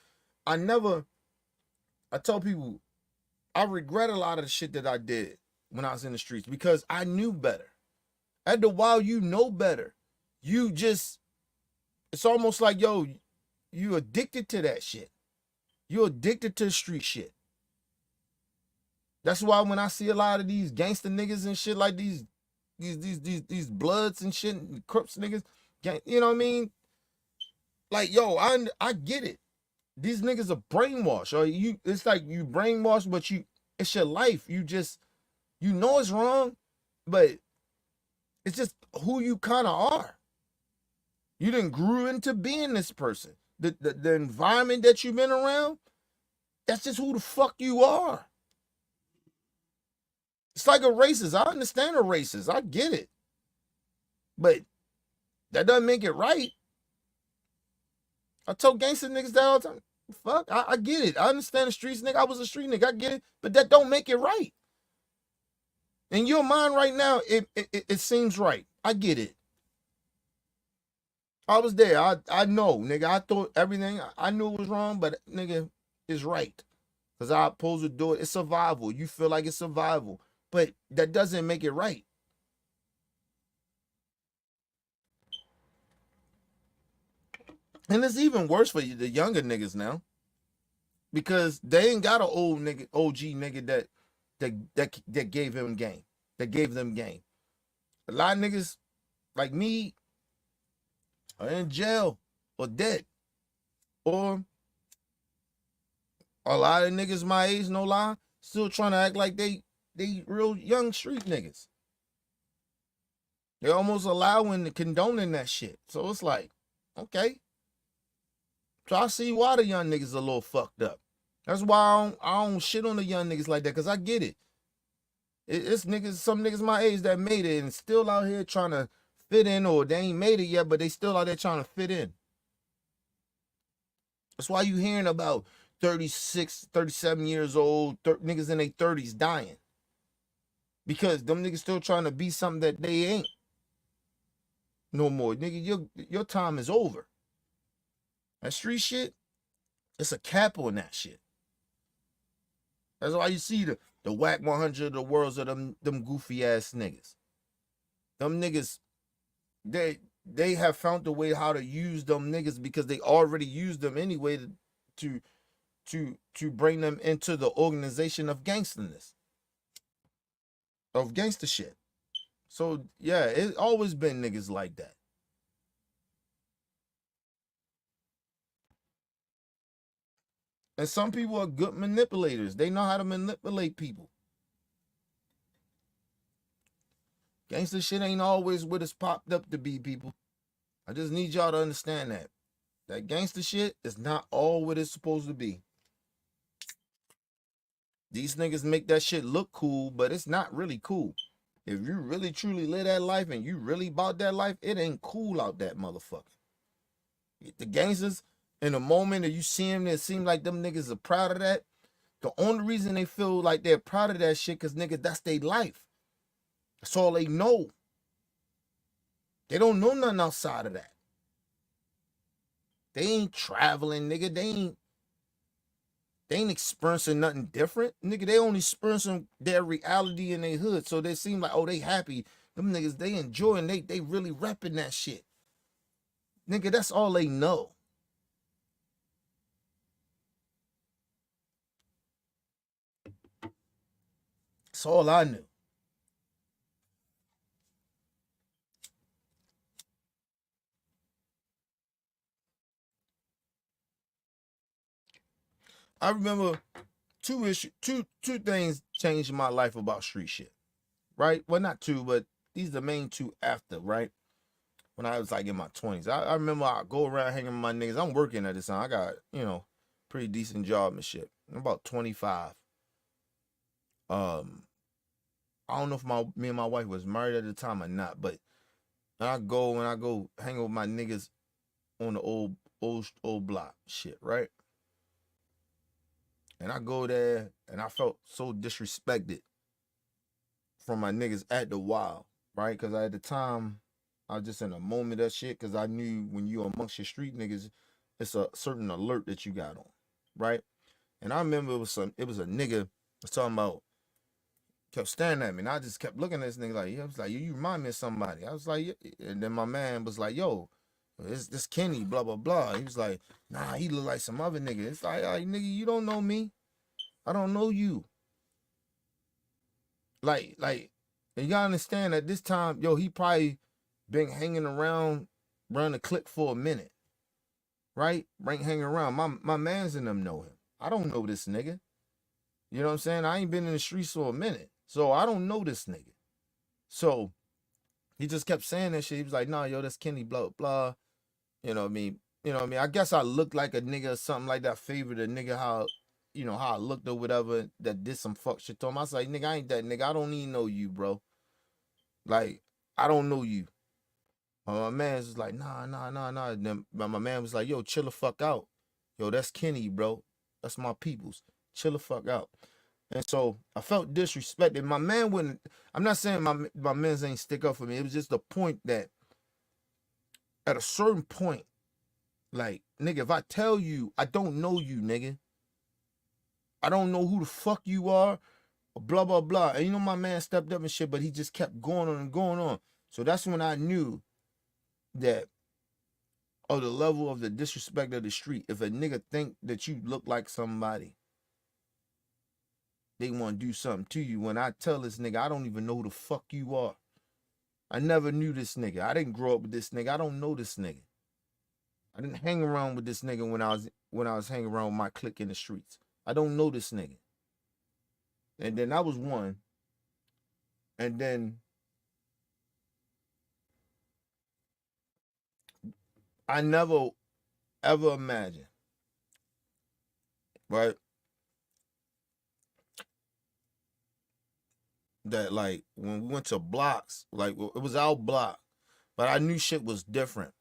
I tell people, I regret a lot of the shit that I did when I was in the streets because I knew better. At the while, you know better. You just, it's almost like, yo, you addicted to that shit. You addicted to street shit. That's why when I see a lot of these gangster niggas and shit like these Bloods and shit, and Crips niggas, you know what I mean? Like, yo, I get it. These niggas are brainwashed, or it's like you brainwashed, but it's your life. You know it's wrong, but it's just who you kind of are. You done grew into being this person. The environment that you've been around, that's just who the fuck you are. It's like a racist. I understand a racist. I get it. But that doesn't make it right. I told gangster niggas that all the time. Fuck, I get it. I understand the streets, nigga. I was a street nigga. I get it. But that don't make it right. In your mind right now, it seems right. I get it. I was there. I know, nigga. I thought everything. I knew it was wrong, but nigga, it's right. Because I opposed to do it. It's survival. You feel like it's survival. But that doesn't make it right. And it's even worse for the younger niggas now. Because they ain't got an old nigga, OG nigga that gave him game. That gave them game. A lot of niggas like me are in jail or dead. Or a lot of niggas my age, no lie, still trying to act like they real young street niggas. They're almost allowing, condoning that shit. So it's like, okay. So I see why the young niggas are a little fucked up. That's why I don't shit on the young niggas like that, because I get it. It's niggas, some niggas my age that made it and still out here trying to fit in, or they ain't made it yet, but they still out there trying to fit in. That's why you hearing about 36, 37 years old, niggas in their 30s dying. Because them niggas still trying to be something that they ain't no more. Nigga, your time is over. That street shit, it's a cap on that shit. That's why you see the whack 100 of the worlds of them goofy ass niggas. Them niggas, they have found a way how to use them niggas because they already used them anyway to bring them into the organization of gangsterness. Of gangster shit. So yeah, it's always been niggas like that. And some people are good manipulators. They know how to manipulate people. Gangster shit ain't always what it's popped up to be, people. I just need y'all to understand that. That gangster shit is not all what it's supposed to be. These niggas make that shit look cool, but it's not really cool. If you really truly live that life and you really bought that life, it ain't cool out that motherfucker. The gangsters, in the moment that you see them, it seems like them niggas are proud of that. The only reason they feel like they're proud of that shit, because nigga, that's their life. That's all they know. They don't know nothing outside of that. They ain't traveling, nigga. They ain't experiencing nothing different. Nigga, they only experiencing their reality in their hood. So they seem like, oh, they happy. Them niggas, they enjoying, they really repping that shit. Nigga, that's all they know. That's all I knew. I remember two things changed my life about street shit. Right? Well, not two, but these are the main two after, right? when I was like in my 20s. I remember I go around hanging with my niggas. I'm working at this time. I got, you know, pretty decent job and shit. I'm about 25. I don't know if me and my wife was married at the time or not, but when I go hang with my niggas on the old block shit, right? And I go there and I felt so disrespected from my niggas at the wild, right? Because at the time, I was just in a moment of shit because I knew when you amongst your street niggas, it's a certain alert that you got on, right? And I remember it was a nigga was talking about, kept staring at me, and I just kept looking at this nigga like, I was like, you remind me of somebody. I was like, yeah. And then my man was like, yo, this Kenny, blah, blah, blah. He was like, nah, he look like some other nigga. It's like, nigga, you don't know me. I don't know you. Like, and you gotta understand at this time, yo, he probably been hanging around the clique for a minute, right? Hanging around. My mans and them know him. I don't know this nigga. You know what I'm saying? I ain't been in the streets for a minute, so I don't know this nigga. So he just kept saying that shit. He was like, nah, yo, that's Kenny, blah, blah. You know what I mean? I guess I looked like a nigga or something like that, favored a nigga how I looked or whatever, that did some fuck shit to him. I was like, nigga, I ain't that nigga. I don't even know you, bro. Like, I don't know you. My man's was like, nah. And then my man was like, yo, chill the fuck out. Yo, that's Kenny, bro. That's my peoples. Chill the fuck out. And so I felt disrespected. My man wouldn't, I'm not saying my mans ain't stick up for me. It was just the point that at a certain point, like, nigga, if I tell you, I don't know you, nigga. I don't know who the fuck you are, blah, blah, blah. And my man stepped up and shit, but he just kept going on and going on. So that's when I knew that of the level of the disrespect of the street. If a nigga think that you look like somebody, they want to do something to you. When I tell this nigga, I don't even know who the fuck you are. I never knew this nigga. I didn't grow up with this nigga. I don't know this nigga. I didn't hang around with this nigga when I was hanging around with my clique in the streets. I don't know this nigga. And then that was one. And then I never ever imagined, right, that like when we went to blocks, like it was our block, but I knew shit was different.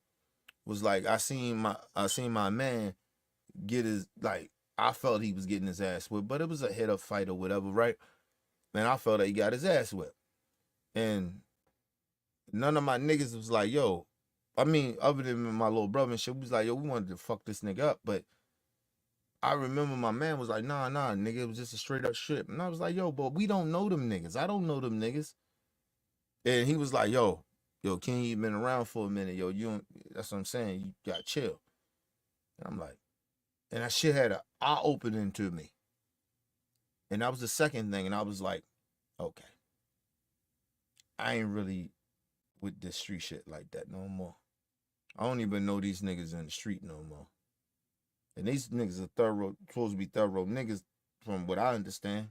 It was like I seen my man get his, like, I felt he was getting his ass whipped, but it was a hit up fight or whatever, right? And I felt that he got his ass whipped. And none of my niggas was like, yo, I mean, other than my little brother and shit, we was like, yo, we wanted to fuck this nigga up. But I remember my man was like, nah, nigga, it was just a straight up shit. And I was like, yo, but we don't know them niggas. I don't know them niggas. And he was like, yo, Ken, you been around for a minute, yo, you don't, that's what I'm saying, you got chill. And I'm like, and that shit had an eye opening to me. And that was the second thing. And I was like, okay, I ain't really with this street shit like that no more. I don't even know these niggas in the street no more. And these niggas are supposed to be thorough niggas from what I understand.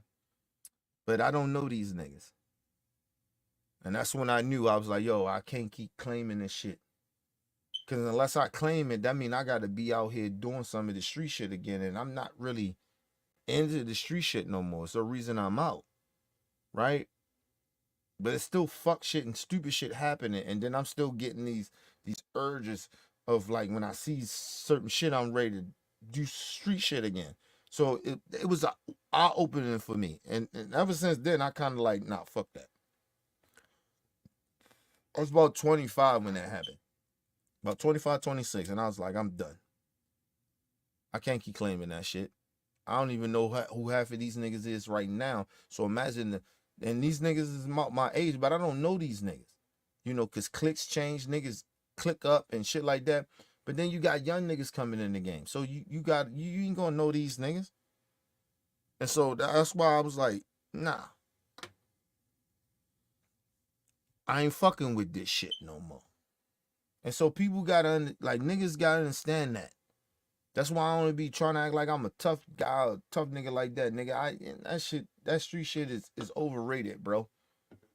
But I don't know these niggas. And that's when I knew, I was like, yo, I can't keep claiming this shit. Because unless I claim it, that mean I got to be out here doing some of the street shit again. And I'm not really into the street shit no more. It's the reason I'm out. Right? But it's still fuck shit and stupid shit happening. And then I'm still getting these urges of, like, when I see certain shit, I'm ready to do street shit again. So it was an eye-opening for me. And ever since then, I kind of like, nah, fuck that. I was about 25 when that happened. About 25, 26. And I was like, I'm done. I can't keep claiming that shit. I don't even know who half of these niggas is right now. So imagine, and these niggas is my age, but I don't know these niggas. Because cliques change, niggas click up and shit like that. But then you got young niggas coming in the game. So you ain't gonna know these niggas. And so that's why I was like, nah. I ain't fucking with this shit no more. And so people niggas gotta understand that. That's why I don't be trying to act like I'm a tough guy, a tough nigga like that, nigga. That street shit is overrated, bro.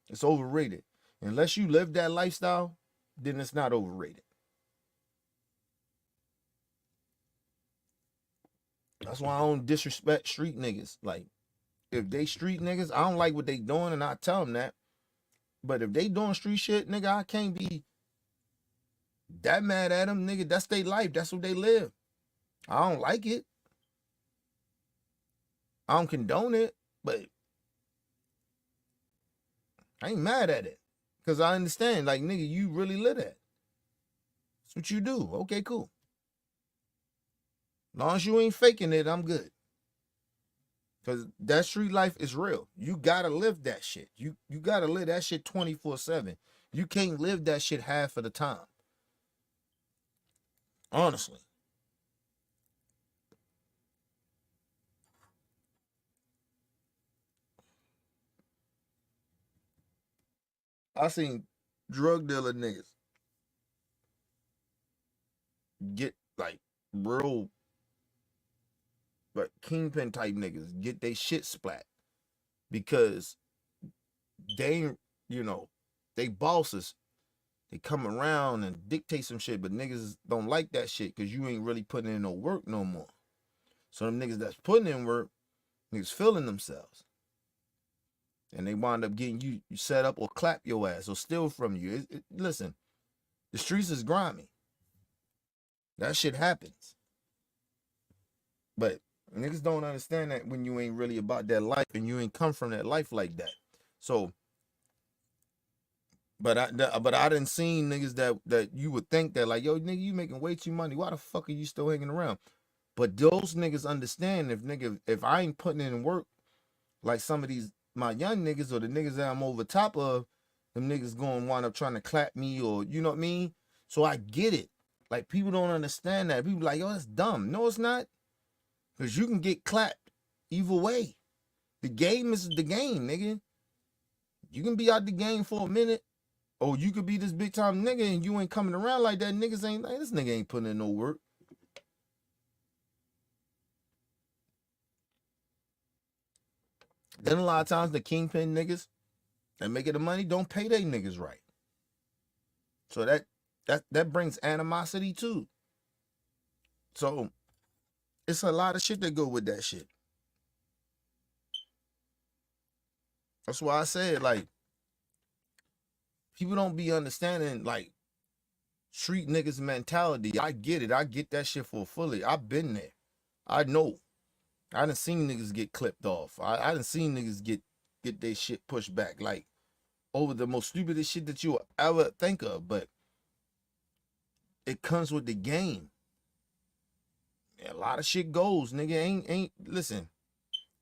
It's overrated. Unless you live that lifestyle, then it's not overrated. That's why I don't disrespect street niggas. Like, if they street niggas, I don't like what they doing, and I tell them that. But if they doing street shit, nigga, I can't be that mad at them, nigga. That's their life. That's what they live. I don't like it. I don't condone it, but I ain't mad at it. Because I understand, like, nigga, you really live that. That's what you do. Okay, cool. As long as you ain't faking it, I'm good. Because that street life is real. You gotta live that shit. You gotta live that shit 24/7. You can't live that shit half of the time. Honestly. I seen drug dealer niggas get like real like kingpin type niggas get they shit splat because they, you know, they bosses. They come around and dictate some shit, but niggas don't like that shit because you ain't really putting in no work no more. So them niggas that's putting in work, niggas feeling themselves. And they wind up getting you set up or clap your ass or steal from you. Listen, the streets is grimy. That shit happens. But niggas don't understand that when you ain't really about that life and you ain't come from that life like that. So, but I didn't seen niggas that you would think that like, yo, nigga, you making way too money. Why the fuck are you still hanging around? But those niggas understand if I ain't putting in work like some of these my young niggas or the niggas that I'm over top of, them niggas going to wind up trying to clap me or you know what I mean? So I get it. Like people don't understand that. People like, yo, that's dumb. No, it's not. Because you can get clapped either way. The game is the game, nigga. You can be out the game for a minute, or you could be this big time nigga and you ain't coming around like that. Niggas ain't like, this nigga ain't putting in no work. Then a lot of times the kingpin niggas that making the money don't pay they niggas right. So that brings animosity too. So it's a lot of shit that go with that shit. That's why I said, like, people don't be understanding, like, street niggas mentality. I get it. I get that shit for fully. I've been there. I know. I done seen niggas get clipped off. I done seen niggas get their shit pushed back, like, over the most stupidest shit that you will ever think of. But it comes with the game. A lot of shit goes, nigga. Ain't listen.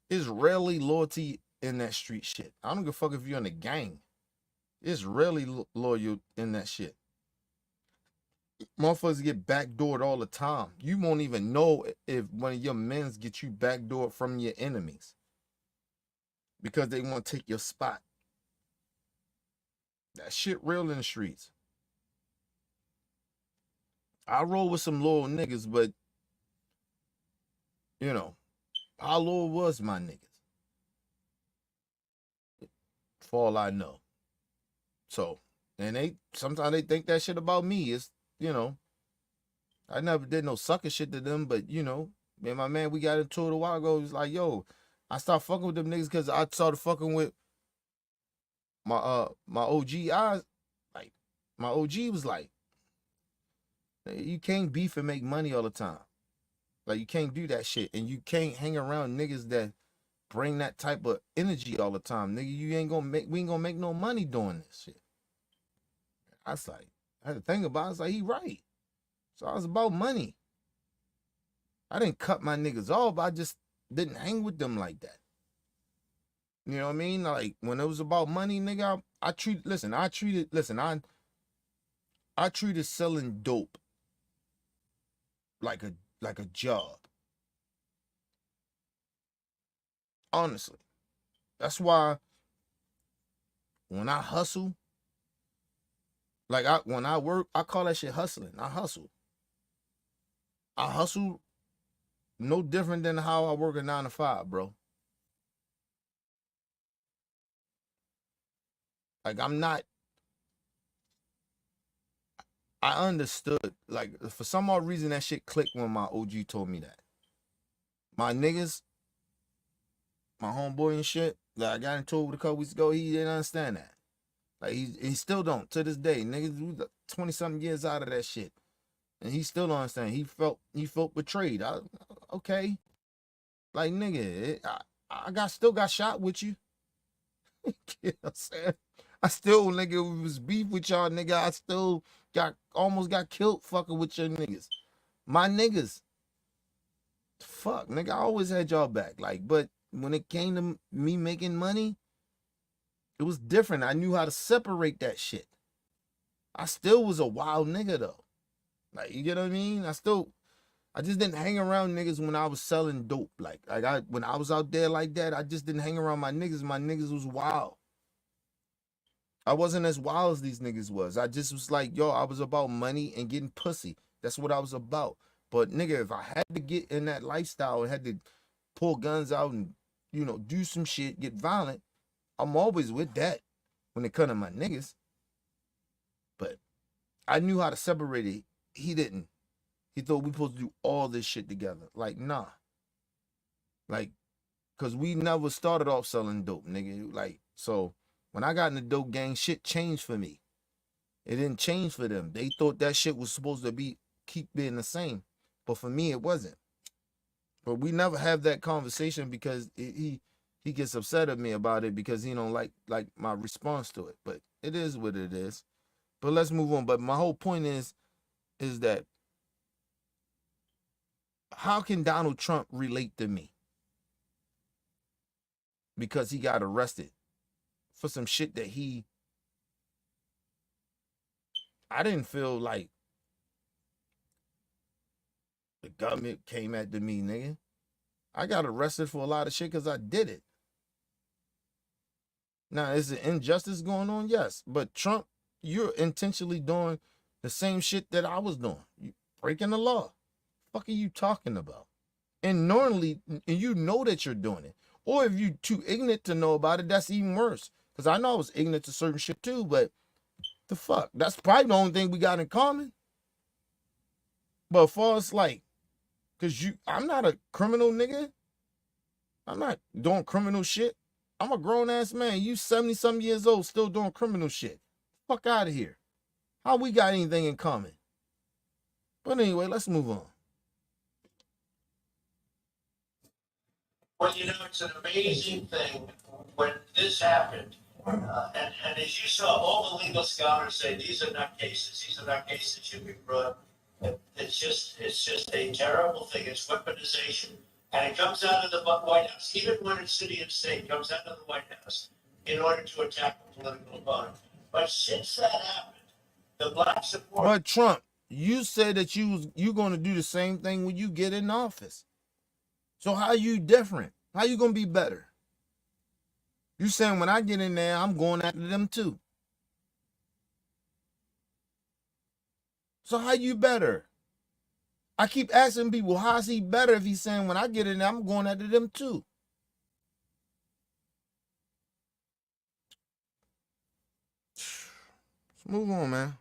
It's rarely loyalty in that street shit. I don't give a fuck if you're in the gang. It's rarely loyal in that shit. Motherfuckers get backdoored all the time. You won't even know if one of your men's get you backdoored from your enemies because they want to take your spot. That shit real in the streets. I roll with some loyal niggas, but you know, how loyal was my niggas? For all I know. So, and they sometimes they think that shit about me. It's, you know, I never did no sucker shit to them, but you know, me and my man, we got into it a while ago. He's like, yo, I stopped fucking with them niggas because I started fucking with my OG eyes. Like, my OG was like, you can't beef and make money all the time. Like, you can't do that shit. And you can't hang around niggas that bring that type of energy all the time. Nigga, we ain't gonna make no money doing this shit. I was like, I had to think about it. I was like, he right. So I was about money. I didn't cut my niggas off. I just didn't hang with them like that. You know what I mean? Like, when it was about money, nigga, I treated selling dope like a job. Honestly. That's why when I hustle, like when I work, I call that shit hustling. I hustle. I hustle no different than how I work a 9 to 5, bro. Like, I'm not I understood. Like, for some odd reason, that shit clicked when my OG told me that. My niggas, my homeboy and shit that I got into it with a couple weeks ago, he didn't understand that. Like, he still don't to this day. Niggas 20-something years out of that shit. And he still don't understand. He felt betrayed. Okay. Like, nigga, I still got shot with you. You know what I'm saying? I still, nigga, was beef with y'all, nigga. I still almost got killed fucking with your niggas. My niggas. Fuck, nigga, I always had y'all back. Like, but when it came to me making money, it was different. I knew how to separate that shit. I still was a wild nigga though. Like, you get what I mean? I just didn't hang around niggas when I was selling dope. Like when I was out there like that, I just didn't hang around my niggas. My niggas was wild. I wasn't as wild as these niggas was. I just was like, yo, I was about money and getting pussy. That's what I was about. But nigga, if I had to get in that lifestyle and had to pull guns out and, you know, do some shit, get violent, I'm always with that when it comes to my niggas. But I knew how to separate it. He didn't. He thought we supposed to do all this shit together. Like, nah. Like, cause we never started off selling dope, nigga. Like, so when I got in the dope gang, shit changed for me. It didn't change for them. They thought that shit was supposed to keep being the same. But for me, it wasn't. But we never have that conversation because he gets upset at me about it because he don't like my response to it. But it is what it is. But let's move on. But my whole point is that how can Donald Trump relate to me? Because he got arrested for some shit that I didn't feel like the government came after me, nigga. I got arrested for a lot of shit because I did it. Now, is there injustice going on? Yes. But Trump, you're intentionally doing the same shit that I was doing. You breaking the law. Fuck are you talking about? And normally, and you know that you're doing it. Or if you're too ignorant to know about it, that's even worse. Because I know I was ignorant to certain shit too, but the fuck? That's probably the only thing we got in common. But as far as like, because I'm not a criminal nigga. I'm not doing criminal shit. I'm a grown-ass man. You 70-something years old still doing criminal shit. Fuck out of here. How we got anything in common? But anyway, let's move on. Well, you know, it's an amazing thing when this happened. And as you saw, all the legal scholars say these are not cases. These are not cases that should be brought. It's just a terrible thing. It's weaponization. And it comes out of the White House. Even when it's city and state, it comes out of the White House in order to attack the political opponent. But since that happened, the black support. But Trump, you said that you're going to do the same thing when you get in office. So how you different? How you going to be better? You saying when I get in there, I'm going after them too. So how you better? I keep asking people, how is he better if he's saying when I get in there, I'm going after them too? Let's move on, man.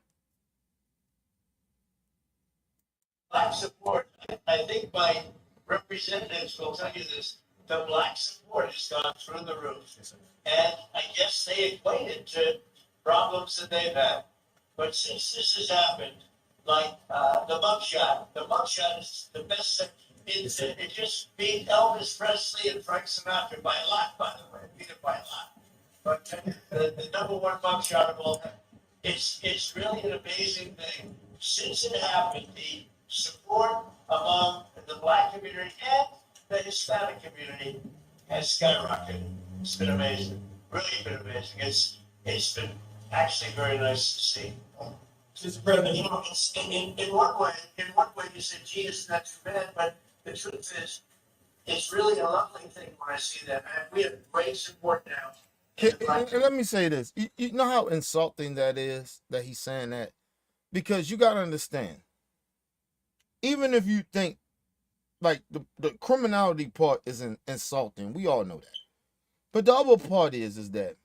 Black support, I think my representatives will tell you this, the black support has gone through the roof. And I guess they equate it to problems that they've had. But since this has happened, like the mugshot is the best thing. It just beat Elvis Presley and Frank Sinatra by a lot, by the way. Beat it by a lot. But the number one mugshot of all time. It's really an amazing thing. Since it happened, the support among the black community and the Hispanic community has skyrocketed. It's been amazing. Really been amazing. It's been actually very nice to see. Mr. President, You know, it's, in one way, you say, gee, it's not too bad, but the truth is, it's really a lovely thing when I see that, man. We have great support now. And let me say this. You know how insulting that is that he's saying that? Because you got to understand, even if you think like the criminality part is insulting, we all know that. But the other part is that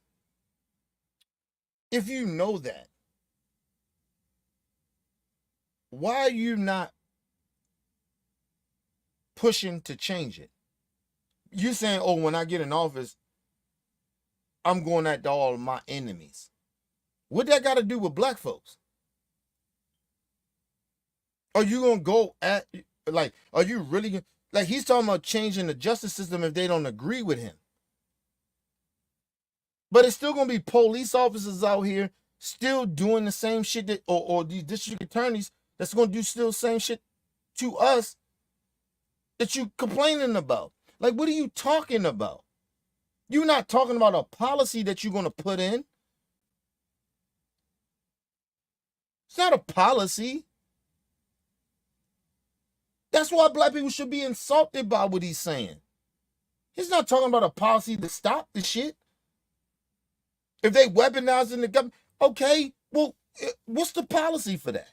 if you know that, why are you not pushing to change it? You saying, oh, when I get in office, I'm going after all of my enemies. What that got to do with black folks? Are you going to go at, like, are you really, like, he's talking about changing the justice system if they don't agree with him. But it's still going to be police officers out here still doing the same shit that, or these district attorneys that's going to do still the same shit to us that you complaining about. Like, what are you talking about? You're not talking about a policy that you're going to put in. It's not a policy. That's why black people should be insulted by what he's saying. He's not talking about a policy to stop the shit. If they weaponizing the government, okay, well, what's the policy for that?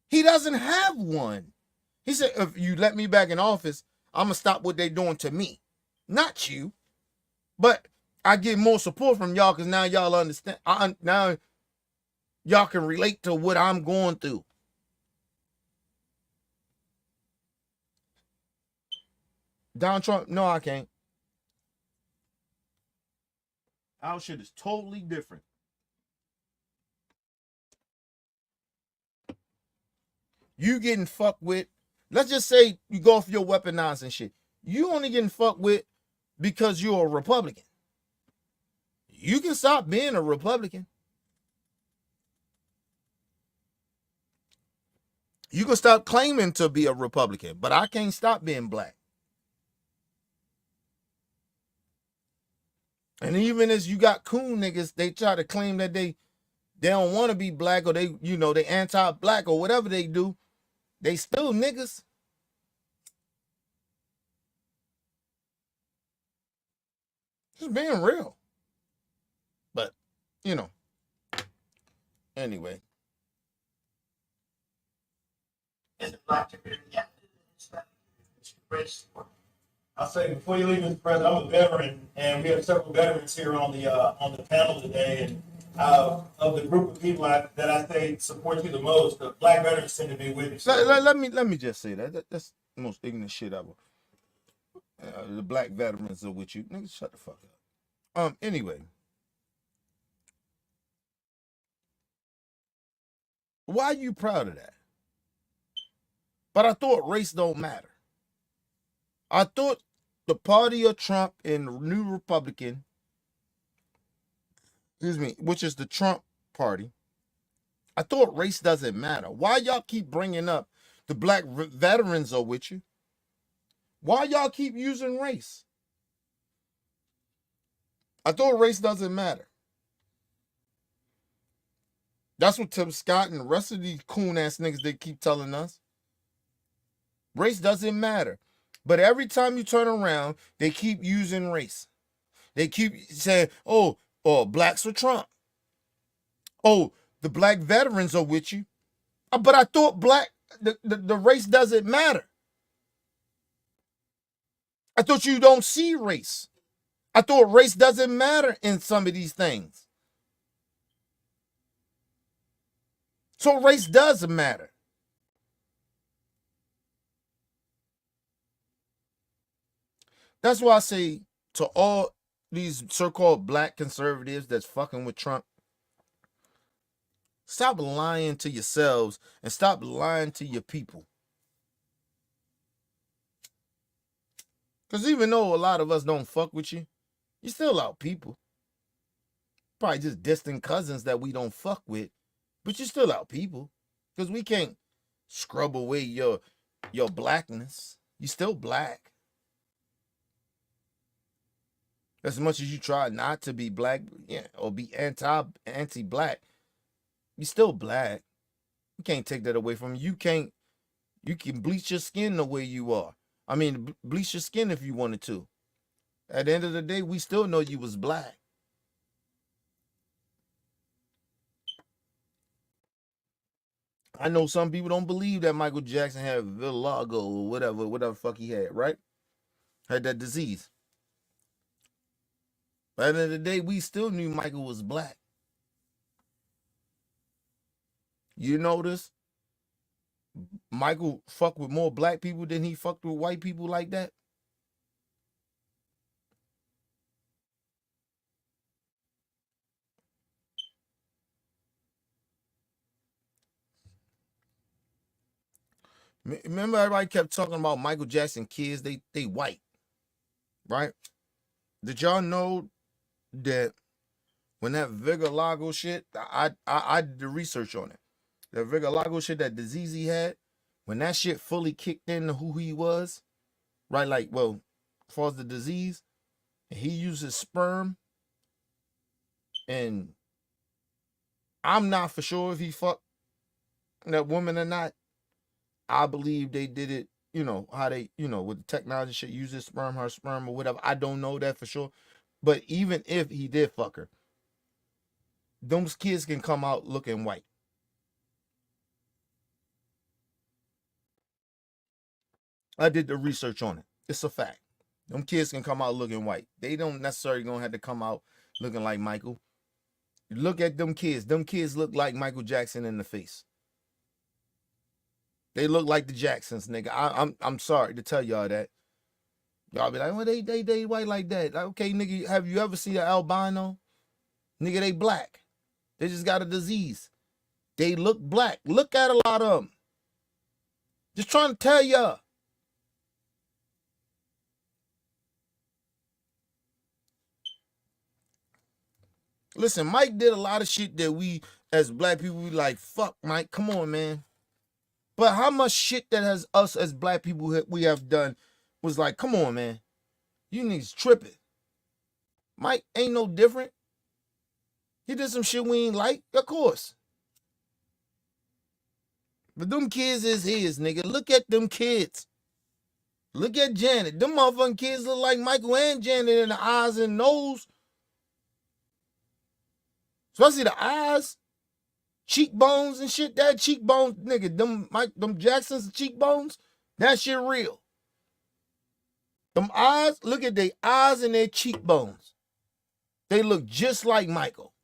He doesn't have one. He said, if you let me back in office, I'm going to stop what they're doing to me. Not you. But I get more support from y'all because now y'all understand. Now y'all can relate to what I'm going through. Donald Trump, no, I can't. Our shit is totally different. You getting fucked with. Let's just say you go for your weaponizing shit. You only getting fucked with because you're a Republican. You can stop being a Republican. You can stop claiming to be a Republican, but I can't stop being black. And even as you got coon niggas, they try to claim that they don't want to be black or they anti-black or whatever they do. They still niggas. Just being real. But, anyway. In the black community, yeah, it's not race support. I'll say before you leave, Mr. President, I'm a veteran, and we have several veterans here on the panel today. And of the group of people that I say support you the most, the black veterans tend to be with you. Let me just say that's the most ignorant shit ever. The black veterans are with you. Niggas, shut the fuck up. Anyway. Why are you proud of that? But I thought race don't matter. I thought the party of Trump and the New Republican, which is the Trump party, I thought race doesn't matter. Why y'all keep bringing up the black veterans are with you? Why y'all keep using race? I thought race doesn't matter. That's what Tim Scott and the rest of these coon ass niggas they keep telling us. Race doesn't matter. But every time you turn around, they keep using race. They keep saying, oh, blacks are Trump. Oh, the black veterans are with you. But I thought the race doesn't matter. I thought you don't see race. I thought race doesn't matter in some of these things. So race does matter. That's why I say to all these so-called black conservatives that's fucking with Trump, stop lying to yourselves and stop lying to your people. Because even though a lot of us don't fuck with you, you're still our people. Probably just distant cousins that we don't fuck with, but you're still our people. Because we can't scrub away your blackness. You're still black. As much as you try not to be black, or be anti-black, you're still black. You can't take that away from you. You can bleach your skin the way you are. I mean, bleach your skin if you wanted to. At the end of the day, we still know you was black. I know some people don't believe that Michael Jackson had vitiligo or whatever fuck he had, right? Had that disease. But at the end of the day, we still knew Michael was black. You notice Michael fucked with more black people than he fucked with white people like that? Remember everybody kept talking about Michael Jackson kids, they white, right? Did y'all know that when that Vigalago shit, I did the research on it. That Vigalago shit, that disease he had, when that shit fully kicked into who he was, right? Like, well, as far as the disease, he used his sperm, and I'm not for sure if he fucked that woman or not. I believe they did it, how they, with the technology shit, use his sperm, her sperm, or whatever. I don't know that for sure. But even if he did fuck her, those kids can come out looking white. I did the research on it. It's a fact. Them kids can come out looking white. They don't necessarily gonna have to come out looking like Michael. Look at them kids. Them kids look like Michael Jackson in the face. They look like the Jacksons, nigga. I'm sorry to tell y'all that. Y'all be like, well, they white like that. Like, okay, nigga, have you ever seen an albino? Nigga, they black. They just got a disease. They look black. Look at a lot of them. Just trying to tell y'all. Listen, Mike did a lot of shit that we, as black people, we like, fuck, Mike, come on, man. But how much shit that has us as black people we have done was like, come on, man. You niggas tripping. Mike ain't no different. He did some shit we ain't like, of course. But them kids is his, nigga. Look at them kids. Look at Janet. Them motherfucking kids look like Michael and Janet in the eyes and nose. Especially the eyes, cheekbones and shit. That cheekbones, nigga, them Jackson's cheekbones, that shit real. Them eyes, look at their eyes and their cheekbones. They look just like Michael.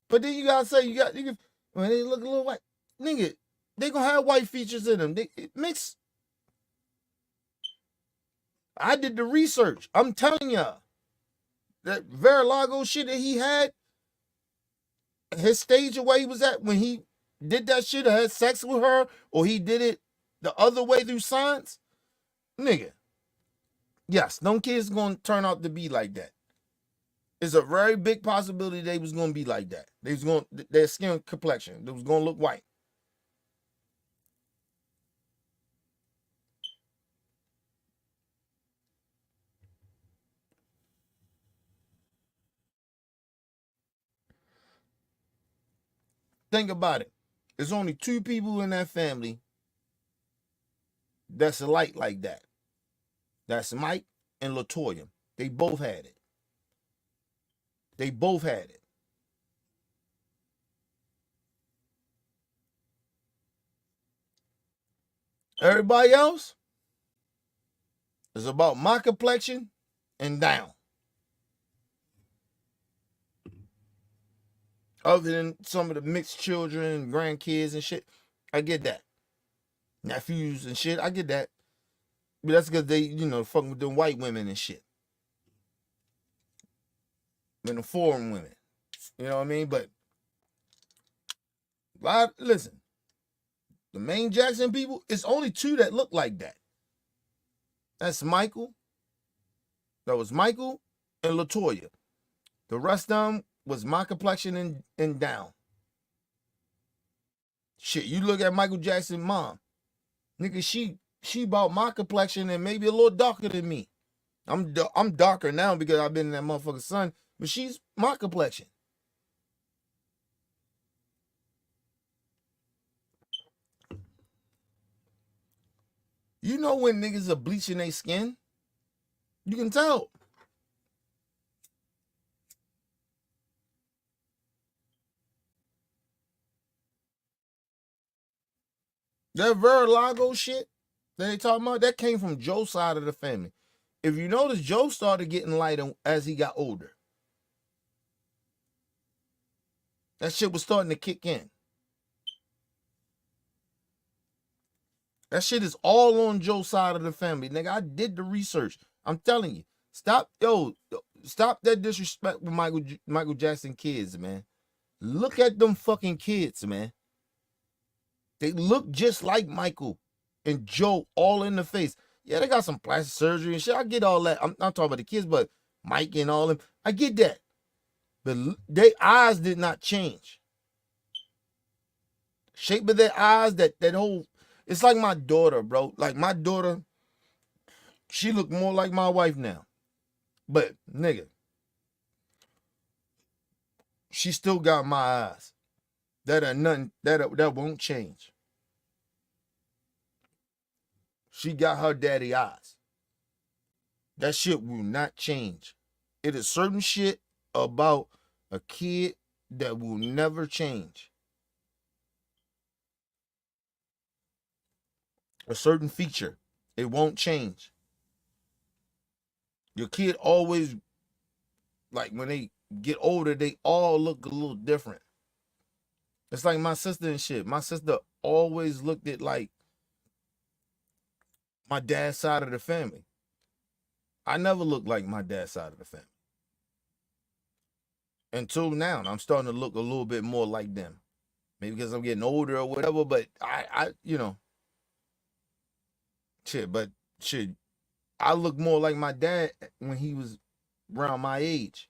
But then you gotta say, when they look a little white, nigga, they gonna have white features in them. It mix. I did the research. I'm telling y'all. That Verilago shit that he had, his stage of where he was at when he did that shit or had sex with her, or he did it the other way through science, nigga. Yes, them kids gonna turn out to be like that. It's a very big possibility they was gonna be like that. They was gonna, their skin complexion, they was gonna look white. Think about it. There's only two people in that family that's alike like that. That's Mike and LaToya. They both had it. They both had it. Everybody else is about my complexion and down. Other than some of the mixed children, grandkids and shit, I get that. Nephews and shit, I get that. But that's because they, fucking with them white women and shit. And the foreign women. You know what I mean? But, listen, the main Jackson people, it's only two that look like that. That's Michael. That was Michael and LaToya. The rest of them was my complexion and down. Shit, you look at Michael Jackson's mom. Nigga, she about my complexion and maybe a little darker than me. I'm darker now because I've been in that motherfucker's son, but she's my complexion. You know when niggas are bleaching their skin? You can tell. That Verilago shit that they talking about, that came from Joe's side of the family. If you notice, Joe started getting lighter as he got older. That shit was starting to kick in. That shit is all on Joe's side of the family. Nigga, I did the research. I'm telling you. Stop that disrespect with Michael Jackson kids, man. Look at them fucking kids, man. They look just like Michael and Joe all in the face. Yeah, they got some plastic surgery and shit. I get all that. I'm not talking about the kids, but Mike and all them. I get that. But their eyes did not change. Shape of their eyes, that whole, it's like my daughter, bro. Like my daughter, she look more like my wife now. But nigga, she still got my eyes. That are nothing, that won't change. She got her daddy eyes. That shit will not change. It is certain shit about a kid that will never change. A certain feature, it won't change. Your kid always, like when they get older, they all look a little different. It's like my sister and shit. My sister always looked at like my dad's side of the family. I never looked like my dad's side of the family. Until now, I'm starting to look a little bit more like them. Maybe because I'm getting older or whatever, but I you know, shit, I look more like my dad when he was around my age.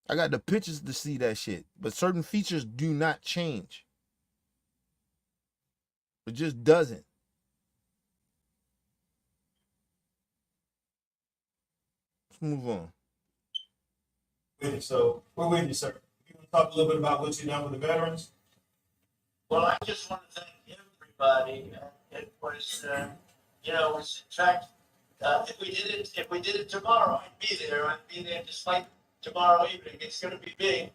I got the pictures to see that shit, but certain features do not change. It just doesn't. Let's move on. So we're with you, sir. You want to talk a little bit about what you've done with the veterans? Well, I just want to thank everybody. It was, you know, it was in fact, if we did it tomorrow, I'd be there. I'd be there just like tomorrow evening. It's going to be big,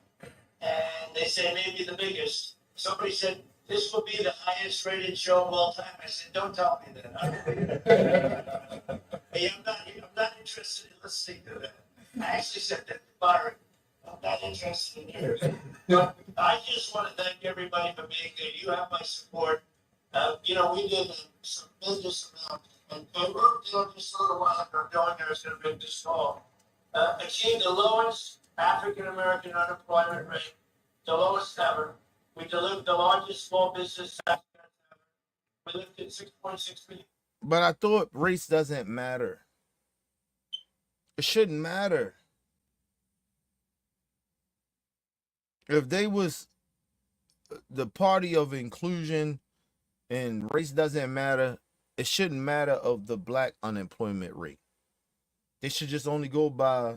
and they say maybe the biggest. Somebody said this will be the highest rated show of all time. I said, don't tell me that. Hey, I'm not interested in listening to that. I actually said that to Byron. I'm not interested in hearing. I just want to thank everybody for being there. You have my support. You know, we did some business around, and we're just a little while ago doing there is going to make this call. Achieved the lowest African American unemployment rate, the lowest ever. We delivered the largest small business tax ever. We lifted 6.6 million. But I thought race doesn't matter. It shouldn't matter. If they was the party of inclusion and race doesn't matter, it shouldn't matter of the black unemployment rate. They should just only go by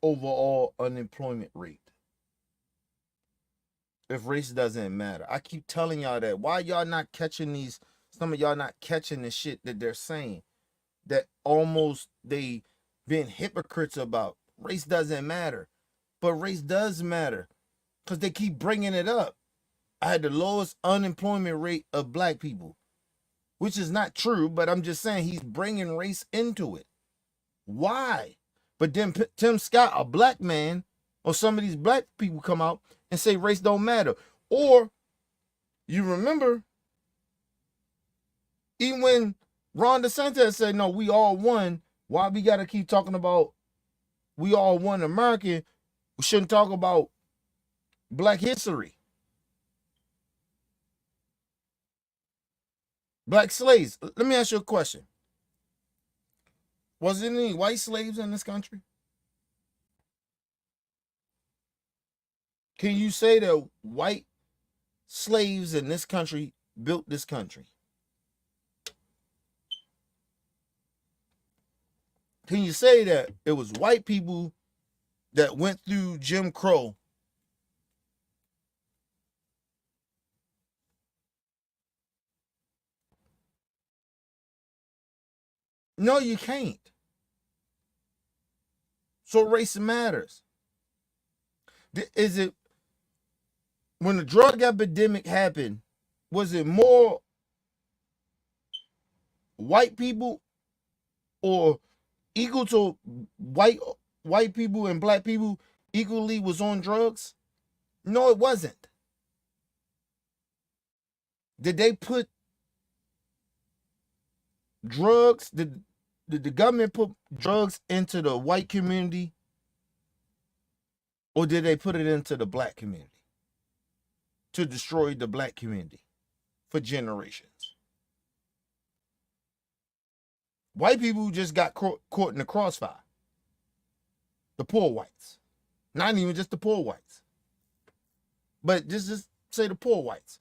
overall unemployment rate. If race doesn't matter. I keep telling y'all that. Why y'all not catching these, some of y'all not catching the shit that they're saying? That almost they being hypocrites about. Race doesn't matter. But race does matter. Because they keep bringing it up. I had the lowest unemployment rate of black people. Which is not true, but I'm just saying he's bringing race into it. Why? But then Tim Scott, a black man, or some of these black people come out and say race don't matter. Or, you remember, even when Ron DeSantis said, no, we all won, why we got to keep talking about we all won American? We shouldn't talk about black history. Black slaves. Let me ask you a question. Was there any white slaves in this country? Can you say that white slaves in this country built this country? Can you say that it was white people that went through Jim Crow No, you can't. So race matters. Is it, when the drug epidemic happened, was it more white people or equal to white people and black people equally was on drugs? No, it wasn't. Did they put drugs? Did the government put drugs into the white community, or did they put it into the black community to destroy the black community for generations? White people just got caught in the crossfire. The poor whites. Not even just the poor whites. But just say the poor whites.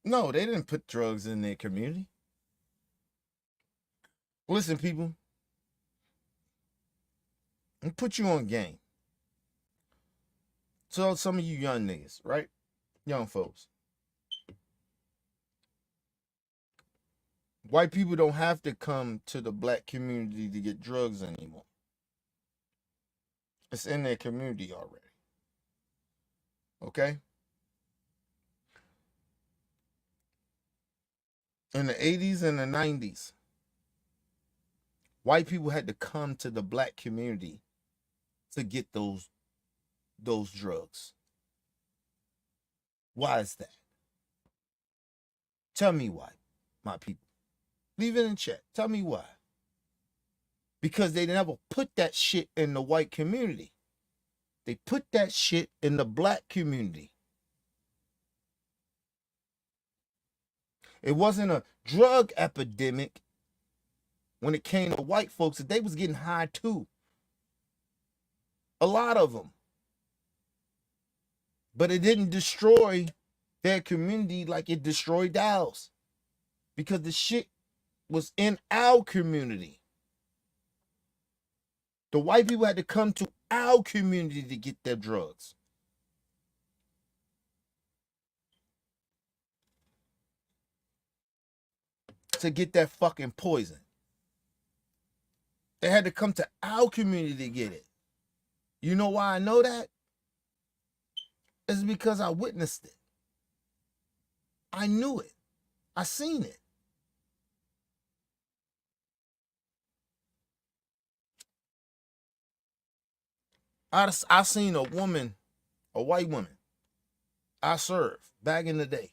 No, they didn't put drugs in their community. Listen, people. I'm put you on game. So some of you young niggas, right? Young folks. White people don't have to come to the black community to get drugs anymore. It's in their community already. Okay? In the 80s and the 90s, white people had to come to the black community to get those drugs. Why is that? Tell me why, my people. Leave it in chat. Tell me why. Because they never put that shit in the white community. They put that shit in the black community. It wasn't a drug epidemic when it came to white folks. They was getting high too. A lot of them. But it didn't destroy their community like it destroyed ours. Because the shit was in our community. The white people had to come to our community to get their drugs. To get that fucking poison. They had to come to our community to get it. You know why I know that? It's because I witnessed it. I knew it. I seen it. I seen a woman, a white woman, I served back in the day,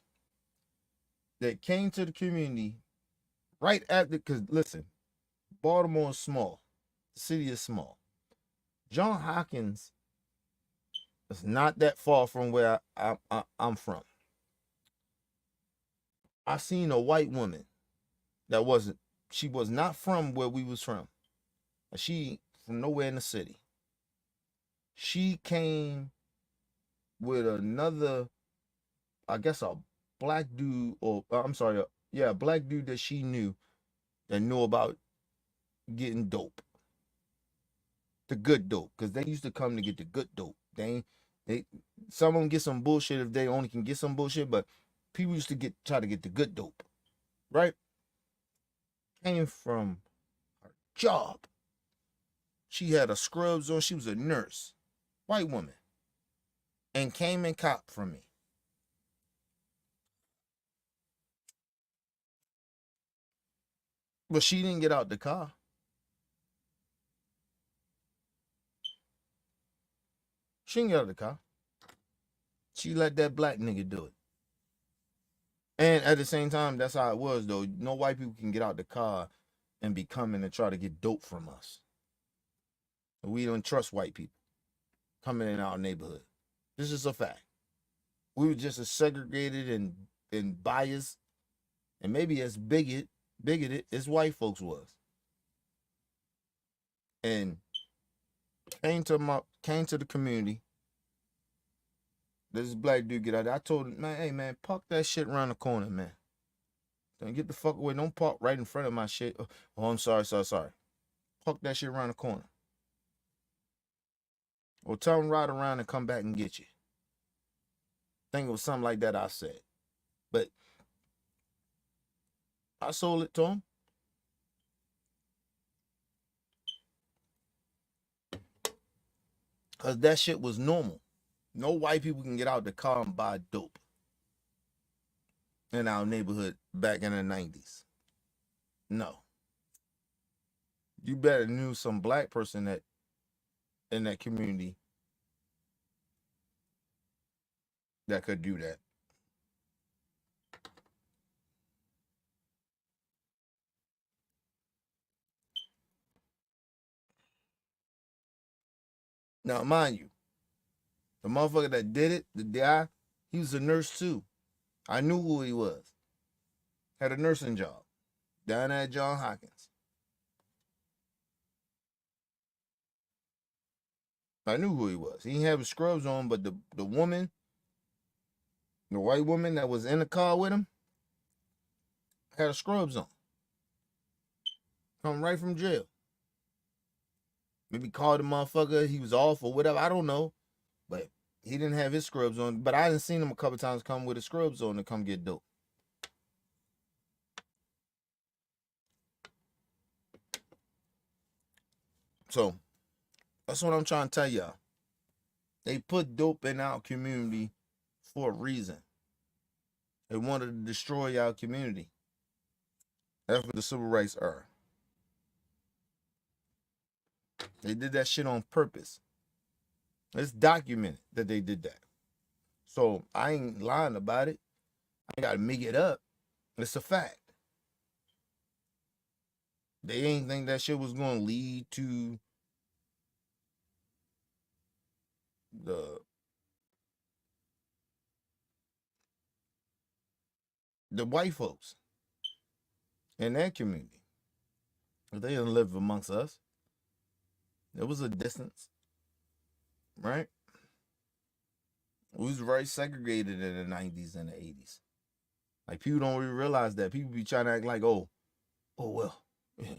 that came to the community right after, because listen, Baltimore is small. The city is small. John Hopkins is not that far from where I'm from. I seen a white woman she was not from where we was from. She from nowhere in the city. She came with another, I guess a black dude, or I'm sorry, a black dude that she knew that knew about getting dope. The good dope, because they used to come to get the good dope. They some of them get some bullshit if they only can get some bullshit, but people used to try to get the good dope, right? Came from her job. She had a scrubs on. She was a nurse, white woman, and came and copped from me. But she didn't get out the car. She didn't get out the car. She let that black nigga do it. And at the same time, that's how it was, though. No white people can get out the car and be coming and try to get dope from us. We don't trust white people coming in our neighborhood. This is a fact. We were just as segregated and biased and maybe as bigoted as white folks was. And came to the community. This black dude get out there. I told him, man, hey man, park that shit around the corner, man. Don't get the fuck away. Don't park right in front of my shit. Oh, I'm sorry. Park that shit around the corner. Or tell him ride around and come back and get you. I think it was something like that I said. But I sold it to him. Because that shit was normal. No white people can get out the car and buy dope in our neighborhood back in the 90s. No. You better knew some black person that in that community that could do that. Now, mind you, the motherfucker that did it, the guy, he was a nurse too. I knew who he was. Had a nursing job down at John Hopkins. I knew who he was. He didn't have his scrubs on, but the woman, the white woman that was in the car with him, had her scrubs on. Come right from jail. Maybe called the motherfucker, he was off or whatever, I don't know. But he didn't have his scrubs on. But I done seen him a couple times come with his scrubs on to come get dope. So that's what I'm trying to tell y'all. They put dope in our community for a reason. They wanted to destroy our community. That's what the civil rights are. They did that shit on purpose. It's documented that they did that. So I ain't lying about it. I gotta make it up. It's a fact. They ain't think that shit was gonna lead to the white folks in their community. They didn't live amongst us. There was a distance, right? We was very segregated in the 90s and the 80s. Like, people don't really realize that. People be trying to act like, oh well, yeah.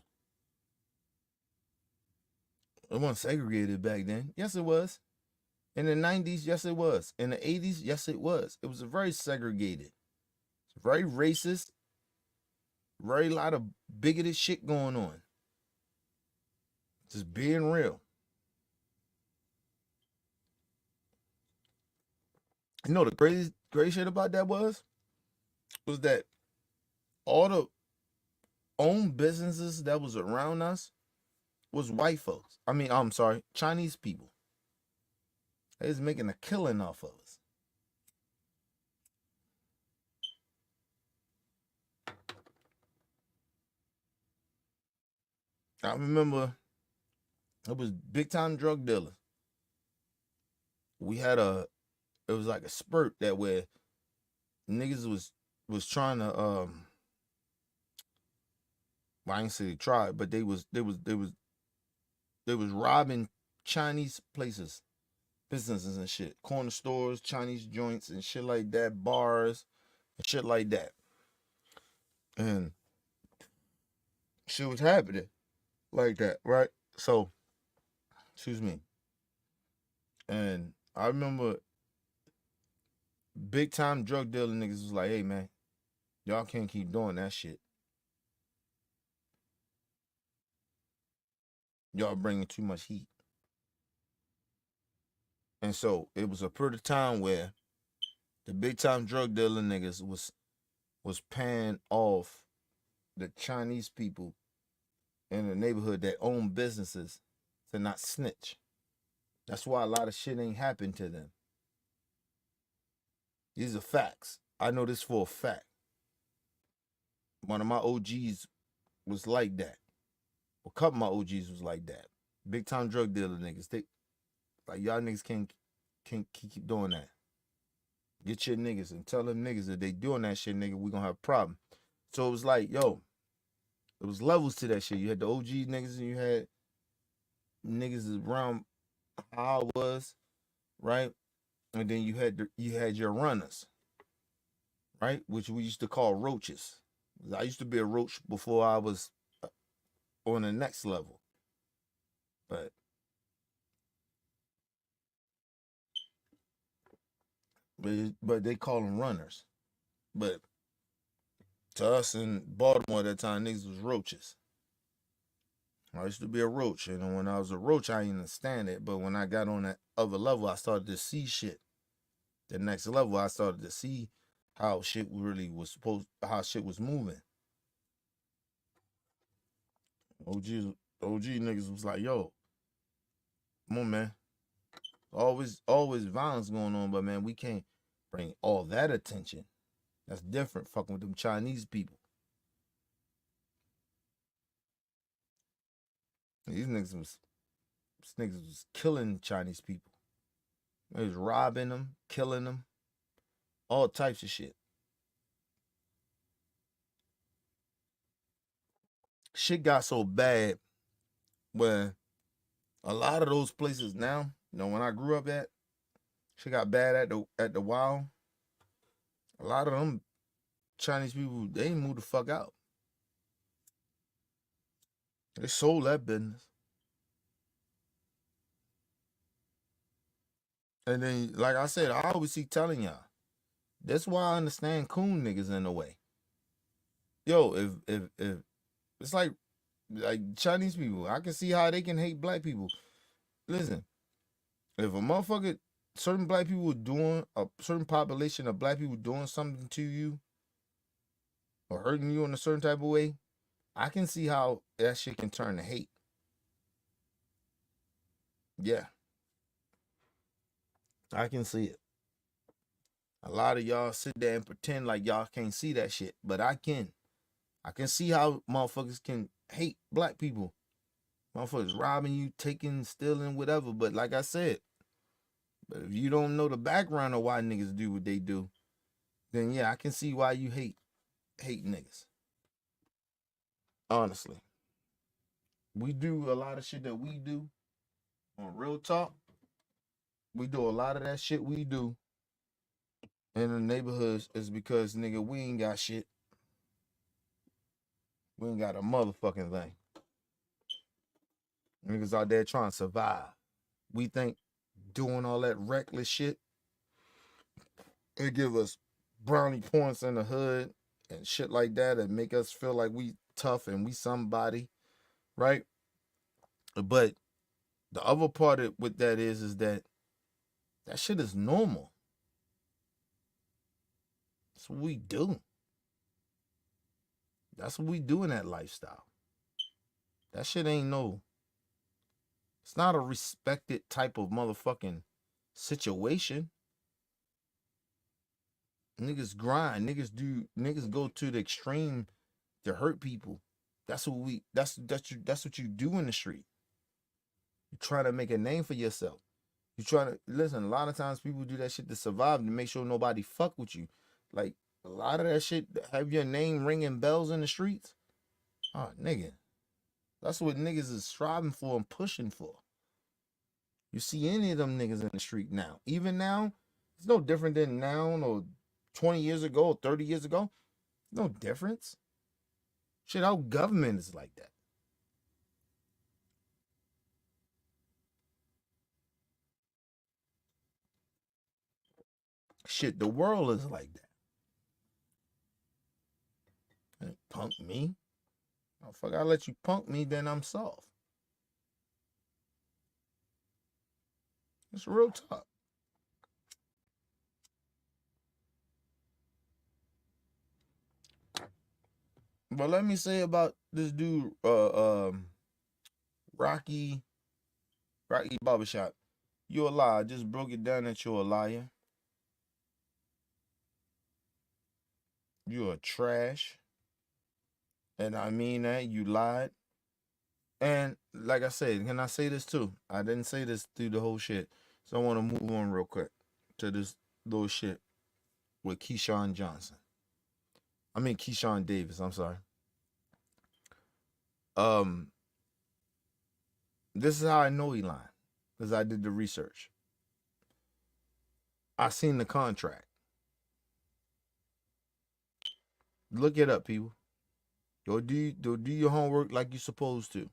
It wasn't segregated back then. Yes, it was. In the 90s, yes, it was. In the 80s, yes, it was. It was very segregated. Very racist. Very lot of bigoted shit going on. Just being real. You know the crazy shit about that was that all the own businesses that was around us was white folks. I mean, I'm sorry, Chinese people. They was making a killing off of us. I remember it was big time drug dealers. We had it was like a spurt that where niggas was trying to well, I ain't say they tried, but they was robbing Chinese places, businesses and shit, corner stores, Chinese joints and shit like that, bars and shit like that, and shit was happening like that, right? So, excuse me. And I remember big time drug dealer niggas was like, hey man, y'all can't keep doing that shit. Y'all bringing too much heat. And so it was a period of time where the big time drug dealer niggas was paying off the Chinese people in the neighborhood that own businesses to not snitch. That's why a lot of shit ain't happened to them. These are facts. I know this for a fact. One of my OGs was like that. A couple of my OGs was like that. Big time drug dealer niggas. They like, y'all niggas can't keep doing that. Get your niggas and tell them niggas that they doing that shit, nigga, we gonna have a problem. So it was like, yo, it was levels to that shit. You had the OG niggas and you had niggas around how I was, right? And then you had your runners, right? Which we used to call roaches. I used to be a roach before I was on the next level. But they call them runners. But to us in Baltimore at that time, niggas was roaches. I used to be a roach, and when I was a roach, I didn't understand it. But when I got on that other level, I started to see shit. The next level, I started to see how shit really was how shit was moving. OG niggas was like, yo, come on, man. Always violence going on, but man, we can't bring all that attention. That's different fucking with them Chinese people. These niggas was This niggas was killing Chinese people. They was robbing them, killing them, all types of shit. Shit got so bad where a lot of those places now, when I grew up at, shit got bad at the Wild. A lot of them Chinese people, they moved the fuck out. They sold that business. And then, like I said, I always keep telling y'all, that's why I understand coon niggas in a way. Yo, if it's like Chinese people, I can see how they can hate black people. Listen, if a motherfucker, certain black people doing, a certain population of black people doing something to you or hurting you in a certain type of way, I can see how that shit can turn to hate. Yeah. I can see it. A lot of y'all sit there and pretend like y'all can't see that shit, but I can. I can see how motherfuckers can hate black people. Motherfuckers robbing you, taking, stealing, whatever. But like I said, but if you don't know the background of why niggas do what they do, then yeah, I can see why you hate niggas. Honestly. We do a lot of shit that we do on Real Talk. We do a lot of that shit we do in the neighborhoods is because, nigga, we ain't got shit. We ain't got a motherfucking thing. Niggas out there trying to survive. We think doing all that reckless shit, it give us brownie points in the hood and shit like that and make us feel like we tough and we somebody, right? But the other part with that is that shit is normal. That's what we do. That's what we do in that lifestyle. That shit ain't it's not a respected type of motherfucking situation. Niggas grind, niggas go to the extreme to hurt people. That's what you do in the street. You try to make a name for yourself. You try to listen, a lot of times people do that shit to survive, to make sure nobody fuck with you. Like a lot of that shit, have your name ringing bells in the streets. Oh, nigga. That's what niggas is striving for and pushing for. You see any of them niggas in the street now. Even now, it's no different than now or 20 years ago or 30 years ago. No difference. Shit, our government is like that. Shit, the world is like that. And punk me. Oh, fuck, I let you punk me, then I'm soft. It's real talk. But let me say about this dude, Rocky Barbershop. You're a liar. I just broke it down that you're a liar. You're a trash. And I mean that. You lied. And like I said, can I say this too? I didn't say this through the whole shit. So I want to move on real quick to this little shit with Keyshawn Davis, I'm sorry. This is how I know he lying. Because I did the research. I seen the contract. Look it up, people. Go do your homework like you're supposed to.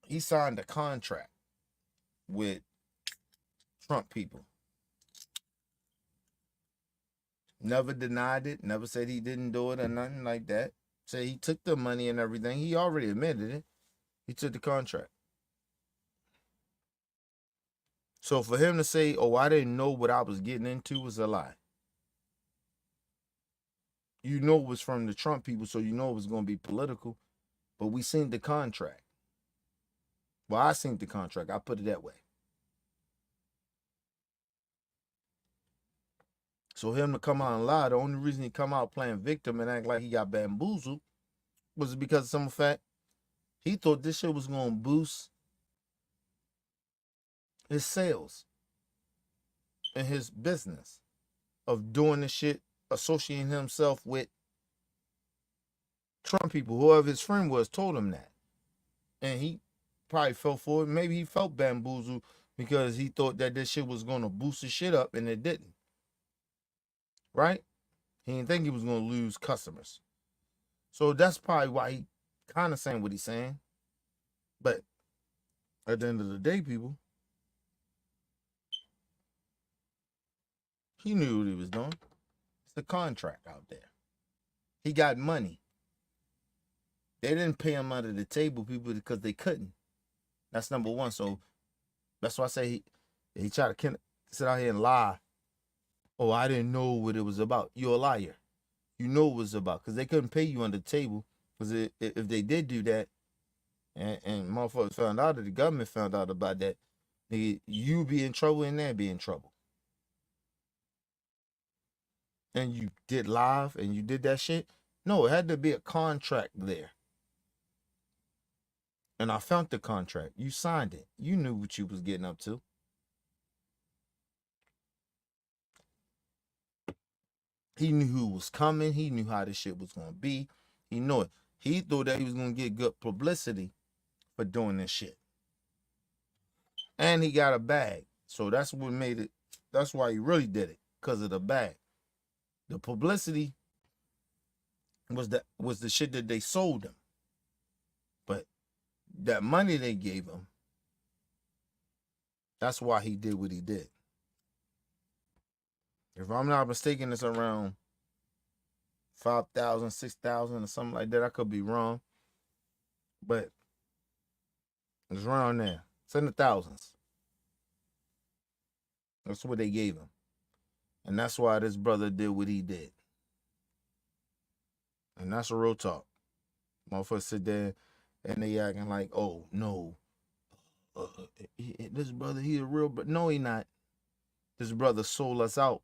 He signed a contract with Trump people. Never denied it. Never said he didn't do it or nothing like that. Said he took the money and everything. He already admitted it. He took the contract. So for him to say, oh, I didn't know what I was getting into was a lie. You know it was from the Trump people, so you know it was going to be political. But we seen the contract. Well, I seen the contract. I put it that way. So him to come out and lie, the only reason he come out playing victim and act like he got bamboozled was because of some fact He thought this shit was gonna boost his sales and his business of doing this shit, associating himself with Trump people. Whoever his friend was told him that. And he probably fell for it. Maybe he felt bamboozled because he thought that this shit was gonna boost his shit up, and it didn't. Right? He didn't think he was gonna lose customers. So that's probably why he kind of saying what he's saying. But at the end of the day, people, he knew what he was doing. It's a contract out there. He got money. They didn't pay him under the table, people, because they couldn't. That's number one. So that's why I say he tried to sit out here and lie. Oh, I didn't know what it was about. You're a liar. You know what it was about, because they couldn't pay you under the table. Because if they did do that, and motherfuckers found out, that the government found out about that, you be in trouble and they be in trouble. And you did live and you did that shit. No, it had to be a contract there. And I found the contract. You signed it. You knew what you was getting up to. He knew who was coming. He knew how this shit was going to be. He knew it. He thought that he was going to get good publicity for doing this shit. And he got a bag. So that's what made it. That's why he really did it. Because of the bag. The publicity was the shit that they sold him. But that money they gave him, that's why he did what he did. If I'm not mistaken, it's around 5,000, 6,000 or something like that. I could be wrong. But it's around there. It's in the thousands. That's what they gave him. And that's why this brother did what he did. And that's a real talk. Motherfuckers sit there and they acting like, oh, no. This brother, he a real, but no, he not. This brother sold us out.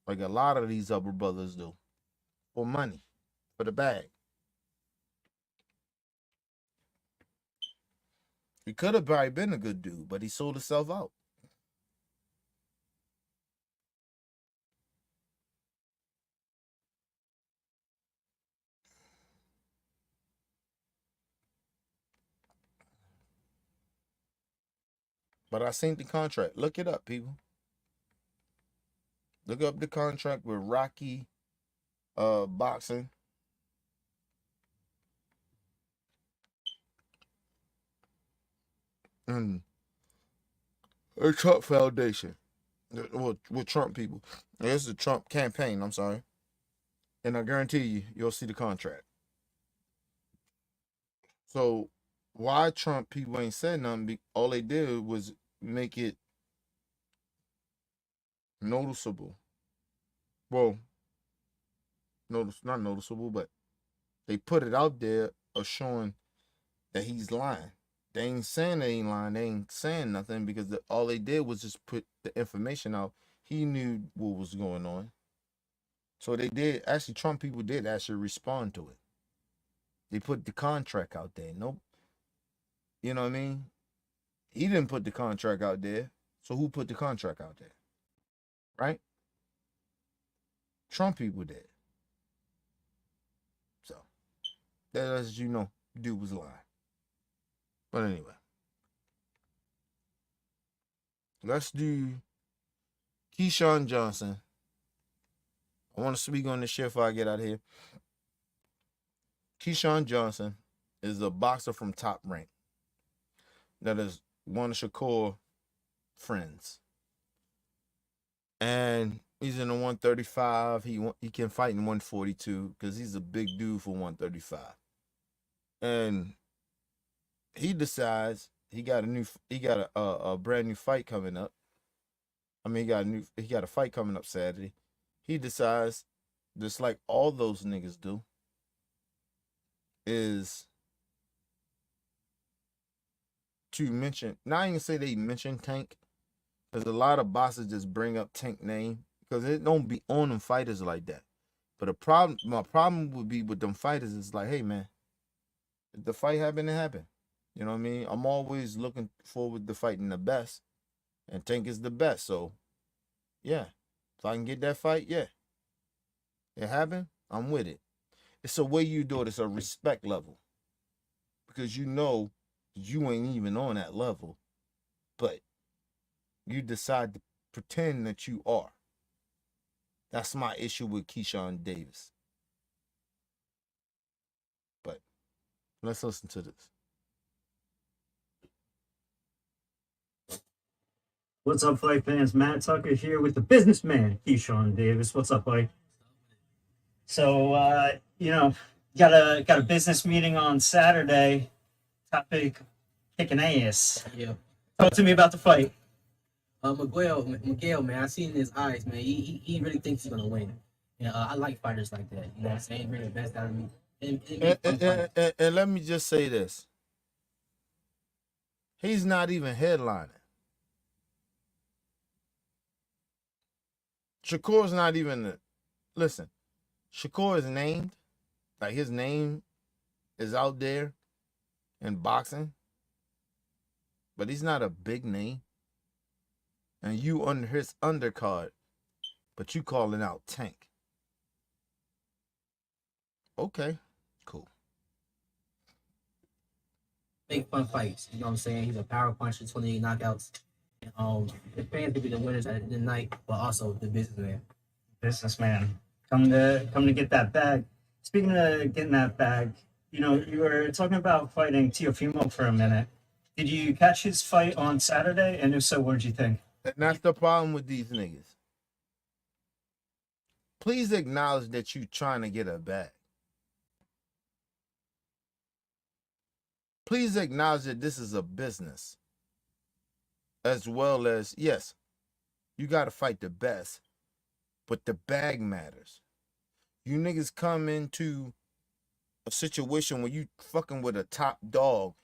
Like a lot of these other brothers do. For money. For the bag. He could have probably been a good dude, but he sold himself out. But I seen the contract. Look it up, people. Look up the contract with Rocky Boxing. And the Trump Foundation. With Trump people. It's the Trump campaign, I'm sorry. And I guarantee you, you'll see the contract. So why Trump people ain't said nothing? All they did was make it noticeable. Well, not noticeable, but they put it out there of showing that he's lying. They ain't saying they ain't lying. They ain't saying nothing because all they did was just put the information out. He knew what was going on. So they did. Actually, Trump people did actually respond to it. They put the contract out there. Nope. You know what I mean? He didn't put the contract out there. So who put the contract out there? Right? Trump people did. So that lets you know, dude was lying. But anyway. Let's do Keyshawn Johnson. I want to speak on this shit before I get out of here. Keyshawn Johnson is a boxer from Top Rank. That is one of Shakur's friends. And he's in the 135. He can fight in 142 because he's a big dude for 135. And he decides he got a brand new fight coming up. I mean, he got a fight coming up Saturday. He decides, just like all those niggas do, is to mention, not even say they mention Tank, because a lot of bosses just bring up Tank name because it don't be on them fighters like that. But my problem would be with them fighters is like, hey man, If the fight happened, it happened. You know what I mean? I'm always looking forward to fighting the best, and Tank is the best. So, yeah, if I can get that fight, yeah, it happened. I'm with it. It's a way you do it. It's a respect level, because you know you ain't even on that level, but you decide to pretend that you are. That's my issue with Keyshawn Davis. But let's listen to this. What's up, fight fans? Matt Tucker here with the businessman, Keyshawn Davis. What's up, buddy? So, got a business meeting on Saturday. Topic, kicking ass. Yeah. Talk to me about the fight. Miguel, man, I see in his eyes, man. He really thinks he's gonna win. I like fighters like that. You know what I'm saying? Bring the best out of me. And let me just say this. He's not even headlining. Shakur's not even. Listen, Shakur is named. Like, his name is out there in boxing. But he's not a big name. And you under his undercard, but you calling out Tank. Okay, cool. Big fun fights. You know what I'm saying? He's a power puncher, 28 knockouts. The fans will be the winners at the night, but also the businessman. Businessman, come to get that bag. Speaking of getting that bag, you were talking about fighting Teofimo for a minute. Did you catch his fight on Saturday? And if so, what did you think? And that's the problem with these niggas. Please acknowledge that you trying to get a bag. Please acknowledge that this is a business. As well as, yes, you got to fight the best, but the bag matters. You niggas come into a situation where you fucking with a top dog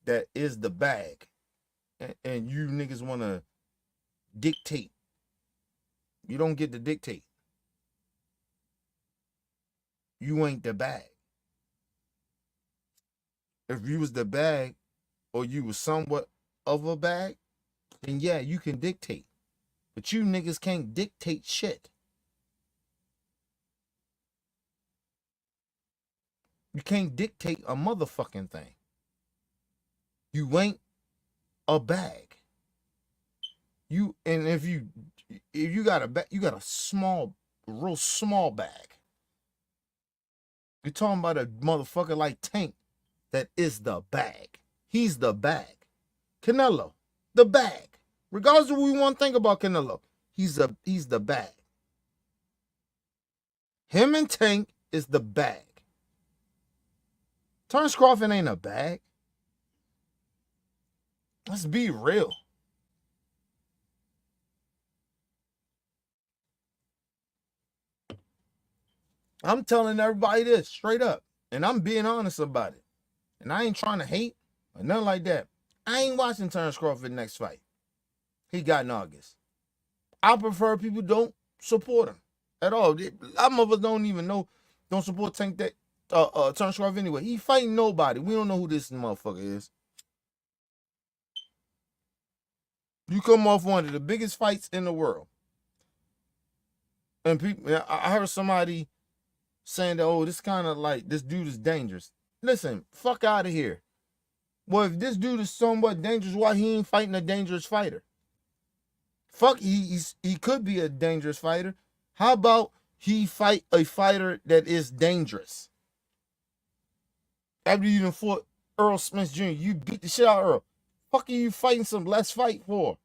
that is the bag, and you niggas want to dictate. You don't get to dictate. You ain't the bag. If you was the bag, or you was somewhat of a bag, then yeah, you can dictate. But you niggas can't dictate shit. You can't dictate a motherfucking thing. You ain't a bag. If you got a bag, you got a real small bag. You're talking about a motherfucker like Tank that is the bag. He's the bag. Canelo, the bag. Regardless of what we want to think about Canelo, he's the bag. Him and Tank is the bag. Terrence Crawford ain't a bag. Let's be real. I'm telling everybody this straight up, and I'm being honest about it. And I ain't trying to hate or nothing like that. I ain't watching Terrence Crawford next fight. He got in August. I prefer people don't support him at all. Some of us don't even know, don't support Tank that Terrence Crawford anyway. He fighting nobody. We don't know who this motherfucker is. You come off one of the biggest fights in the world. And people, I heard somebody saying that, oh, this kind of like, this dude is dangerous. Listen, fuck out of here. Well, if this dude is somewhat dangerous, why he ain't fighting a dangerous fighter? Fuck, he could be a dangerous fighter. How about he fight a fighter that is dangerous? After you even fought Earl Smith Jr., you beat the shit out of Earl. Fuck are you fighting some less fight for?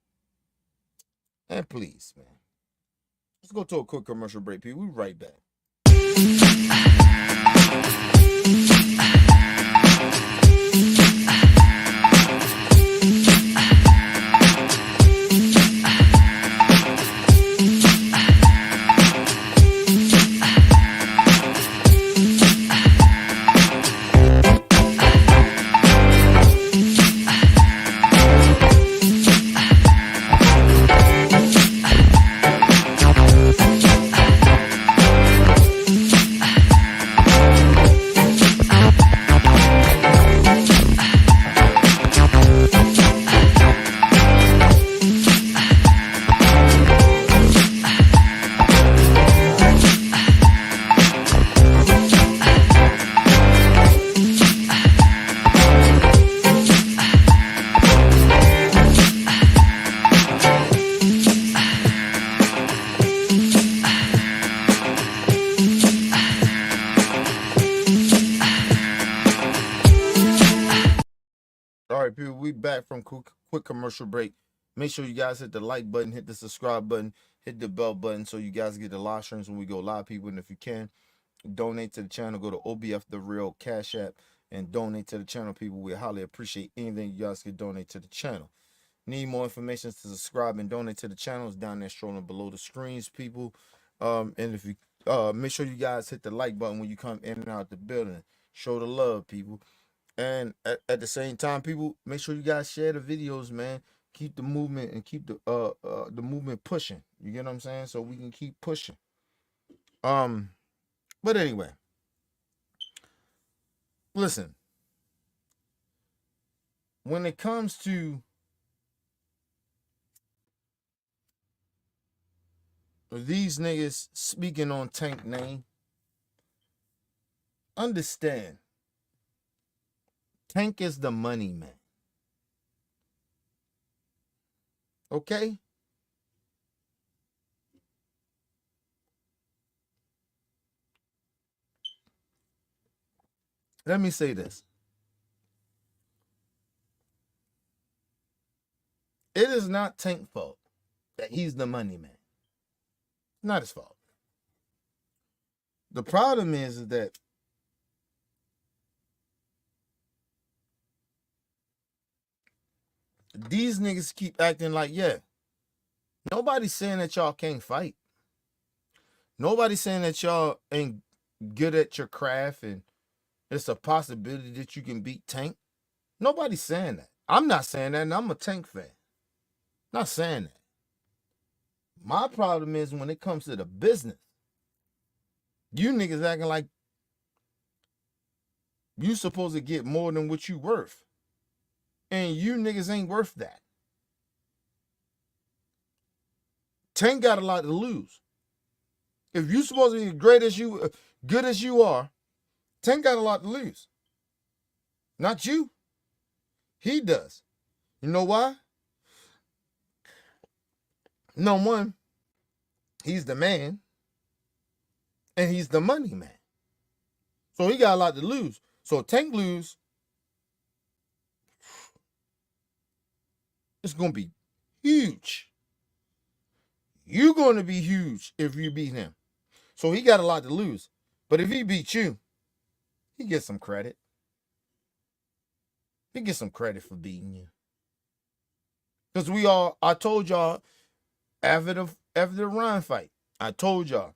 And please, man. Let's go to a quick commercial break, people. We'll be right back. back from quick commercial break. Make sure you guys hit the like button, hit the subscribe button, hit the bell button so you guys get the live streams when we go live, people. And if you can, donate to the channel. Go to OBF The Real Cash App and donate to the channel, people. We highly appreciate anything you guys can donate to the channel. Need more information to subscribe and donate to the channel? It's down there scrolling below the screens, people. And if you make sure you guys hit the like button when you come in and out the building. Show the love, people. And at the same time, people, make sure you guys share the videos, man. Keep the movement and keep the movement pushing. You get what I'm saying? So we can keep pushing. But anyway, listen. When it comes to these niggas speaking on Tank name, understand, Tank is the money man. Okay? Let me say this. It is not Tank's fault that he's the money man. Not his fault. The problem is that these niggas keep acting like, yeah, nobody's saying that y'all can't fight. Nobody's saying that y'all ain't good at your craft and it's a possibility that you can beat Tank. Nobody's saying that. I'm not saying that, and I'm a Tank fan. Not saying that. My problem is when it comes to the business, you niggas acting like you supposed to get more than what you worth. And you niggas ain't worth that. Tank got a lot to lose. If you supposed to be great as you, good as you are, Tank got a lot to lose. Not you. He does. You know why? Number one, he's the man. And he's the money man. So he got a lot to lose. So Tank lose, it's going to be huge. You're going to be huge if you beat him. So he got a lot to lose. But if he beat you, he gets some credit. He gets some credit for beating you. Because I told y'all after the Ryan fight, I told y'all,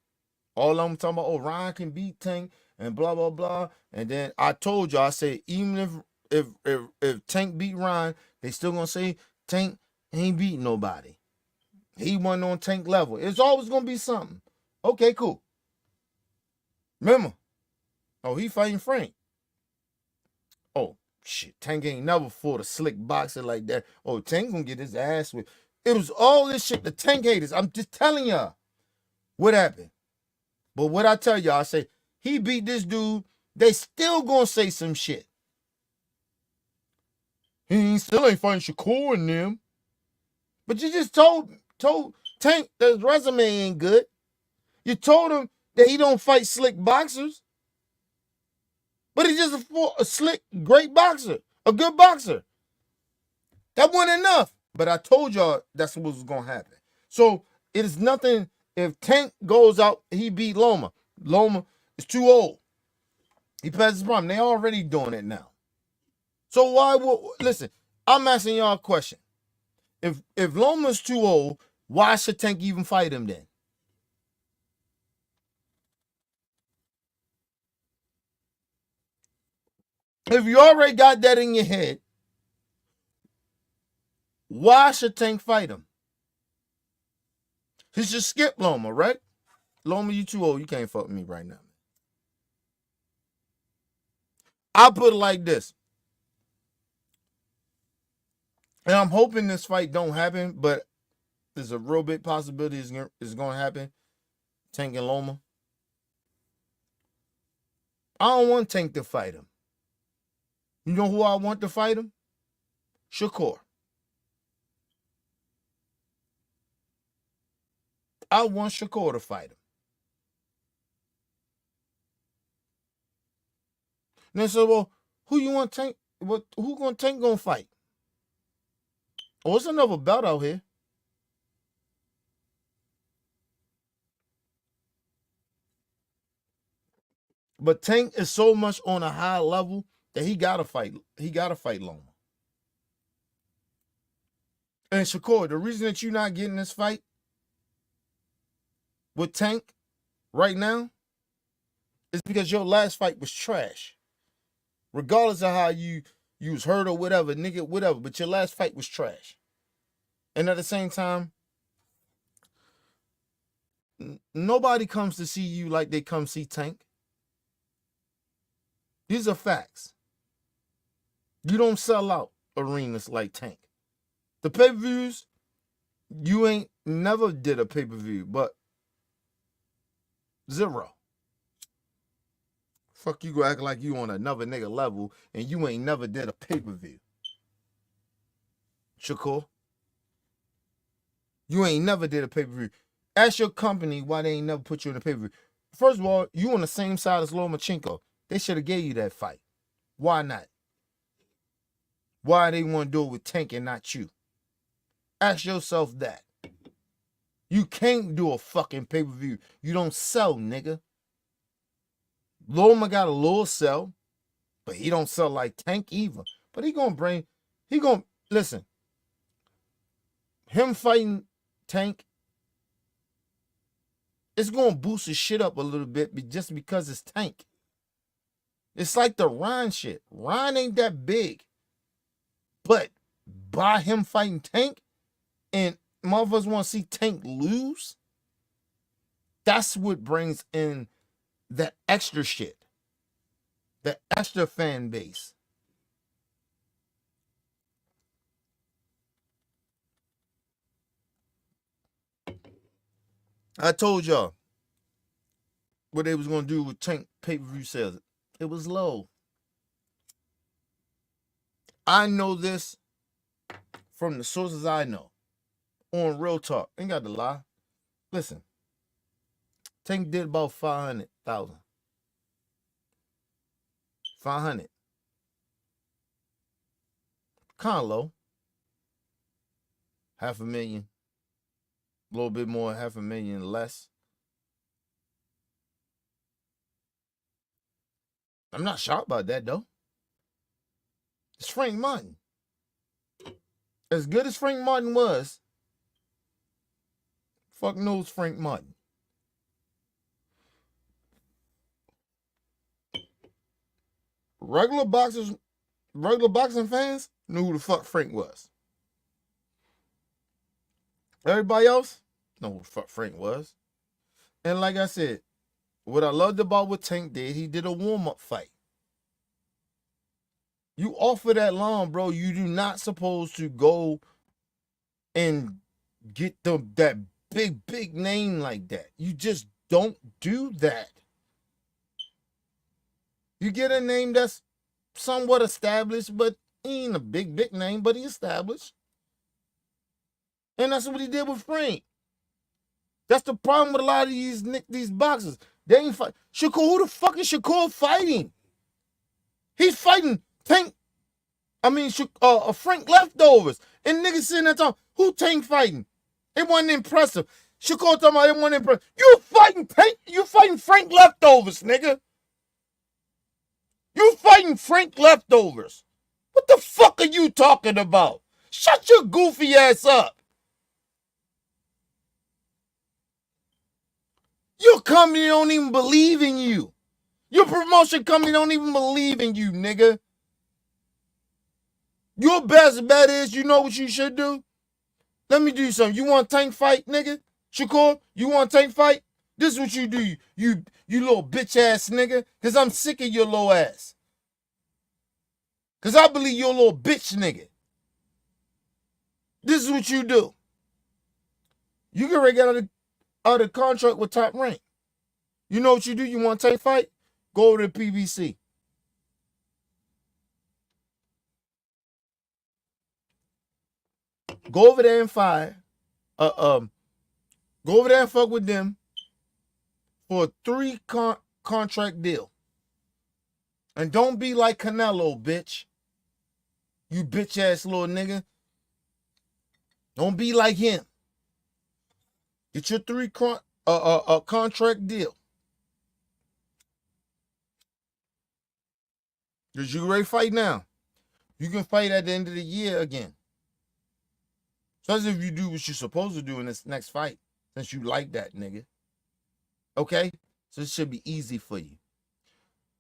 all I'm talking about, oh, Ryan can beat Tank and blah, blah, blah. And then I told y'all, I said, even if Tank beat Ryan, they still going to say Tank ain't beat nobody. He wasn't on Tank level. It's always going to be something. Okay, cool. Remember, oh, he fighting Frank. Oh, shit, Tank ain't never fought a slick boxer like that. Oh, Tank gonna get his ass whipped. It was all this shit, the Tank haters. I'm just telling y'all what happened. But what I tell y'all, I say, he beat this dude, they still gonna say some shit. He still ain't fighting Shakur and them. But you just told Tank that his resume ain't good. You told him that he don't fight slick boxers. But he just a slick, great boxer, a good boxer. That wasn't enough. But I told y'all that's what was going to happen. So it is nothing. If Tank goes out, he beat Loma. Loma is too old. He passed his prime. They already doing it now. So why would, listen, I'm asking y'all a question. If Loma's too old, why should Tank even fight him then? If you already got that in your head, why should Tank fight him? He should skip Loma, right? Loma, you too old. You can't fuck with me right now. I'll put it like this. And I'm hoping this fight don't happen, but there's a real big possibility it's going to happen. Tank and Loma. I don't want Tank to fight him. You know who I want to fight him? Shakur. I want Shakur to fight him. And they said, well, who you want Tank? Who Tank gonna fight? Oh, it's another belt out here. But Tank is so much on a high level that he gotta fight. He gotta fight Loma. And Shakur, the reason that you're not getting this fight with Tank right now is because your last fight was trash. Regardless of how you was hurt or whatever, nigga, whatever, but your last fight was trash. And at the same time, nobody comes to see you like they come see Tank. These are facts. You don't sell out arenas like Tank. The pay-per-views, you ain't never did a pay-per-view, but 0. Fuck you go act like you on another nigga level and you ain't never did a pay-per-view. Shakur. You ain't never did a pay-per-view. Ask your company why they ain't never put you in a pay-per-view. First of all, you on the same side as Lomachenko. They should have gave you that fight. Why not? Why they want to do it with Tank and not you? Ask yourself that. You can't do a fucking pay-per-view. You don't sell, nigga. Loma got a little sell, but he don't sell like Tank either. But listen, him fighting Tank, it's gonna boost his shit up a little bit just because it's Tank. It's like the Ryan shit. Ryan ain't that big. But by him fighting Tank, and motherfuckers want to see Tank lose, that's what brings in that extra shit. The extra fan base. I told y'all what they was going to do with Tank pay-per-view sales. It was low. I know this from the sources I know. On Real Talk. Ain't got to lie. Listen. Tank did about 500,000. 500. Kind of low. 500,000. A little bit more, 500,000 less. I'm not shocked about that, though. It's Frank Martin. As good as Frank Martin was, fuck knows Frank Martin. Regular boxing fans knew who the fuck Frank was. Everybody else know who the fuck Frank was. And like I said, what I loved about what Tank did, he did a warm-up fight. You offer that long, bro, you do not supposed to go and get that big name like that. You just don't do that. You get a name that's somewhat established, but he ain't a big name, but he established. And that's what he did with Frank. That's the problem with a lot of these boxers. They ain't fight. Shakur, who the fuck is Shakur fighting? He's fighting Tank. Frank leftovers. And niggas sitting there talking, who Tank fighting? It wasn't impressive. Shakur talking about it wasn't impressive. You fighting Tank? You fighting Frank leftovers, nigga. You fighting Frank leftovers. What the fuck are you talking about? Shut your goofy ass up. Your company don't even believe in you. Your promotion company don't even believe in you, nigga. Your best bet is, you know what you should do? Let me do something. You want a Tank fight, nigga? Shakur, you want a Tank fight? This is what you do, you little bitch ass nigga. Because I'm sick of your little ass. Because I believe you're a little bitch nigga. This is what you do. You get ready to get out of contract with Top Rank. You know what you do? You want a Tank fight? Go over to PBC. Go over there and fire. Go over there and fuck with them for a 3 contract deal. And don't be like Canelo, bitch. You bitch ass little nigga. Don't be like him. Get your 3 contract deal. Because you ready to fight now. You can fight at the end of the year again. So as if you do what you're supposed to do in this next fight, since you like that, nigga. Okay? So it should be easy for you.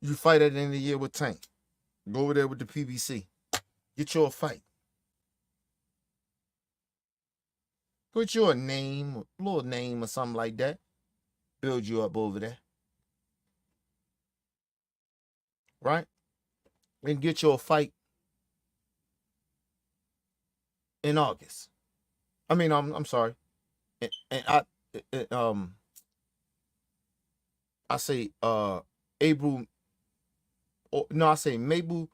You fight at the end of the year with Tank. Go over there with the PBC. Get you a fight. Put you a name, a little name or something like that. Build you up over there. Right? And get you a fight in August. I mean, I'm sorry. And I say April. No, I say maybe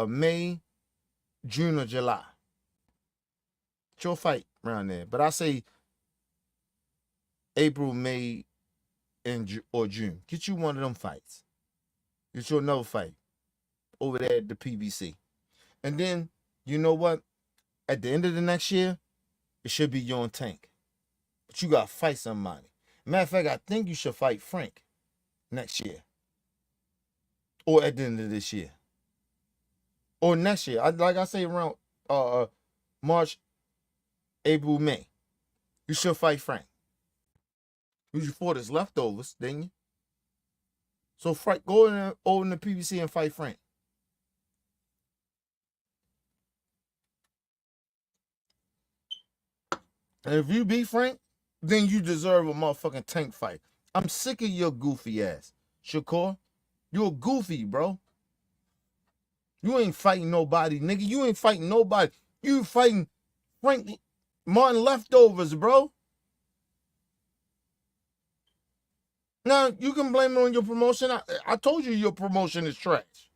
May, June or July. It's your fight around there. But I say April, May, or June. Get you one of them fights. Get you another fight over there at the PBC. And then, you know what? At the end of the next year, it should be your Tank. But you got to fight somebody. Matter of fact, I think you should fight Frank next year. Or at the end of this year. Or next year. Like I say, around March, April, May. You should fight Frank. You fought his leftovers, didn't you? So Frank, go in there, over in the PBC and fight Frank. And if you beat Frank, then you deserve a motherfucking Tank fight. I'm sick of your goofy ass. Shakur, you're goofy, bro. You ain't fighting nobody, nigga. You ain't fighting nobody. You fighting Frank Martin leftovers, bro. Now, you can blame it on your promotion. I told you your promotion is trash.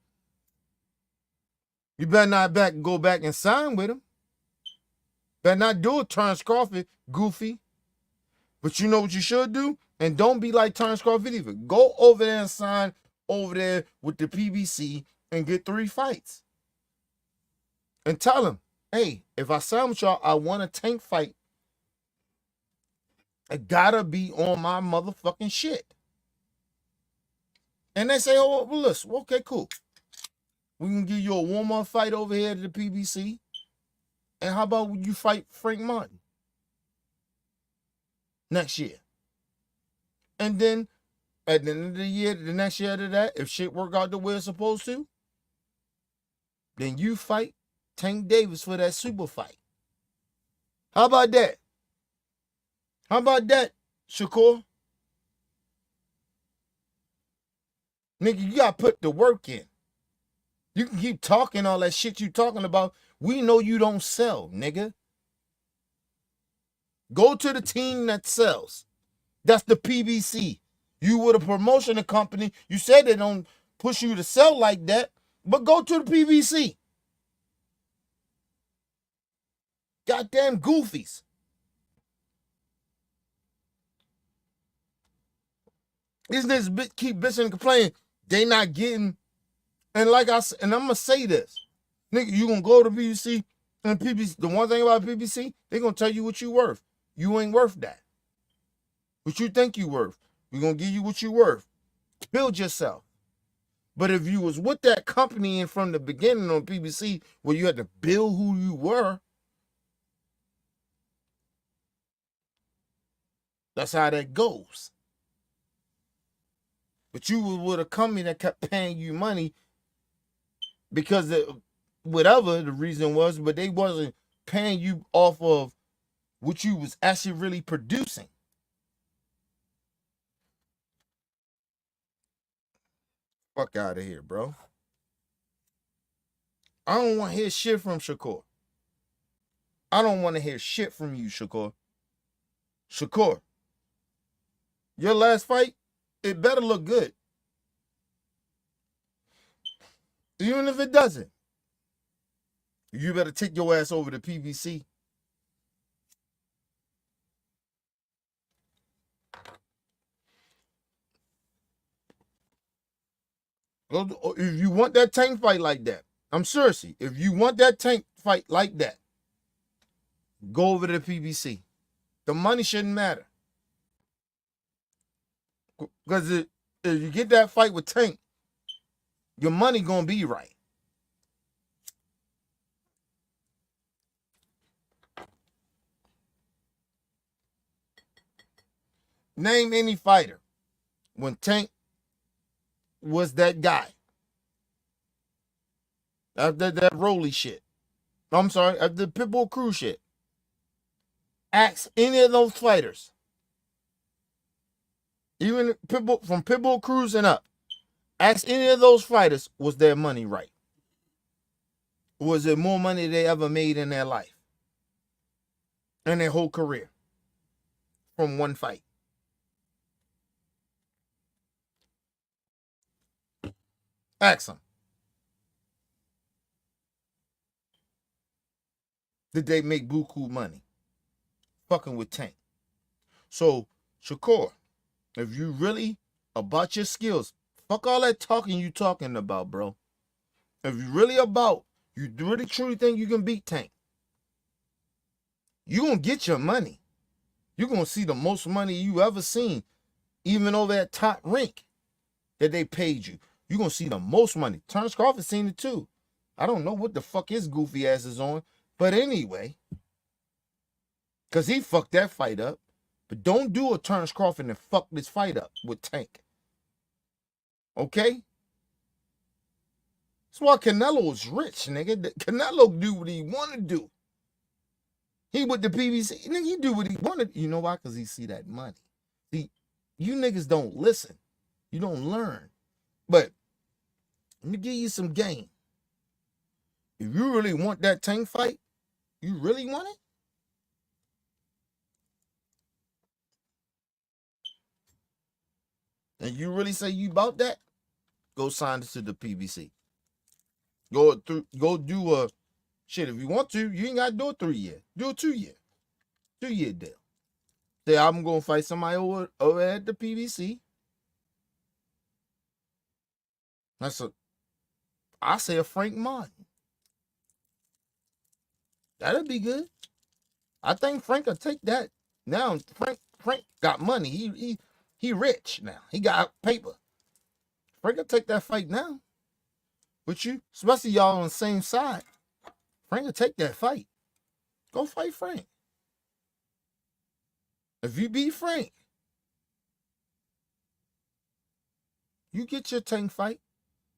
You better not go back and sign with him. Better not do it, Terrence Crawford, goofy. But you know what you should do? And don't be like Terrence Crawford either. Go over there and sign over there with the PBC and get 3 fights. And tell him, hey, if I sign with y'all, I want a Tank fight. It gotta be on my motherfucking shit. And they say, oh, well, listen, okay, cool. We can give you a warm-up fight over here at the PBC. And how about you fight Frank Martin next year? And then at the end of the year, the next year after that, if shit work out the way it's supposed to, then you fight Tank Davis for that super fight. How about that? How about that, Shakur? Nigga, you gotta put the work in. You can keep talking all that shit you talking about. We know you don't sell, nigga. Go to the team that sells. That's the PBC. You were the promotion company. You said they don't push you to sell like that, but go to the PBC. Goddamn goofies. These niggas keep bitching and complaining. They not getting, and like I said, and I'm gonna say this, nigga, you gonna go to PBC, and PBC, the one thing about PBC, they gonna tell you what you worth. You ain't worth that. What you think you worth. We're gonna give you what you worth. Build yourself. But if you was with that company and from the beginning on PBC where you had to build who you were, that's how that goes. But you was with a company that kept paying you money because whatever the reason was, but they wasn't paying you off of what you was actually really producing. Fuck out of here, bro. I don't want to hear shit from Shakur. I don't want to hear shit from you, Shakur. Shakur, your last fight, it better look good. Even if it doesn't, you better take your ass over to PBC. If you want that Tank fight like that, I'm seriously, if you want that Tank fight like that, Go over to the PBC. The money shouldn't matter. Because if you get that fight with Tank, your money gonna be right. Name any fighter when Tank was that guy. After that Rolly shit. I'm sorry, after the Pitbull Crew shit. Ask any of those fighters. Even Pitbull, from Pitbull Cruz and up. Ask any of those fighters, was their money right? Was it more money they ever made in their life? In their whole career? From one fight? Ask them. Did they make buku money? Fucking with Tank. So, Shakur, if you really about your skills, fuck all that talking you talking about, bro. If you really about, you really truly think you can beat Tank, you gonna get your money. You gonna see the most money you ever seen, even over at Top Rank that they paid you. You gonna see the most money. Terrence Crawford seen it too. I don't know what the fuck his goofy ass is on, but anyway, because he fucked that fight up. But don't do a Terrence Crawford and fuck this fight up with Tank. Okay? That's why Canelo is rich, nigga. Canelo do what he want to do. He with the PBC, nigga, he do what he wanted. You know why? Because he see that money. See, you niggas don't listen. You don't learn. But let me give you some game. If you really want that Tank fight, you really want it? And you really say you about that? Go sign to the PBC. Go do a shit. If you want to, you ain't gotta do a 3 year. Do a 2 year. 2 year deal. Say I'm gonna fight somebody over at the PBC. I say a Frank Martin. That'd be good. I think Frank will take that. Now Frank got money. He rich now. He got paper. Frank will take that fight now. With you, especially y'all on the same side. Frank will take that fight. Go fight Frank. If you beat Frank, you get your Tank fight,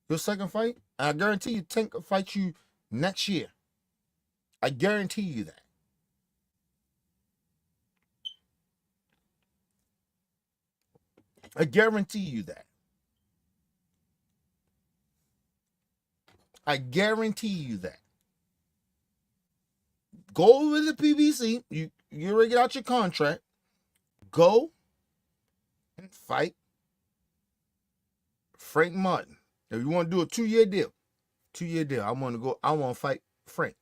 your second fight, and I guarantee you Tank will fight you next year. I guarantee you that. I guarantee you that. I guarantee you that. Go over to the PBC. You already get out your contract. Go and fight Frank Martin. If you want to do a 2 year deal, 2 year deal. I want to fight Frank.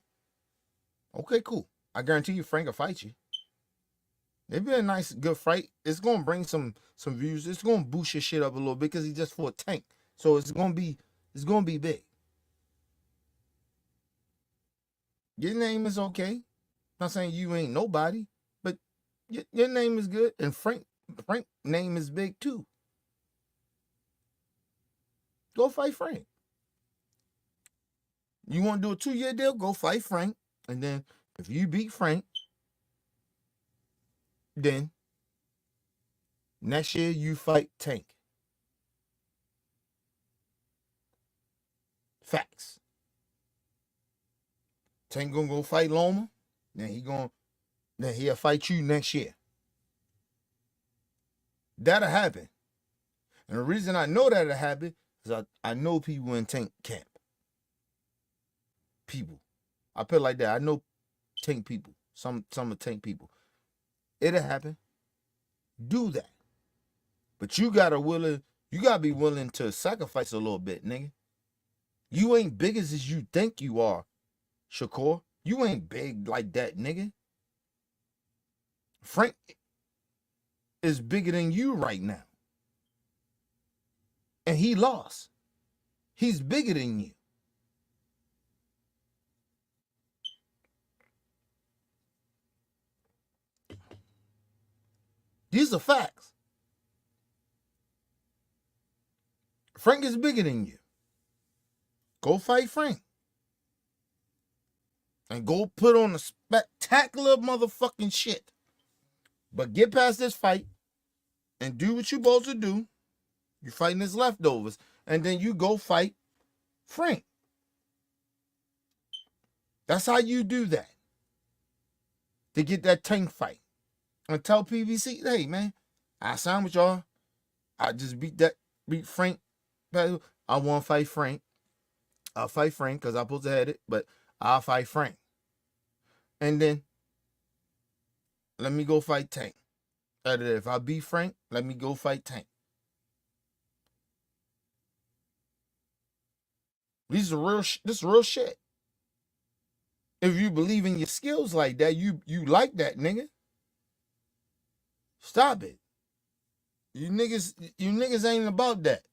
Okay, cool. I guarantee you Frank will fight you. It'd be a nice, good fight. It's gonna bring some views. It's gonna boost your shit up a little bit because he's just for a Tank. So it's gonna be big. Your name is okay. Not saying you ain't nobody, but your name is good. And Frank name is big too. Go fight Frank. You want to do a 2 year deal? Go fight Frank. And then if you beat Frank, then next year you fight Tank. Facts. Tank gonna go fight Loma. Then he'll fight you next year. That'll happen. And the reason I know that'll happen is I know people in Tank camp. People. I put it like that. I know Tank people. Some of Tank people. It'll happen. Do that. But you gotta be willing to sacrifice a little bit, nigga. You ain't big as you think you are, Shakur. You ain't big like that, nigga. Frank is bigger than you right now. And he lost. He's bigger than you. These are facts. Frank is bigger than you. Go fight Frank. And go put on a spectacular motherfucking shit. But get past this fight and do what you're supposed to do. You're fighting his leftovers. And then you go fight Frank. That's how you do that. To get that Tank fight. And tell PBC, hey, man, I signed with y'all. I just beat Frank. I want to fight Frank. I'll fight Frank because I'm supposed to have it, but I'll fight Frank. And then let me go fight Tank. If I beat Frank, let me go fight Tank. This is real shit. If you believe in your skills like that, you like that, nigga. Stop it. You niggas ain't about that.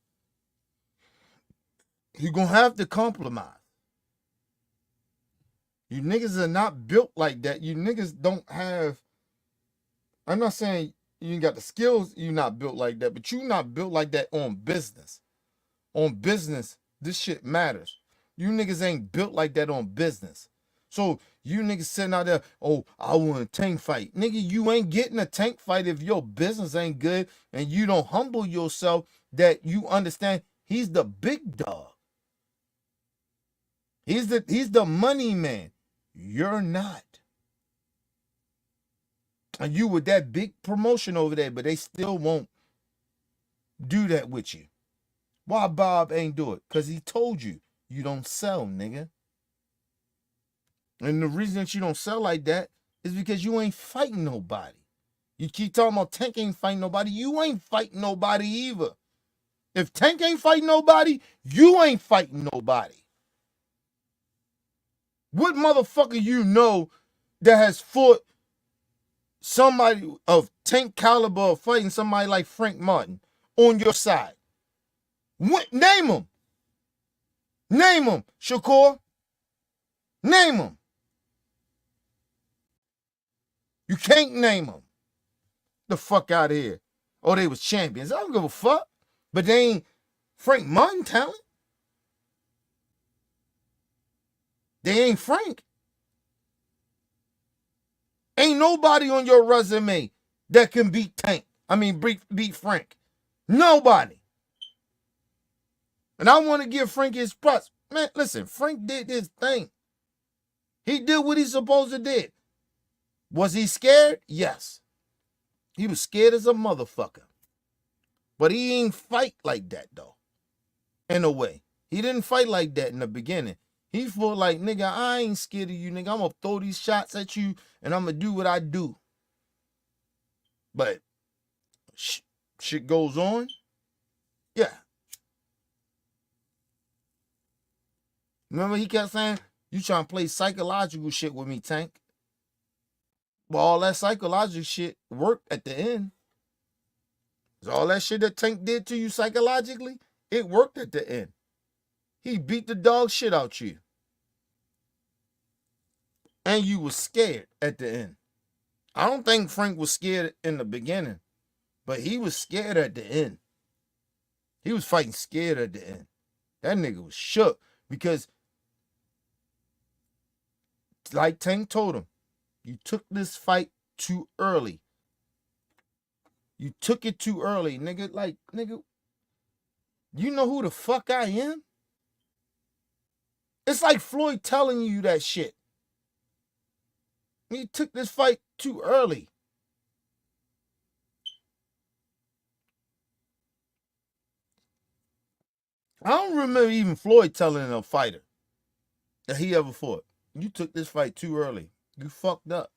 You're gonna have to compromise. You niggas are not built like that. You niggas don't have. I'm not saying you ain't got the skills, you're not built like that, but you not built like that on business. On business, this shit matters. You niggas ain't built like that on business. So you niggas sitting out there, oh, I want a tank fight. Nigga, you ain't getting a tank fight if your business ain't good and you don't humble yourself that you understand he's the big dog. He's the money man. You're not. And you with that big promotion over there, but they still won't do that with you. Why Bob ain't do it? Because he told you don't sell, nigga. And the reason that you don't sell like that is because you ain't fighting nobody. You keep talking about Tank ain't fighting nobody. You ain't fighting nobody either. If Tank ain't fighting nobody, you ain't fighting nobody. What motherfucker you know that has fought somebody of Tank caliber fighting somebody like Frank Martin on your side? What? Name him. Name him, Shakur. Name him. You can't name them. The fuck out of here. Oh, they was champions. I don't give a fuck. But they ain't Frank Martin talent. They ain't Frank. Ain't nobody on your resume that can beat Tank. Beat Frank. Nobody. And I want to give Frank his props. Man, listen, Frank did his thing. He did what he's supposed to do. Was he scared? Yes. He was scared as a motherfucker. But he ain't fight like that, though. In a way. He didn't fight like that in the beginning. He felt like, nigga, I ain't scared of you, nigga. I'm going to throw these shots at you, and I'm going to do what I do. But shit goes on. Yeah. Remember he kept saying, you trying to play psychological shit with me, Tank. Well, all that psychological shit worked at the end. All that shit that Tank did to you psychologically, it worked at the end. He beat the dog shit out you. And you was scared at the end. I don't think Frank was scared in the beginning, but he was scared at the end. He was fighting scared at the end. That nigga was shook because, like Tank told him, you took this fight too early. You took it too early, nigga. Like, nigga, you know who the fuck I am? It's like Floyd telling you that shit. You took this fight too early. I don't remember even Floyd telling a fighter that he ever fought. You took this fight too early. You fucked up.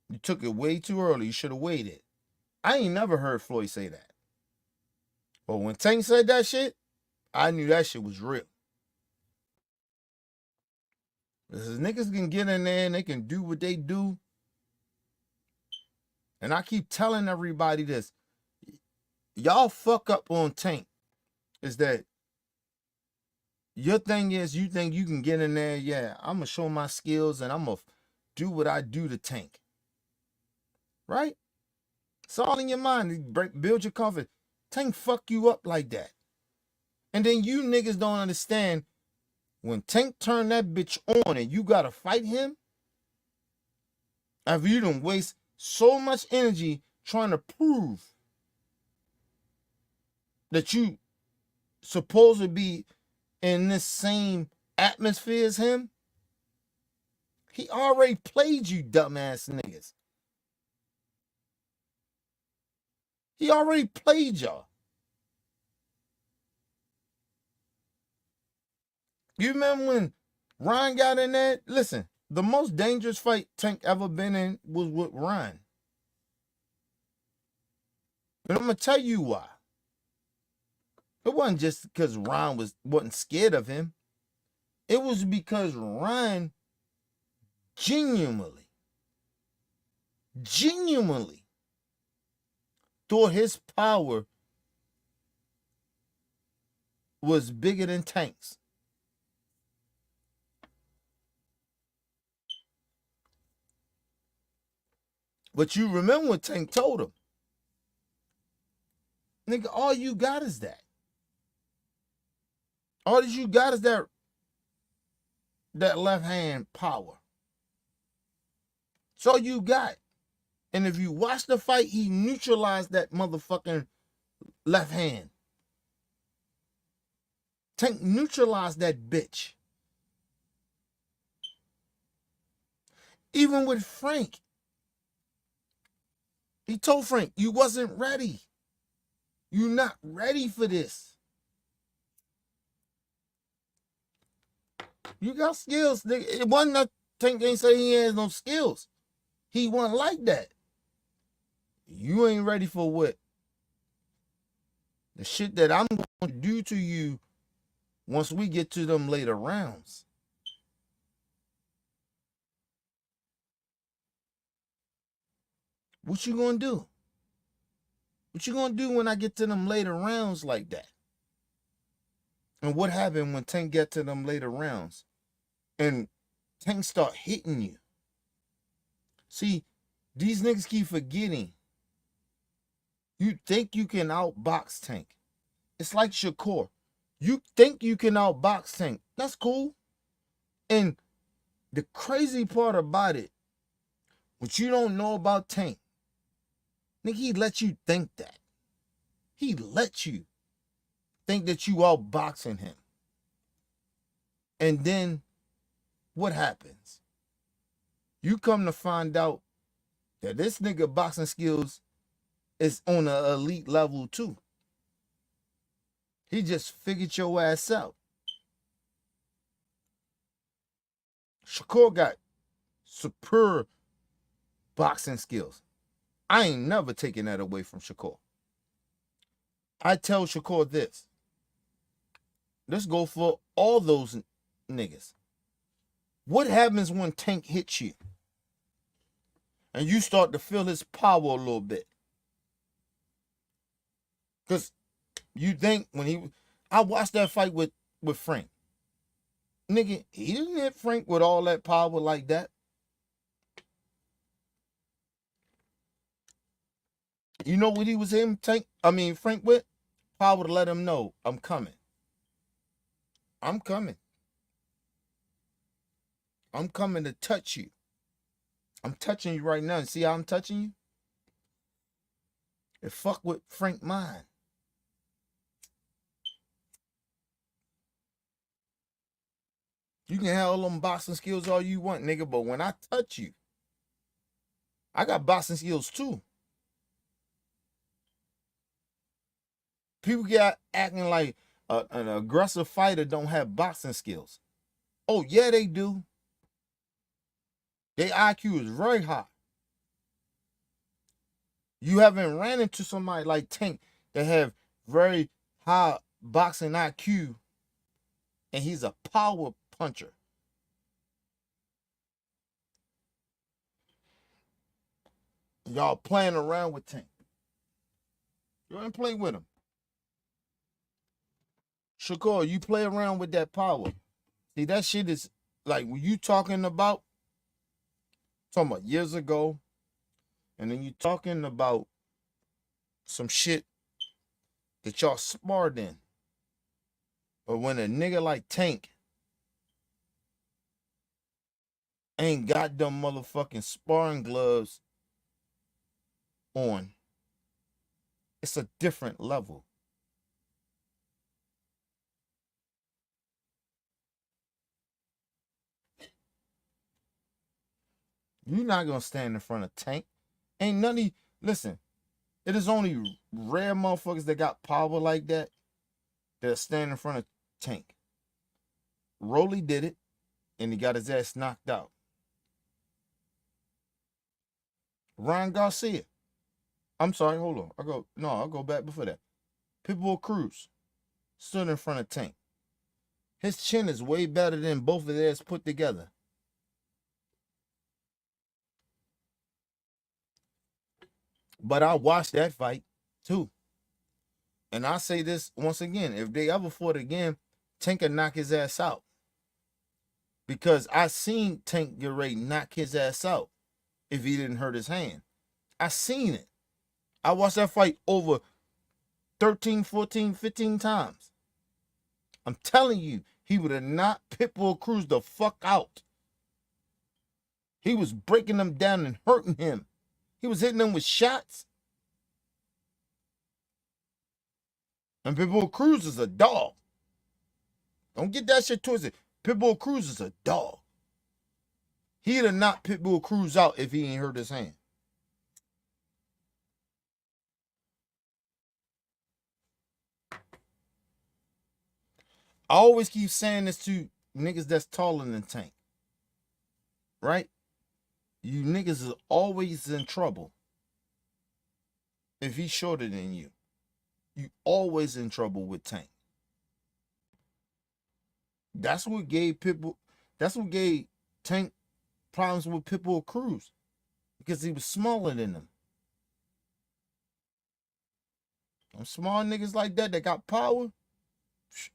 You took it way too early. You should have waited. I ain't never heard Floyd say that. But when Tank said that shit, I knew that shit was real. Because niggas can get in there and they can do what they do. And I keep telling everybody this. Y'all fuck up on Tank. Is that your thing is you think you can get in there, yeah, I'm going to show my skills and I'm going to do what I do to Tank. Right? It's all in your mind. Build your confidence. Tank fuck you up like that. And then you niggas don't understand when Tank turned that bitch on and you gotta fight him, after you done waste so much energy trying to prove that you supposed to be in this same atmosphere as him, he already played you dumbass niggas. He already played y'all. You remember when Ryan got in there? Listen, the most dangerous fight Tank ever been in was with Ryan. And I'm gonna tell you why. It wasn't just because Ryan wasn't scared of him. It was because Ryan genuinely thought his power was bigger than Tank's. But you remember what Tank told him. Nigga, all you got is that. All that you got is that left hand power. That's all you got. And if you watch the fight, he neutralized that motherfucking left hand. Tank neutralized that bitch. Even with Frank. He told Frank, you wasn't ready. You not ready for this. You got skills. It wasn't that Tank ain't say he has no skills. He wasn't like that. You ain't ready for what? The shit that I'm going to do to you once we get to them later rounds. What you gonna do? What you gonna do when I get to them later rounds like that? And what happened when Tank get to them later rounds? And Tank start hitting you. See, these niggas keep forgetting. You think you can outbox Tank. It's like Shakur. You think you can outbox Tank. That's cool. And the crazy part about it, what you don't know about Tank, nigga, he let you think that. He let you think that you outboxing him. And then what happens? You come to find out that this nigga boxing skills is on an elite level too. He just figured your ass out. Shakur got superb boxing skills. I ain't never taken that away from Shakur. I tell Shakur this. Let's go for all those niggas. What happens when Tank hits you? And you start to feel his power a little bit. Because you think when I watched that fight with Frank. Nigga, he didn't hit Frank with all that power like that. You know what he was hitting Frank with? Power to let him know, I'm coming. I'm coming. I'm coming to touch you. I'm touching you right now. See how I'm touching you? It fuck with Frank mind. You can have all them boxing skills all you want, nigga, but when I touch you, I got boxing skills too. People get acting like an aggressive fighter don't have boxing skills. Oh, yeah, they do. Their IQ is very high. You haven't ran into somebody like Tank that have very high boxing IQ, and he's a power puncher. Y'all playing around with Tank. You ain't play with him. Shakur, you play around with that power. See, that shit is like when you talking about years ago, and then you talking about some shit that y'all smart in. But when a nigga like Tank ain't got them motherfucking sparring gloves on, it's a different level. You're not gonna stand in front of Tank. Ain't none of you. Listen, it is only rare motherfuckers that got power like that stand in front of Tank. Rolly did it, and he got his ass knocked out. Ryan Garcia. I'm sorry, hold on. I'll go back before that. Pitbull Cruz stood in front of Tank. His chin is way better than both of theirs put together. But I watched that fight too. And I say this once again, if they ever fought again, Tank could knock his ass out. Because I seen Tank get ready to knock his ass out if he didn't hurt his hand. I seen it. I watched that fight over 13, 14, 15 times. I'm telling you, he would have knocked Pitbull Cruz the fuck out. He was breaking them down and hurting him. He was hitting them with shots. And Pitbull Cruz is a dog. Don't get that shit twisted. Pitbull Cruz is a dog. He'd have knocked Pitbull Cruz out if he ain't hurt his hand. I always keep saying this to niggas that's taller than Tank. Right? You niggas is always in trouble if he's shorter than you. You always in trouble with Tank. That's what gave Tank problems with Pitbull Cruz. Because he was smaller than him. Them small niggas like that got power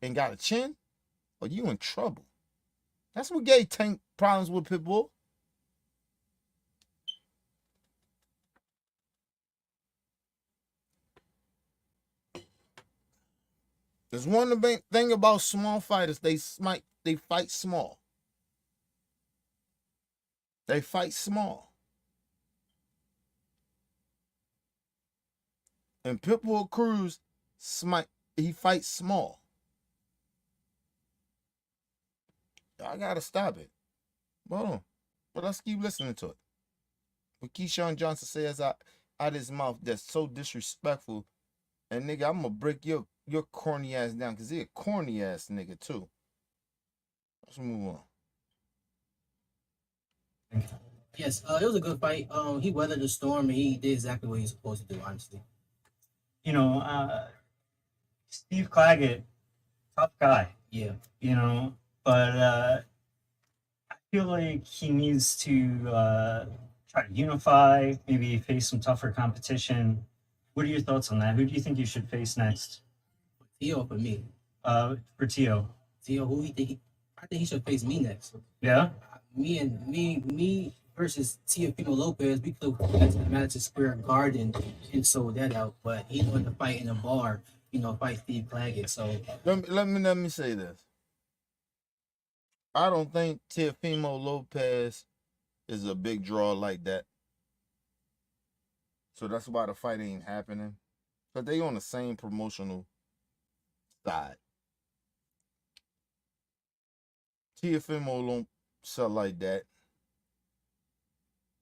and got a chin, or you in trouble. That's what gave Tank problems with Pitbull. There's one thing about small fighters, they fight small. They fight small. And Pitbull Cruz, he fights small. I gotta stop it. Hold on. But let's keep listening to it. What Keyshawn Johnson says out his mouth that's so disrespectful. And nigga, I'm gonna break your corny ass down because he a corny ass nigga too. Let's move on. Yes, it was a good fight. He weathered the storm and he did exactly what he was supposed to do, honestly. You know, Steve Claggett, tough guy. Yeah. You know, but I feel like he needs to try to unify, maybe face some tougher competition. What are your thoughts on that? Who do you think you should face next? Tio for me. For Tio. Tio, I think he should face me next. Yeah. Me versus Teofimo Lopez. We could have went to the Madison Square Garden and sold that out, but he wanted to fight in a bar. Fight Steve Claggett. So let me say this. I don't think Teofimo Lopez is a big draw like that. So that's why the fight ain't happening. But they on the same promotional side. Teofimo don't sell like that.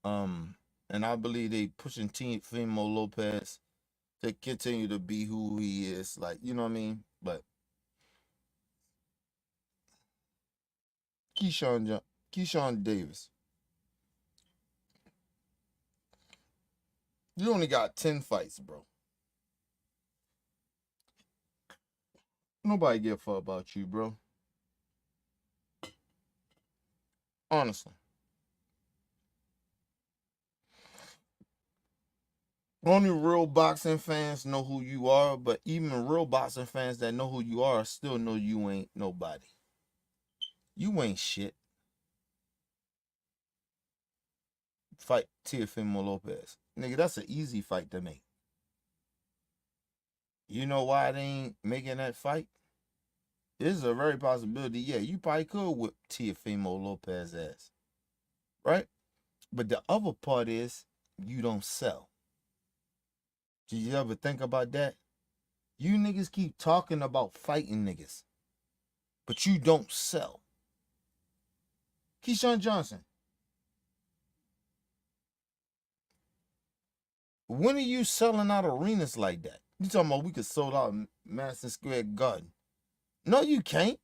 And I believe they pushing Teofimo Lopez to continue to be who he is. Like, you know what I mean? But Keyshawn Davis. You only got 10 fights, bro. Nobody give a fuck about you, bro. Honestly. Only real boxing fans know who you are, but even real boxing fans that know who you are still know you ain't nobody. You ain't shit. Fight Teofimo Lopez. Nigga, that's an easy fight to make. You know why they ain't making that fight? This a very possibility. Yeah, you probably could whip Teofimo Lopez ass, right? But the other part is you don't sell. Did you ever think about that? You niggas keep talking about fighting niggas, but you don't sell. Keyshawn Johnson, when are you selling out arenas like that? You talking about we could sold out Madison Square Garden? No, you can't.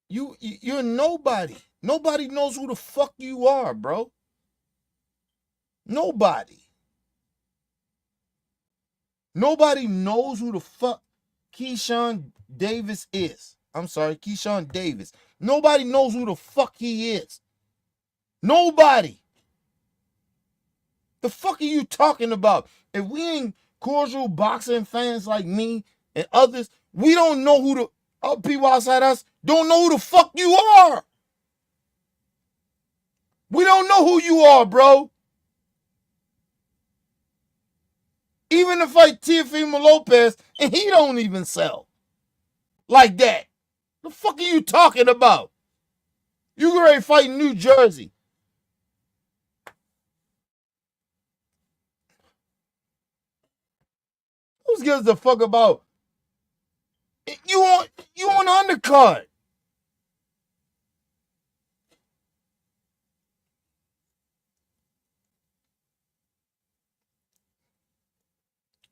You're nobody. Nobody knows who the fuck you are, bro. Nobody. Nobody knows who the fuck Keyshawn Davis is. I'm sorry, Keyshawn Davis. Nobody knows who the fuck he is. Nobody. The fuck are you talking about? If we ain't cordial boxing fans like me and others, we don't know who the other people outside us don't know who the fuck you are. We don't know who you are, bro. Even to fight Teofimo Lopez, and he don't even sell like that. The fuck are you talking about? You ready to fight in New Jersey? Who gives a fuck about you on undercard?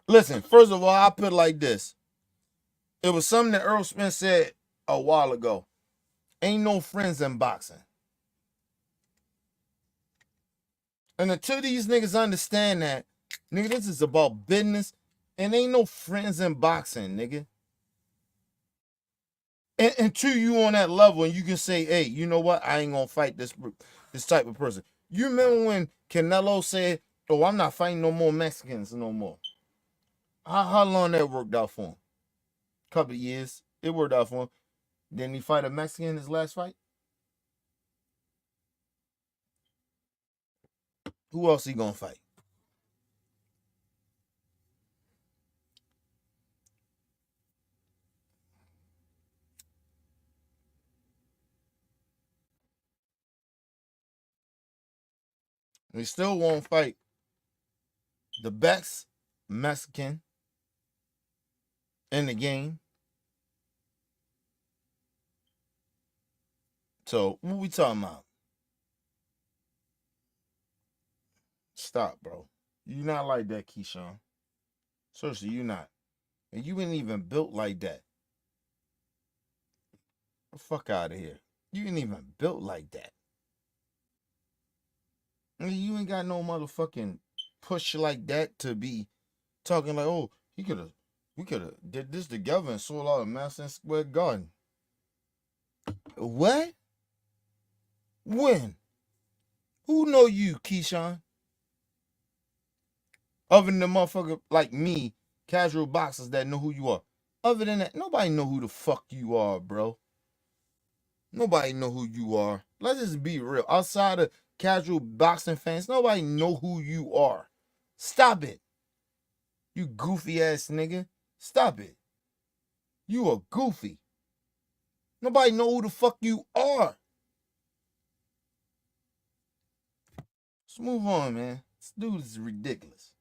Listen, first of all, I put it like this. It was something that Earl Smith said a while ago. Ain't no friends in boxing. And until these niggas understand that, nigga, this is about business and ain't no friends in boxing, nigga. And until you on that level and you can say, hey, you know what? I ain't gonna fight this type of person. You remember when Canelo said, oh, I'm not fighting no more Mexicans no more. How long that worked out for him? Couple of years. It worked out for him. Didn't he fight a Mexican in his last fight? Who else he gonna fight? He still won't fight the best Mexican in the game. So what we talking about? Stop, bro. You not like that, Keyshawn. Seriously, you not. And you ain't even built like that. The fuck out of here. You ain't even built like that. You ain't got no motherfucking push like that to be talking like, oh, we could have did this together and sold out of Madison Square Garden. What? When? Who know you, Keyshawn? Other than the motherfucker like me, casual boxers that know who you are. Other than that, nobody know who the fuck you are, bro. Nobody know who you are. Let's just be real. Outside of casual boxing fans, nobody know who you are. Stop it. You goofy ass nigga. Stop it. You are goofy. Nobody know who the fuck you are. Let's move on, man. This dude is ridiculous.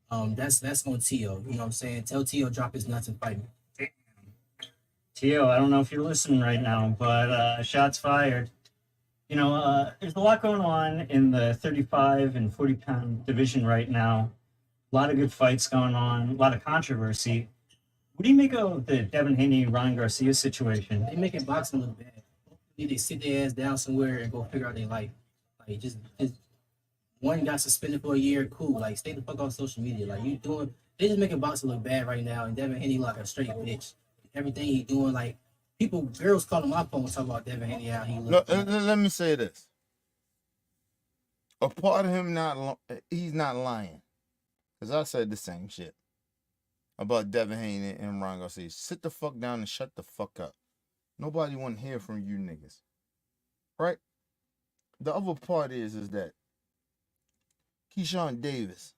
That's on Tio. You know what I'm saying? Tell Tio drop his nuts and fight me. Tio, I don't know if you're listening right now, but shots fired. You know, there's a lot going on in the 35 and 40 pound division right now. A lot of good fights going on, a lot of controversy. What do you make of the Devin Haney, Ryan Garcia situation? They making boxing look bad. They sit their ass down somewhere and go figure out their life. Like just one got suspended for a year, cool. Like stay the fuck off social media. Like they just making boxing look bad right now. And Devin Haney like a straight bitch. Everything he doing, like girls calling my phone talking about Devin Haney how he looks. Let me say this. A part of him he's not lying. Because I said the same shit about Devin Haney and Ryan Garcia. Sit the fuck down and shut the fuck up. Nobody want to hear from you niggas. Right? The other part is that Keyshawn Davis,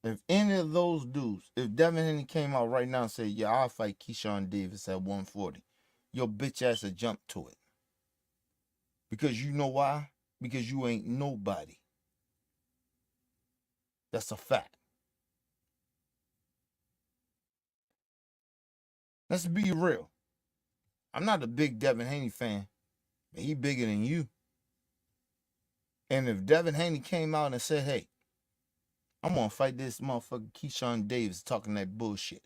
If any of those dudes, if Devin Haney came out right now and said, yeah, I'll fight Keyshawn Davis at 140, your bitch ass would jump to it. Because you know why? Because you ain't nobody. That's a fact. Let's be real. I'm not a big Devin Haney fan, but he bigger than you. And if Devin Haney came out and said, hey, I'm going to fight this motherfucker Keyshawn Davis talking that bullshit,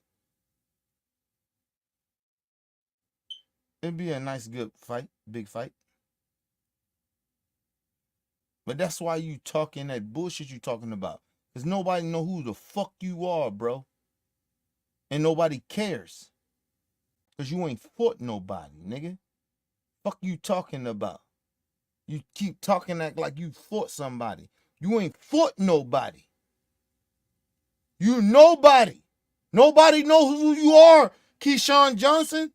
it'd be a nice, good fight, big fight. But that's why you talking that bullshit you talking about. Because nobody know who the fuck you are, bro. And nobody cares. Because you ain't fought nobody, nigga. Fuck you talking about? You keep talking like you fought somebody. You ain't fought nobody. You nobody. Nobody knows who you are, Keyshawn Johnson.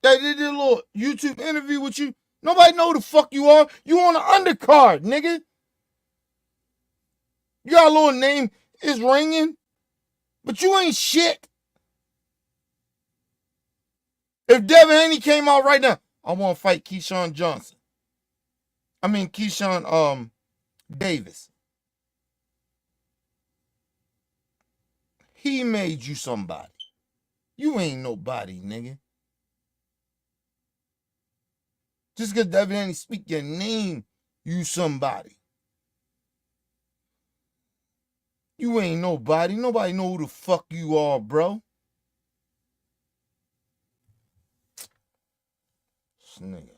They did a little YouTube interview with you. Nobody know who the fuck you are. You on the undercard, nigga. Your little name is ringing, but you ain't shit. If Devin Haney came out right now, I want to fight Keyshawn Johnson. I mean Keyshawn Davis. He made you somebody. You ain't nobody, nigga. Just because Devin Haney speak your name, you somebody. You ain't nobody. Nobody know who the fuck you are, bro. This nigga.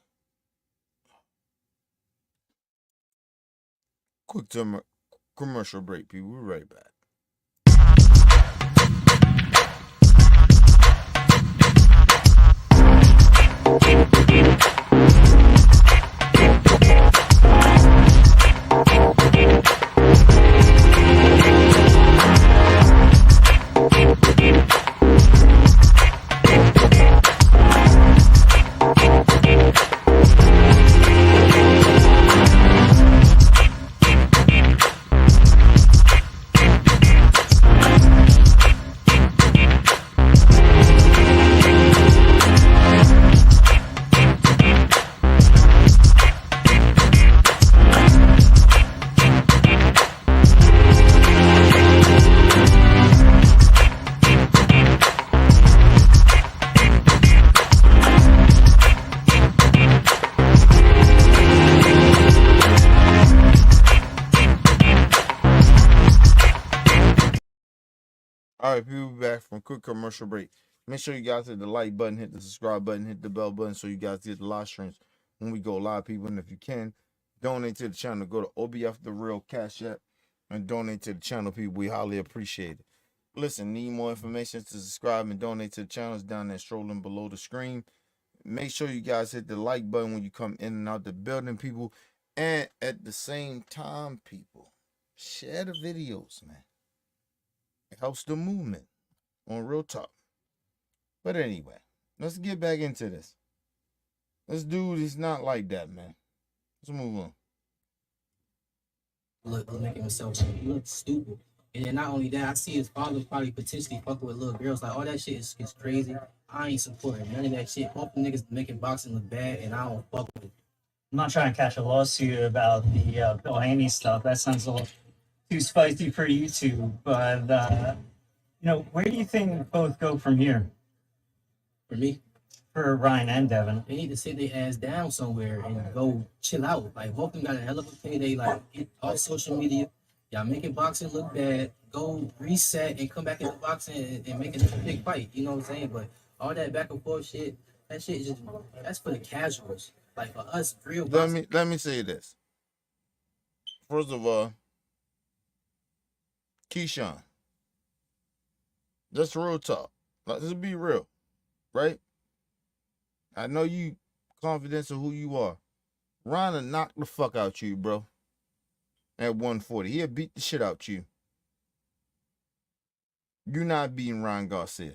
Quick commercial break, people. We're right back. All right, people, back from quick commercial break. Make sure you guys hit the like button, hit the subscribe button, hit the bell button so you guys get the live streams when we go live, people. And if you can, donate to the channel. Go to OBF The Real Cash App and donate to the channel, people. We highly appreciate it. Listen, need more information to subscribe and donate to the channels down there scrolling below the screen. Make sure you guys hit the like button when you come in and out the building, people. And at the same time, people, share the videos, man. It helps the movement on Real Talk. But anyway, let's get back into this. This dude is not like that, man. Let's move on. Look, making himself look stupid. And then not only that, I see his father probably potentially fucking with little girls. Like, all that shit is crazy. I ain't supporting none of that shit. Both niggas making boxing look bad, and I don't fuck with it. I'm not trying to catch a lawsuit about the Bill Haney stuff. That sounds a little too spicy for YouTube. But, where do you think both go from here? For me? For Ryan and Devin. They need to sit their ass down somewhere and go chill out. Like, both of them got a hell of a payday. Like, get off social media. Y'all making boxing look bad. Go reset and come back into boxing and make it a big fight. You know what I'm saying? But all that back and forth shit, that shit is that's for the casuals. Like, for us, real boxing. Let me say this. First of all, Keyshawn, that's real talk. Let's be real, right? I know you confident of who you are. Ryan will knock the fuck out you, bro. At 140. He'll beat the shit out you. You're not beating Ryan Garcia.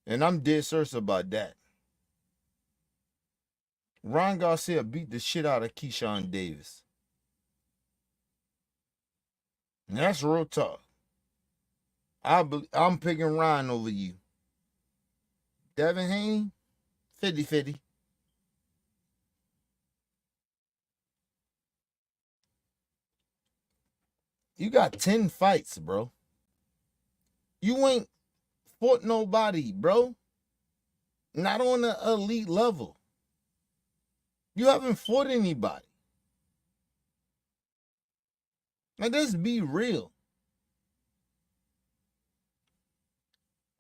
And I'm dead serious about that. Ryan Garcia beat the shit out of Keyshawn Davis. And that's real talk. I'm picking Ryan over you. Devin Haney, 50-50. You got 10 fights, bro. You ain't fought nobody, bro. Not on the elite level. You haven't fought anybody. Now, let's be real.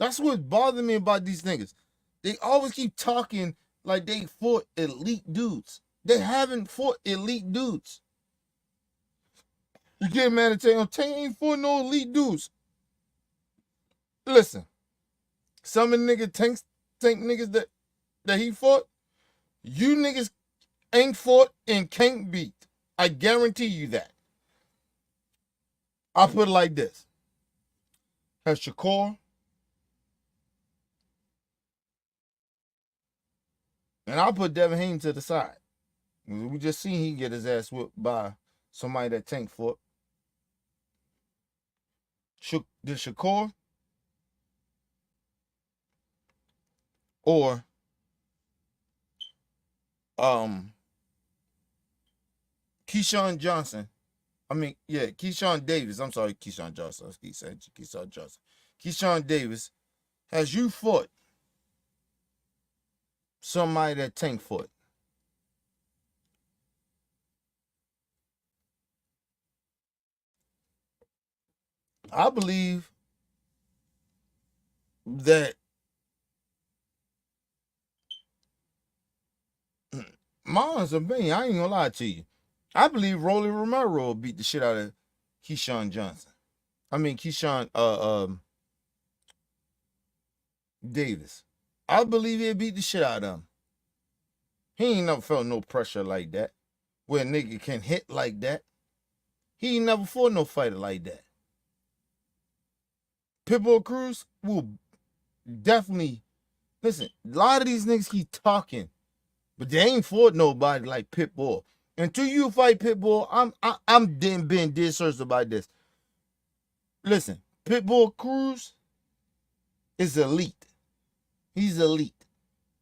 That's what bothers me about these niggas. They always keep talking like they fought elite dudes. They haven't fought elite dudes. You get mad at Tank. Tank ain't fought no elite dudes. Listen, some of the Tank niggas that he fought, you niggas ain't fought and can't beat. I guarantee you that. I'll put it like this. Has Shakur, and I'll put Devin Haney to the side. We just seen he get his ass whipped by somebody that Tank fought. Did Shakur or Keyshawn Johnson. Keyshawn Davis. I'm sorry, Keyshawn Johnson. Keyshawn Johnson. Keyshawn Davis, has you fought somebody that Tank fought? I believe that my honest opinion, I ain't gonna lie to you. I believe Rolly Romero will beat the shit out of Keyshawn Johnson. Keyshawn Davis. I believe he'll beat the shit out of him. He ain't never felt no pressure like that. Where a nigga can hit like that. He ain't never fought no fighter like that. Pitbull Cruz will definitely listen. A lot of these niggas keep talking, but they ain't fought nobody like Pitbull. Until you fight Pitbull, I'm being dead serious about this. Listen, Pitbull Cruz is elite. He's elite.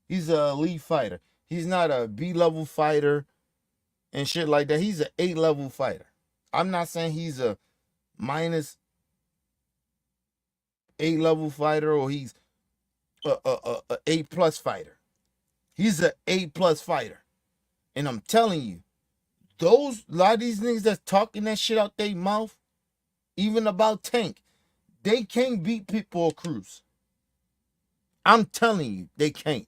He's an elite fighter. He's not a B-level fighter and shit like that. He's an A-level fighter. I'm not saying he's a minus A-level fighter or he's a A+ fighter. He's an A+ fighter. And I'm telling you, a lot of these niggas that's talking that shit out their mouth, even about Tank, they can't beat Pitbull Cruz. I'm telling you, they can't.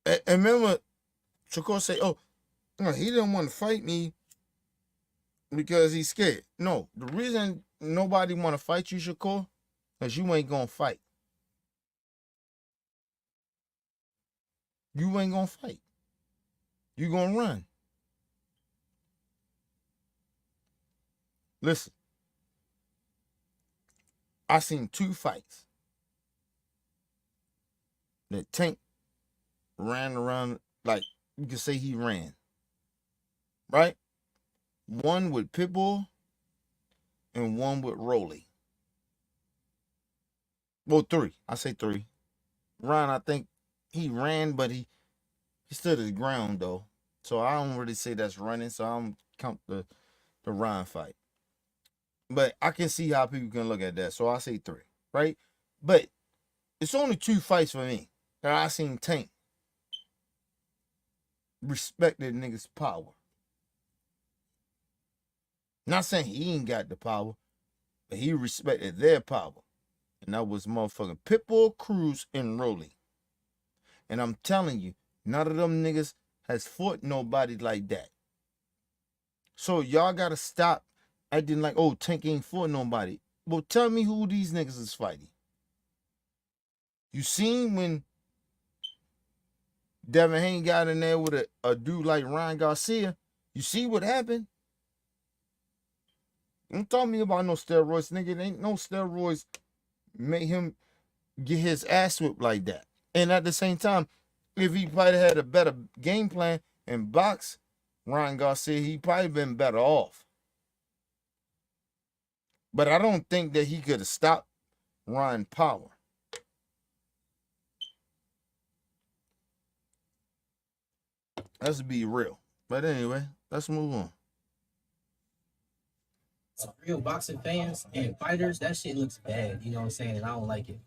And remember, Shakur say, oh, no, he didn't want to fight me because he's scared. No, the reason nobody want to fight you, Shakur, is you ain't going to fight. You ain't going to fight. You going to run. Listen, I seen 2 fights that Tank ran around, like you could say he ran. Right? One with Pitbull and one with Rolly. Well, 3. I say 3. Ron, I think he ran, but he stood his ground though. So I don't really say that's running. So I don't count the Ron fight. But I can see how people can look at that. So I say 3, right? But it's only 2 fights for me that I seen Tank respect that nigga's power. Not saying he ain't got the power, but he respected their power. And that was motherfucking Pitbull Cruz and Rolly. And I'm telling you, none of them niggas has fought nobody like that. So y'all gotta stop acting like, oh, Tank ain't fought nobody. Well, tell me who these niggas is fighting. You seen when Devin Haney got in there with a dude like Ryan Garcia? You see what happened? Don't tell me about no steroids, nigga. It ain't no steroids made him get his ass whipped like that. And at the same time, if he probably had a better game plan and box Ryan Garcia, he probably been better off. But I don't think that he could have stopped Ryan Power. Let's be real. But anyway, let's move on. Real boxing fans and fighters, that shit looks bad. You know what I'm saying? And I don't like it.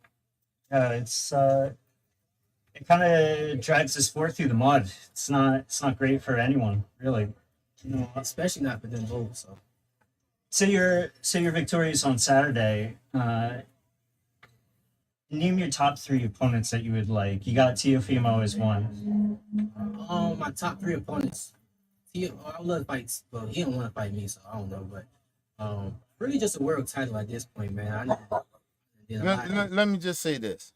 It kind of drags the sport through the mud. It's not great for anyone, really. You know, Especially not for them both. So say you're victorious on Saturday. Name your top 3 opponents that you would like. You got Teofimo as one. my top 3 opponents. I love fights, but he don't want to fight me, so I don't know. But really just a world title at this point, man. Let me just say this.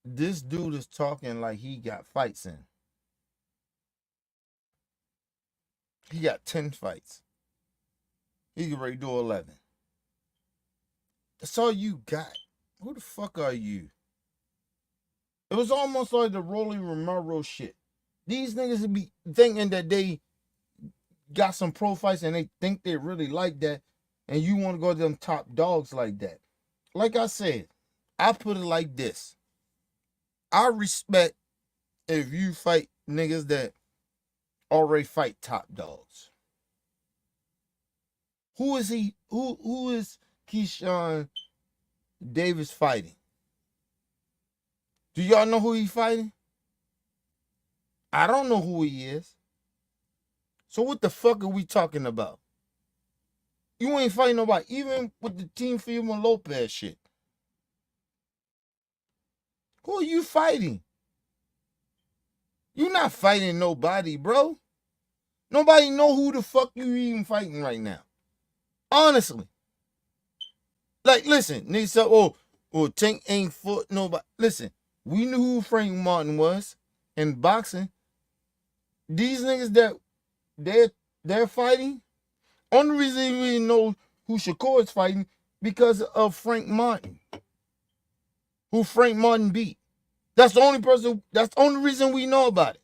This dude is talking like he got fights in. He got 10 fights. He can ready to do 11. That's all you got. Who the fuck are you? It was almost like the Rolly Romero shit. These niggas would be thinking that they got some pro fights and they think they really like that, and you want to go to them top dogs like that. Like I said, I put it like this. I respect if you fight niggas that already fight top dogs. Who is he? Who is Keyshawn Davis fighting? Do y'all know who he fighting? I don't know who he is. So what the fuck are we talking about? You ain't fighting nobody, even with the Team Filma Lopez shit. Who are you fighting? You not fighting nobody, bro. Nobody know who the fuck you even fighting right now. Honestly. Like, listen, niggas say, oh, Tank ain't fought nobody. Listen, we knew who Frank Martin was in boxing. These niggas that they're fighting, only reason we didn't know who Shakur is fighting because of Frank Martin. Who Frank Martin beat. That's the only reason we know about it.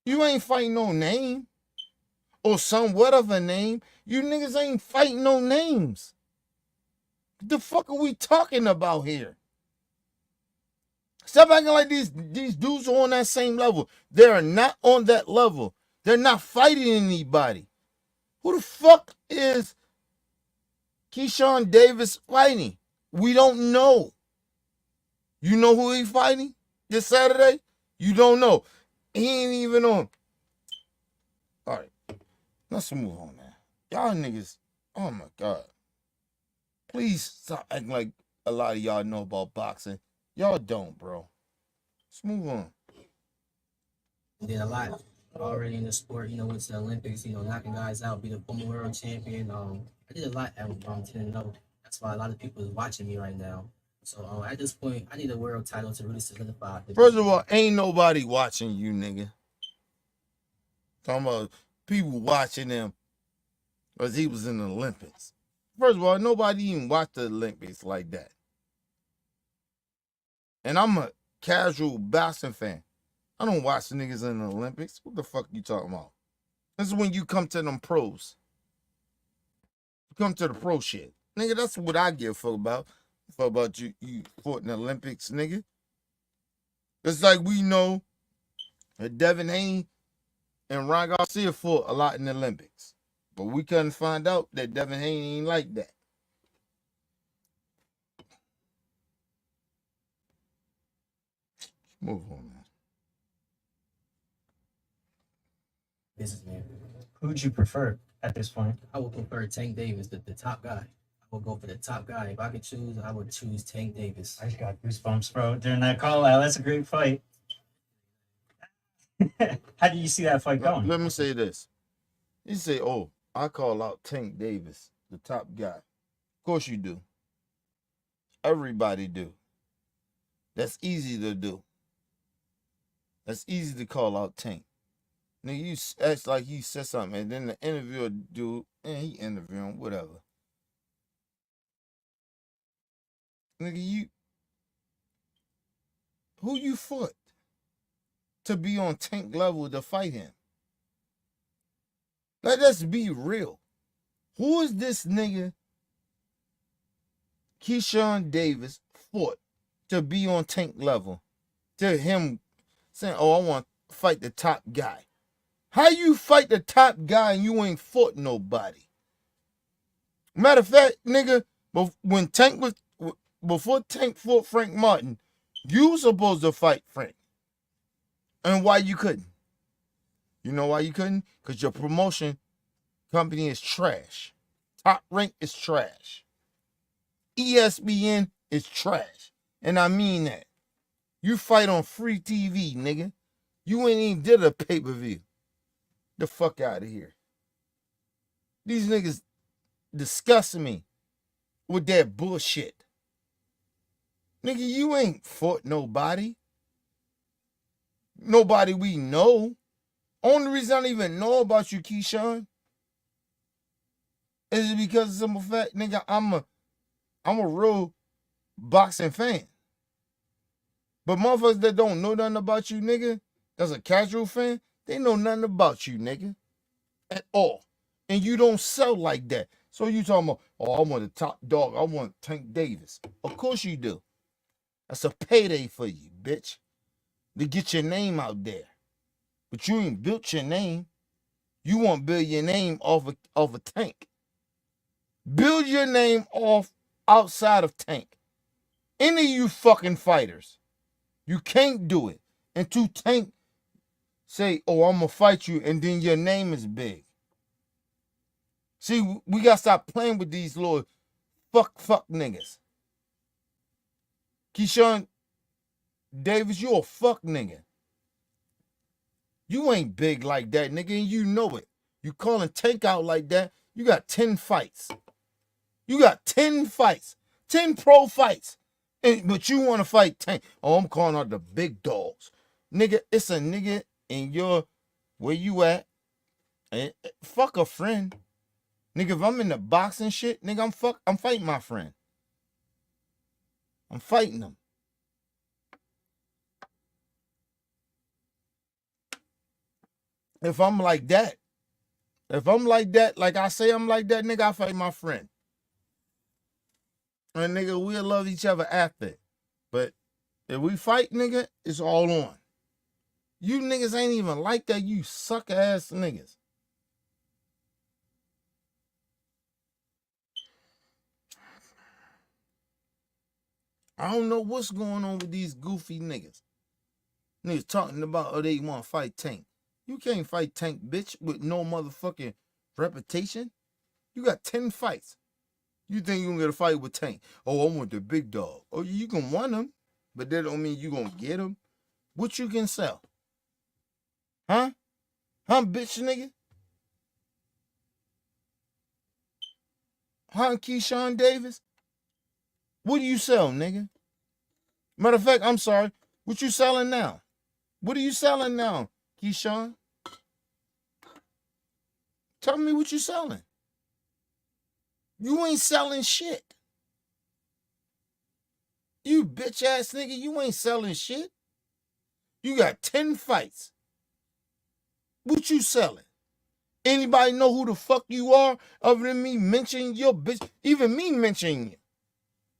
You ain't fighting no name. Or somewhat of a name. You niggas ain't fighting no names. What the fuck are we talking about here? Stop acting like these dudes are on that same level. They are not on that level. They're not fighting anybody. Who the fuck is Keyshawn Davis fighting? We don't know. You know who he's fighting this Saturday? You don't know. He ain't even on. All right. Let's move on, man. Y'all niggas, oh my God. Please stop acting like a lot of y'all know about boxing. Y'all don't, bro. Let's move on. Did a lot already in the sport, went to the Olympics, knocking guys out, be the former world champion. I did a lot at 10-0. That's why a lot of people is watching me right now. So at this point, I need a world title to really solidify. First of all, ain't nobody watching you, nigga. Talking about people watching him because he was in the Olympics. First of all, nobody even watched the Olympics like that. And I'm a casual boxing fan. I don't watch the niggas in the Olympics. What the fuck you talking about? This is when you come to them pros. You come to the pro shit. Nigga, that's what I give a fuck about. Fuck about you fought in the Olympics, nigga. It's like we know that Devin Haney and Ryan Garcia fought a lot in the Olympics. But we couldn't find out that Devin Haney ain't like that. Move on, man. Businessman. Who'd you prefer at this point? I would prefer Tank Davis, the top guy. I would go for the top guy. If I could choose, I would choose Tank Davis. I just got goosebumps, bro, during that call out. That's a great fight. How do you see that fight going? Let me say this. You say, oh, I call out Tank Davis, the top guy. Of course you do. Everybody do. That's easy to do. That's easy to call out Tank. Nigga, you act like you said something, and then the interviewer dude, he interviewing, whatever. nigga, who you fought to be on Tank level to fight him? Let us be real. Who is this nigga Keyshawn Davis fought to be on Tank level? To him saying, oh, I want to fight the top guy. How you fight the top guy and you ain't fought nobody? Matter of fact, nigga, when Tank was, before Tank fought Frank Martin, you was supposed to fight Frank. And why you couldn't? You know why you couldn't? Because your promotion company is trash. Top Rank is trash. ESPN is trash. And I mean that. You fight on free TV, nigga. You ain't even did a pay-per-view. The fuck out of here. These niggas disgust me with that bullshit. Nigga, you ain't fought nobody. Nobody we know. Only reason I don't even know about you, Keyshawn, is because of simple fact, nigga, I'm a real boxing fan. But motherfuckers that don't know nothing about you, nigga, that's a casual fan, they know nothing about you, nigga. At all. And you don't sell like that. So you talking about, oh, I want a top dog. I want Tank Davis. Of course you do. That's a payday for you, bitch. To get your name out there. But you ain't built your name. You want to build your name off a Tank. Build your name off outside of Tank. Any of you fucking fighters, you can't do it until Tank say, oh, I'm going to fight you, and then your name is big. See, we got to stop playing with these little fuck niggas. Keyshawn Davis, you a fuck nigga. You ain't big like that, nigga, and you know it. You calling Tank out like that, you got 10 fights. You got 10 fights. 10 pro fights. But you want to fight Tank. Oh, I'm calling out the big dogs. Nigga, it's a nigga in your, where you at? And fuck a friend. Nigga, if I'm in the boxing shit, nigga, I'm fighting my friend. I'm fighting him. If I'm like that, like I say I'm like that, nigga, I fight my friend. And nigga, we'll love each other after it. But if we fight, nigga, it's all on. You niggas ain't even like that, you sucker ass niggas. I don't know what's going on with these goofy niggas. Niggas talking about, oh, they want to fight Tank. You can't fight Tank, bitch, with no motherfucking reputation. You got 10 fights. You think you're going to get a fight with Tank. Oh, I want the big dog. Oh, you can want him, but that don't mean you going to get him. What you can sell? Huh? Huh, bitch nigga? Huh, Keyshawn Davis? What do you sell, nigga? Matter of fact, I'm sorry. What you selling now? What are you selling now, Keyshawn? Tell me what you selling. You ain't selling shit. You bitch ass nigga, you ain't selling shit. You got 10 fights. What you selling? Anybody know who the fuck you are other than me mentioning your bitch? Even me mentioning you.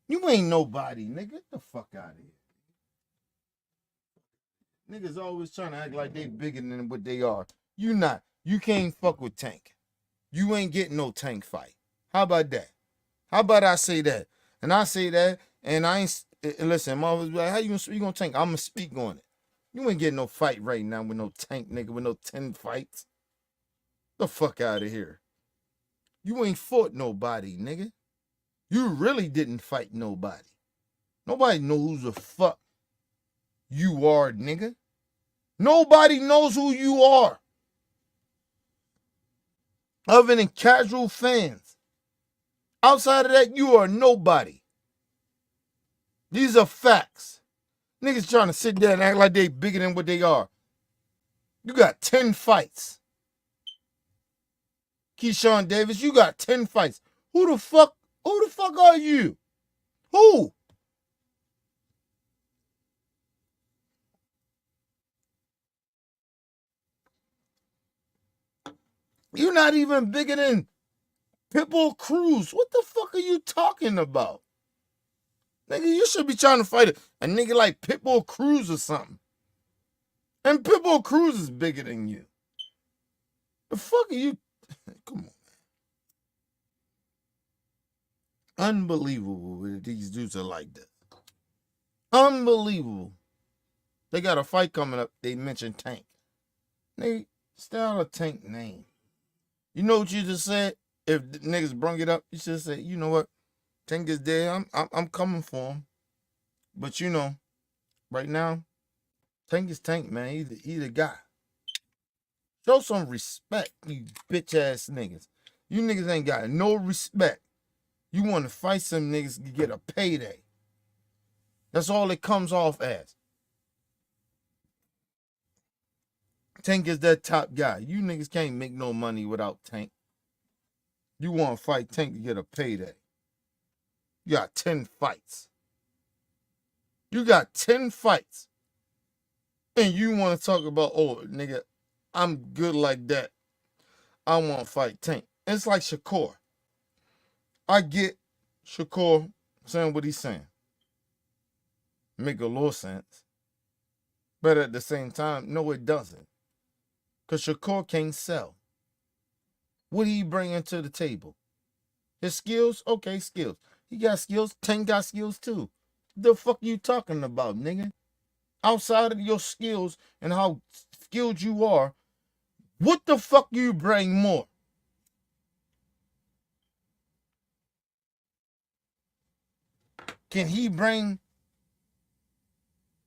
You ain't nobody, nigga. Get the fuck out of here. Niggas always trying to act like they bigger than what they are. You not. You can't fuck with Tank. You ain't getting no Tank fight. How about that? How about I say that? And I say that, and I ain't, listen, motherfuckers be like, how you gonna speak on Tank? I'm gonna speak on it. You ain't getting no fight right now with no Tank, nigga, with no 10 fights. The fuck out of here. You ain't fought nobody, nigga. You really didn't fight nobody. Nobody knows who the fuck you are, nigga. Nobody knows who you are. Other than casual fans. Outside of that, you are nobody. These are facts. Niggas trying to sit there and act like they bigger than what they are. You got 10 fights. Keyshawn Davis, you got 10 fights. Who the fuck are you? Who? You're not even bigger than Pitbull Cruz. What the fuck are you talking about? Nigga, you should be trying to fight a nigga like Pitbull Cruz or something. And Pitbull Cruz is bigger than you. The fuck are you? Come on, man. Unbelievable that these dudes are like this. Unbelievable. They got a fight coming up. They mentioned Tank. Nigga, stay out of Tank name. You know what you just said? If the niggas brung it up, you should say, you know what? Tank is dead. I'm coming for him. But you know, right now, Tank is Tank, man. He the guy. Show some respect, you bitch ass niggas. You niggas ain't got no respect. You want to fight some niggas to get a payday. That's all it comes off as. Tank is that top guy. You niggas can't make no money without Tank. You want to fight Tank to get a payday. You got 10 fights. You got 10 fights. And you want to talk about, oh, nigga, I'm good like that. I want to fight Tank. It's like Shakur. I get Shakur saying what he's saying. Make a little sense. But at the same time, no, it doesn't. Because Shakur can't sell. What he bringing to the table? His skills? Okay, skills. He got skills. Tank got skills too. The fuck you talking about, nigga? Outside of your skills and how skilled you are, what the fuck you bring more? Can he bring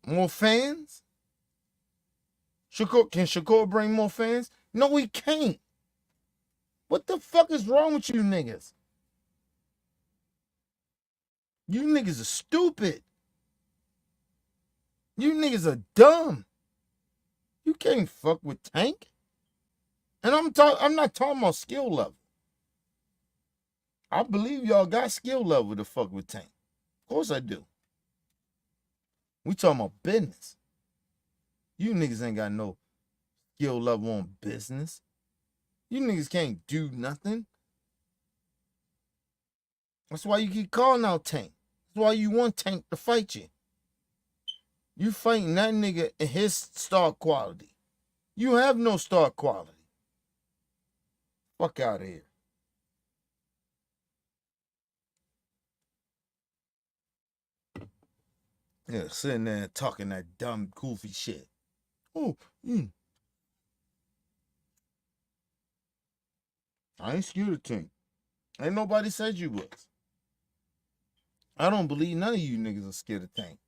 more fans? Can Shakur bring more fans? No, he can't. What the fuck is wrong with you niggas? You niggas are stupid. You niggas are dumb. You can't fuck with Tank. And I'm not talking about skill level. I believe y'all got skill level to fuck with Tank. Of course I do. We talking about business. You niggas ain't got no skill level on business. You niggas can't do nothing. That's why you keep calling out Tank. That's why you want Tank to fight you. You fighting that nigga in his star quality. You have no star quality. Fuck out of here. Yeah, sitting there and talking that dumb, goofy shit. Oh, I ain't scared of Tank. Ain't nobody said you was. I don't believe none of you niggas are scared of Tank.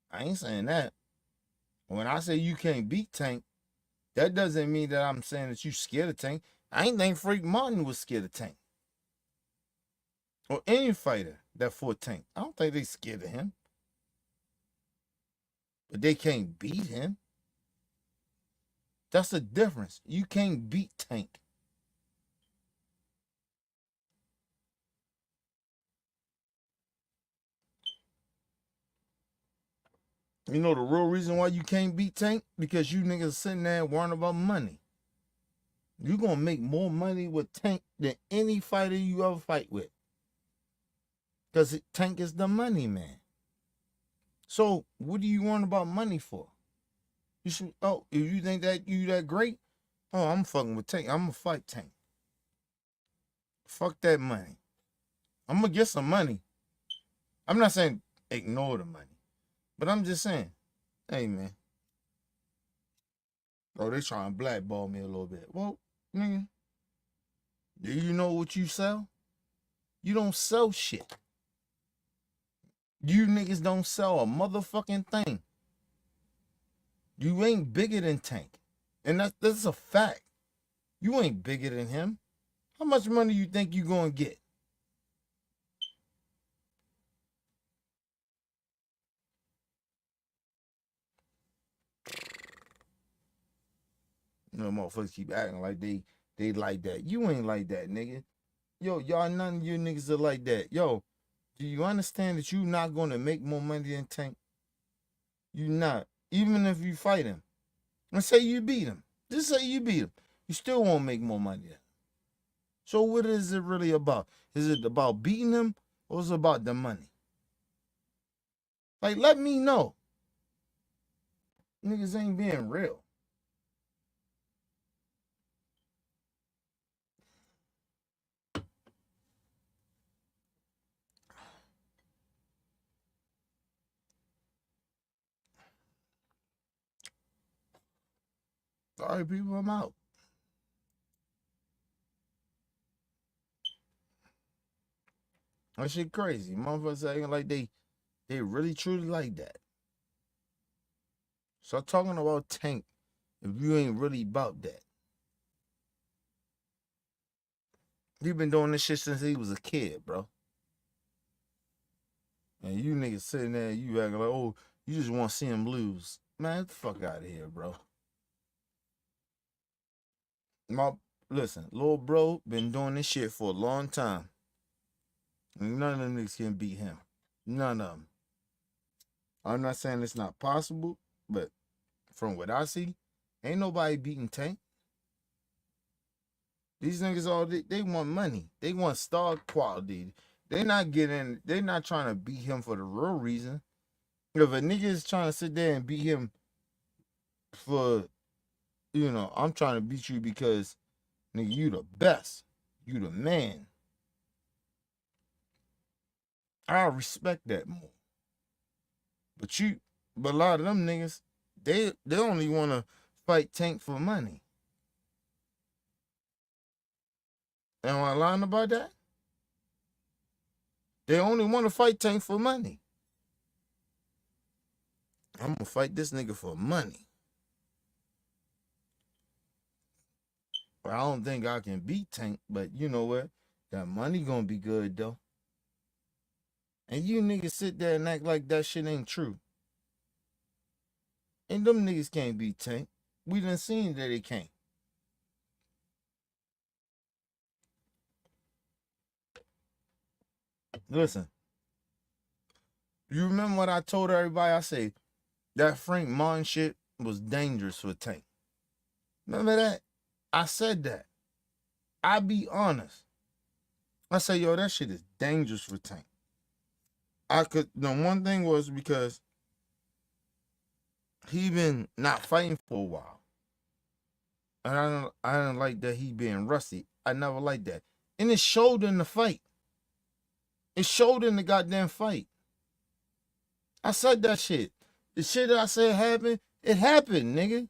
I ain't saying that. When I say you can't beat Tank, that doesn't mean that I'm saying that you scared of Tank. I ain't think Frank Martin was scared of Tank. Or any fighter that fought Tank. I don't think they scared of him. But they can't beat him. That's the difference. You can't beat Tank. You know the real reason why you can't beat Tank? Because you niggas sitting there worrying about money. You're going to make more money with Tank than any fighter you ever fight with. Because Tank is the money man. So what do you want about money for? You should, oh, if you think that you that great, oh, I'm fucking with Tank. I'm going to fight Tank. Fuck that money. I'm going to get some money. I'm not saying ignore the money. But I'm just saying, hey, man. Oh, they trying to blackball me a little bit. Well, nigga, do you know what you sell? You don't sell shit. You niggas don't sell a motherfucking thing. You ain't bigger than Tank. And that's a fact. You ain't bigger than him. How much money you think you gonna get? You know, motherfuckers keep acting like they like that. You ain't like that, nigga. Yo, y'all, none of you niggas are like that. Yo, do you understand that you not gonna make more money than Tank? You not. Even if you fight him. Let's say you beat him. Just say you beat him. You still won't make more money than him. So what is it really about? Is it about beating him or is it about the money? Like, let me know. Niggas ain't being real. All right, people, I'm out. That shit crazy. Motherfuckers acting like they really truly like that. Start talking about Tank if you ain't really about that. He been doing this shit since he was a kid, bro. And you niggas sitting there, you acting like, oh, you just want to see him lose. Man, get the fuck out of here, bro. Listen, little bro been doing this shit for a long time. And none of them niggas can beat him. None of them. I'm not saying it's not possible, but from what I see, ain't nobody beating Tank. These niggas all they want money. They want star quality. They not trying to beat him for the real reason. If a nigga is trying to sit there and beat him for, I'm trying to beat you because, nigga, you the best. You the man. I respect that more. But a lot of them niggas, they only want to fight Tank for money. Am I lying about that? They only want to fight Tank for money. I'm going to fight this nigga for money. I don't think I can beat Tank, but you know what? That money going to be good, though. And you niggas sit there and act like that shit ain't true. And them niggas can't beat Tank. We done seen that they can't. Listen. You remember what I told everybody? I said, that Frank Martin shit was dangerous for Tank. Remember that? I said that. I be honest. I say, yo, that shit is dangerous for Tank. The one thing was because he been not fighting for a while. And I don't like that he being rusty. I never liked that. And it showed in the fight. It showed in the goddamn fight. I said that shit. The shit that I said happened, it happened, nigga.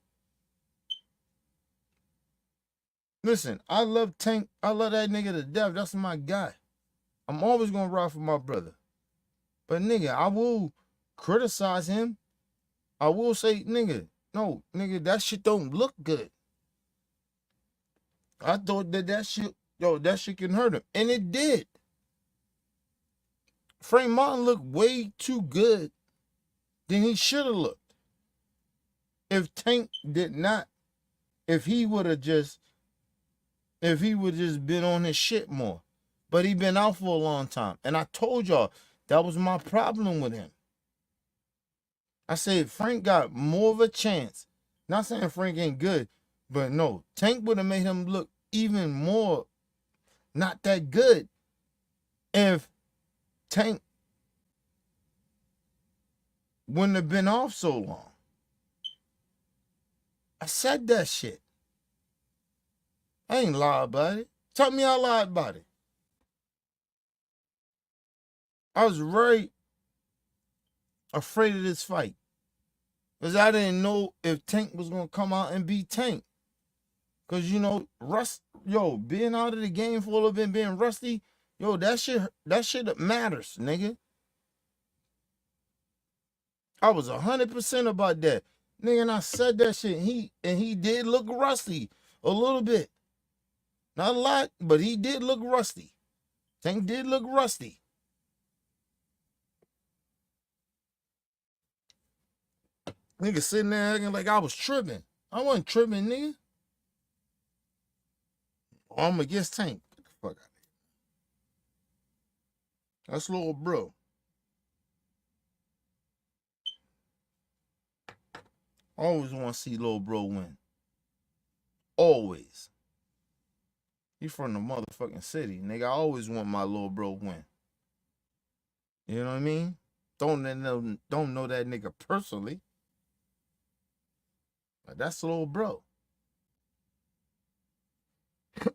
Listen, I love Tank. I love that nigga to death. That's my guy. I'm always gonna ride for my brother. But nigga, I will criticize him. I will say, nigga, no, nigga, that shit don't look good. I thought that shit can hurt him. And it did. Frank Martin looked way too good than he should have looked. If Tank did not, if he would have just been on his shit more. But he been out for a long time. And I told y'all, that was my problem with him. I said Frank got more of a chance. Not saying Frank ain't good, but no, Tank would have made him look even more not that good if Tank wouldn't have been off so long. I said that shit. I ain't lied about it. Tell me I lied about it. I was very afraid of this fight. Because I didn't know if Tank was going to come out and beat Tank. Because, being out of the game for a little bit, being rusty, that shit matters, nigga. I was 100% about that. Nigga, and I said that shit. He did look rusty a little bit. Not a lot, but he did look rusty. Tank did look rusty. Nigga sitting there acting like I was tripping. I wasn't tripping, nigga. I'm against Tank. Get the fuck out of here. That's little bro. Always want to see little bro win. Always. He from the motherfucking city. Nigga, I always want my little bro win. You know what I mean? Don't know that nigga personally. But that's little bro.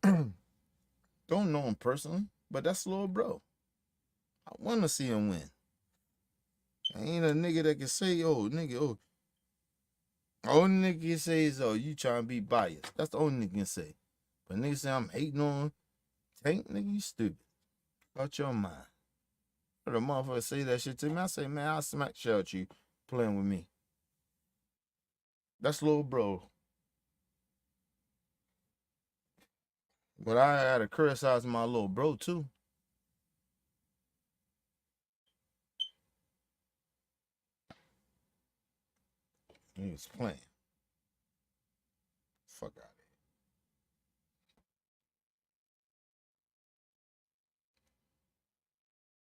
Don't know him personally, but that's little bro. I want to see him win. I ain't a nigga that can say, oh, nigga, oh. Only nigga can say is, oh, you trying to be biased. That's the only nigga can say. But nigga say I'm hating on Tank, nigga, you stupid. Out your mind. The motherfucker say that shit to me, I say, man, I'll smack shit out you playing with me. That's little bro. But I had to criticize my little bro, too. He was playing. Fuck out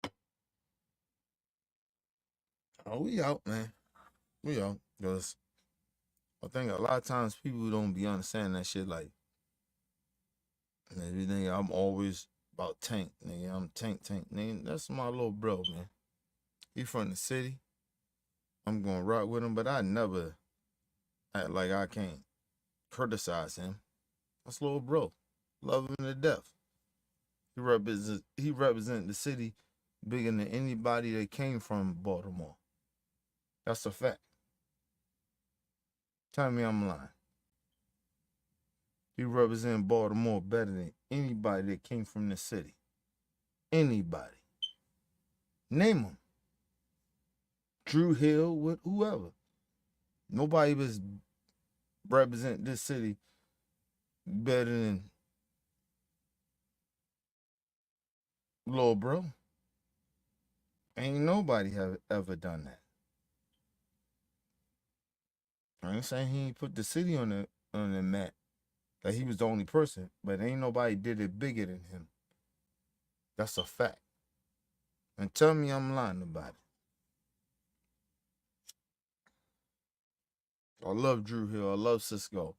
of here. Oh, we out, man. We out. Because I think a lot of times people don't be understanding that shit. Like, nigga, I'm always about Tank. Nigga, I'm Tank. Nigga, that's my little bro, man. He from the city. I'm going to rock with him, but I never act like I can't criticize him. That's little bro. Love him to death. He represent the city bigger than anybody that came from Baltimore. That's a fact. Tell me I'm lying. He represent Baltimore better than anybody that came from the city. Anybody. Name them. Drew Hill, with whoever. Nobody was represent this city better than Lil Bro. Ain't nobody have ever done that. I ain't saying he ain't put the city on the map. That he was the only person, but ain't nobody did it bigger than him. That's a fact. And tell me I'm lying about it. I love Drew Hill. I love Cisco.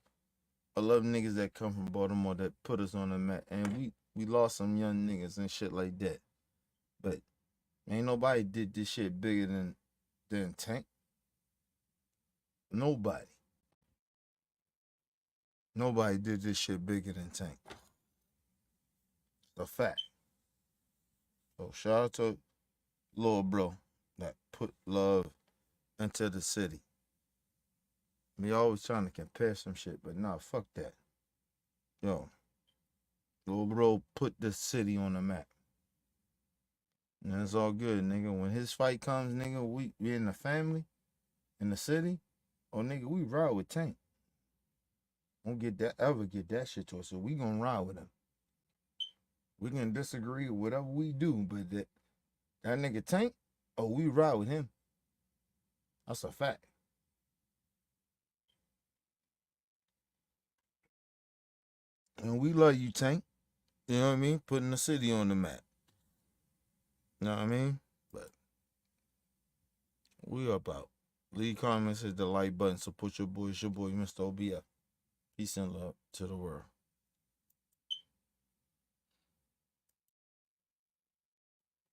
I love niggas that come from Baltimore that put us on the map. And we lost some young niggas and shit like that. But ain't nobody did this shit bigger than Tank. Nobody. Nobody did this shit bigger than Tank. It's a fact. So shout out to Lil Bro that put love into the city. Me always trying to compare some shit, but nah, fuck that. Yo, Lil Bro put the city on the map. And it's all good, nigga. When his fight comes, nigga, we in the family, in the city, oh, nigga, we ride with Tank. Don't ever get that shit to us. So we gonna ride with him. We can disagree with whatever we do, but that nigga Tank, oh, we ride with him. That's a fact. And we love you, Tank. You know what I mean? Putting the city on the map. You know what I mean? But we up out. Leave comments, hit the like button, support your boy. It's your boy, Mr. OBF. Peace and love to the world.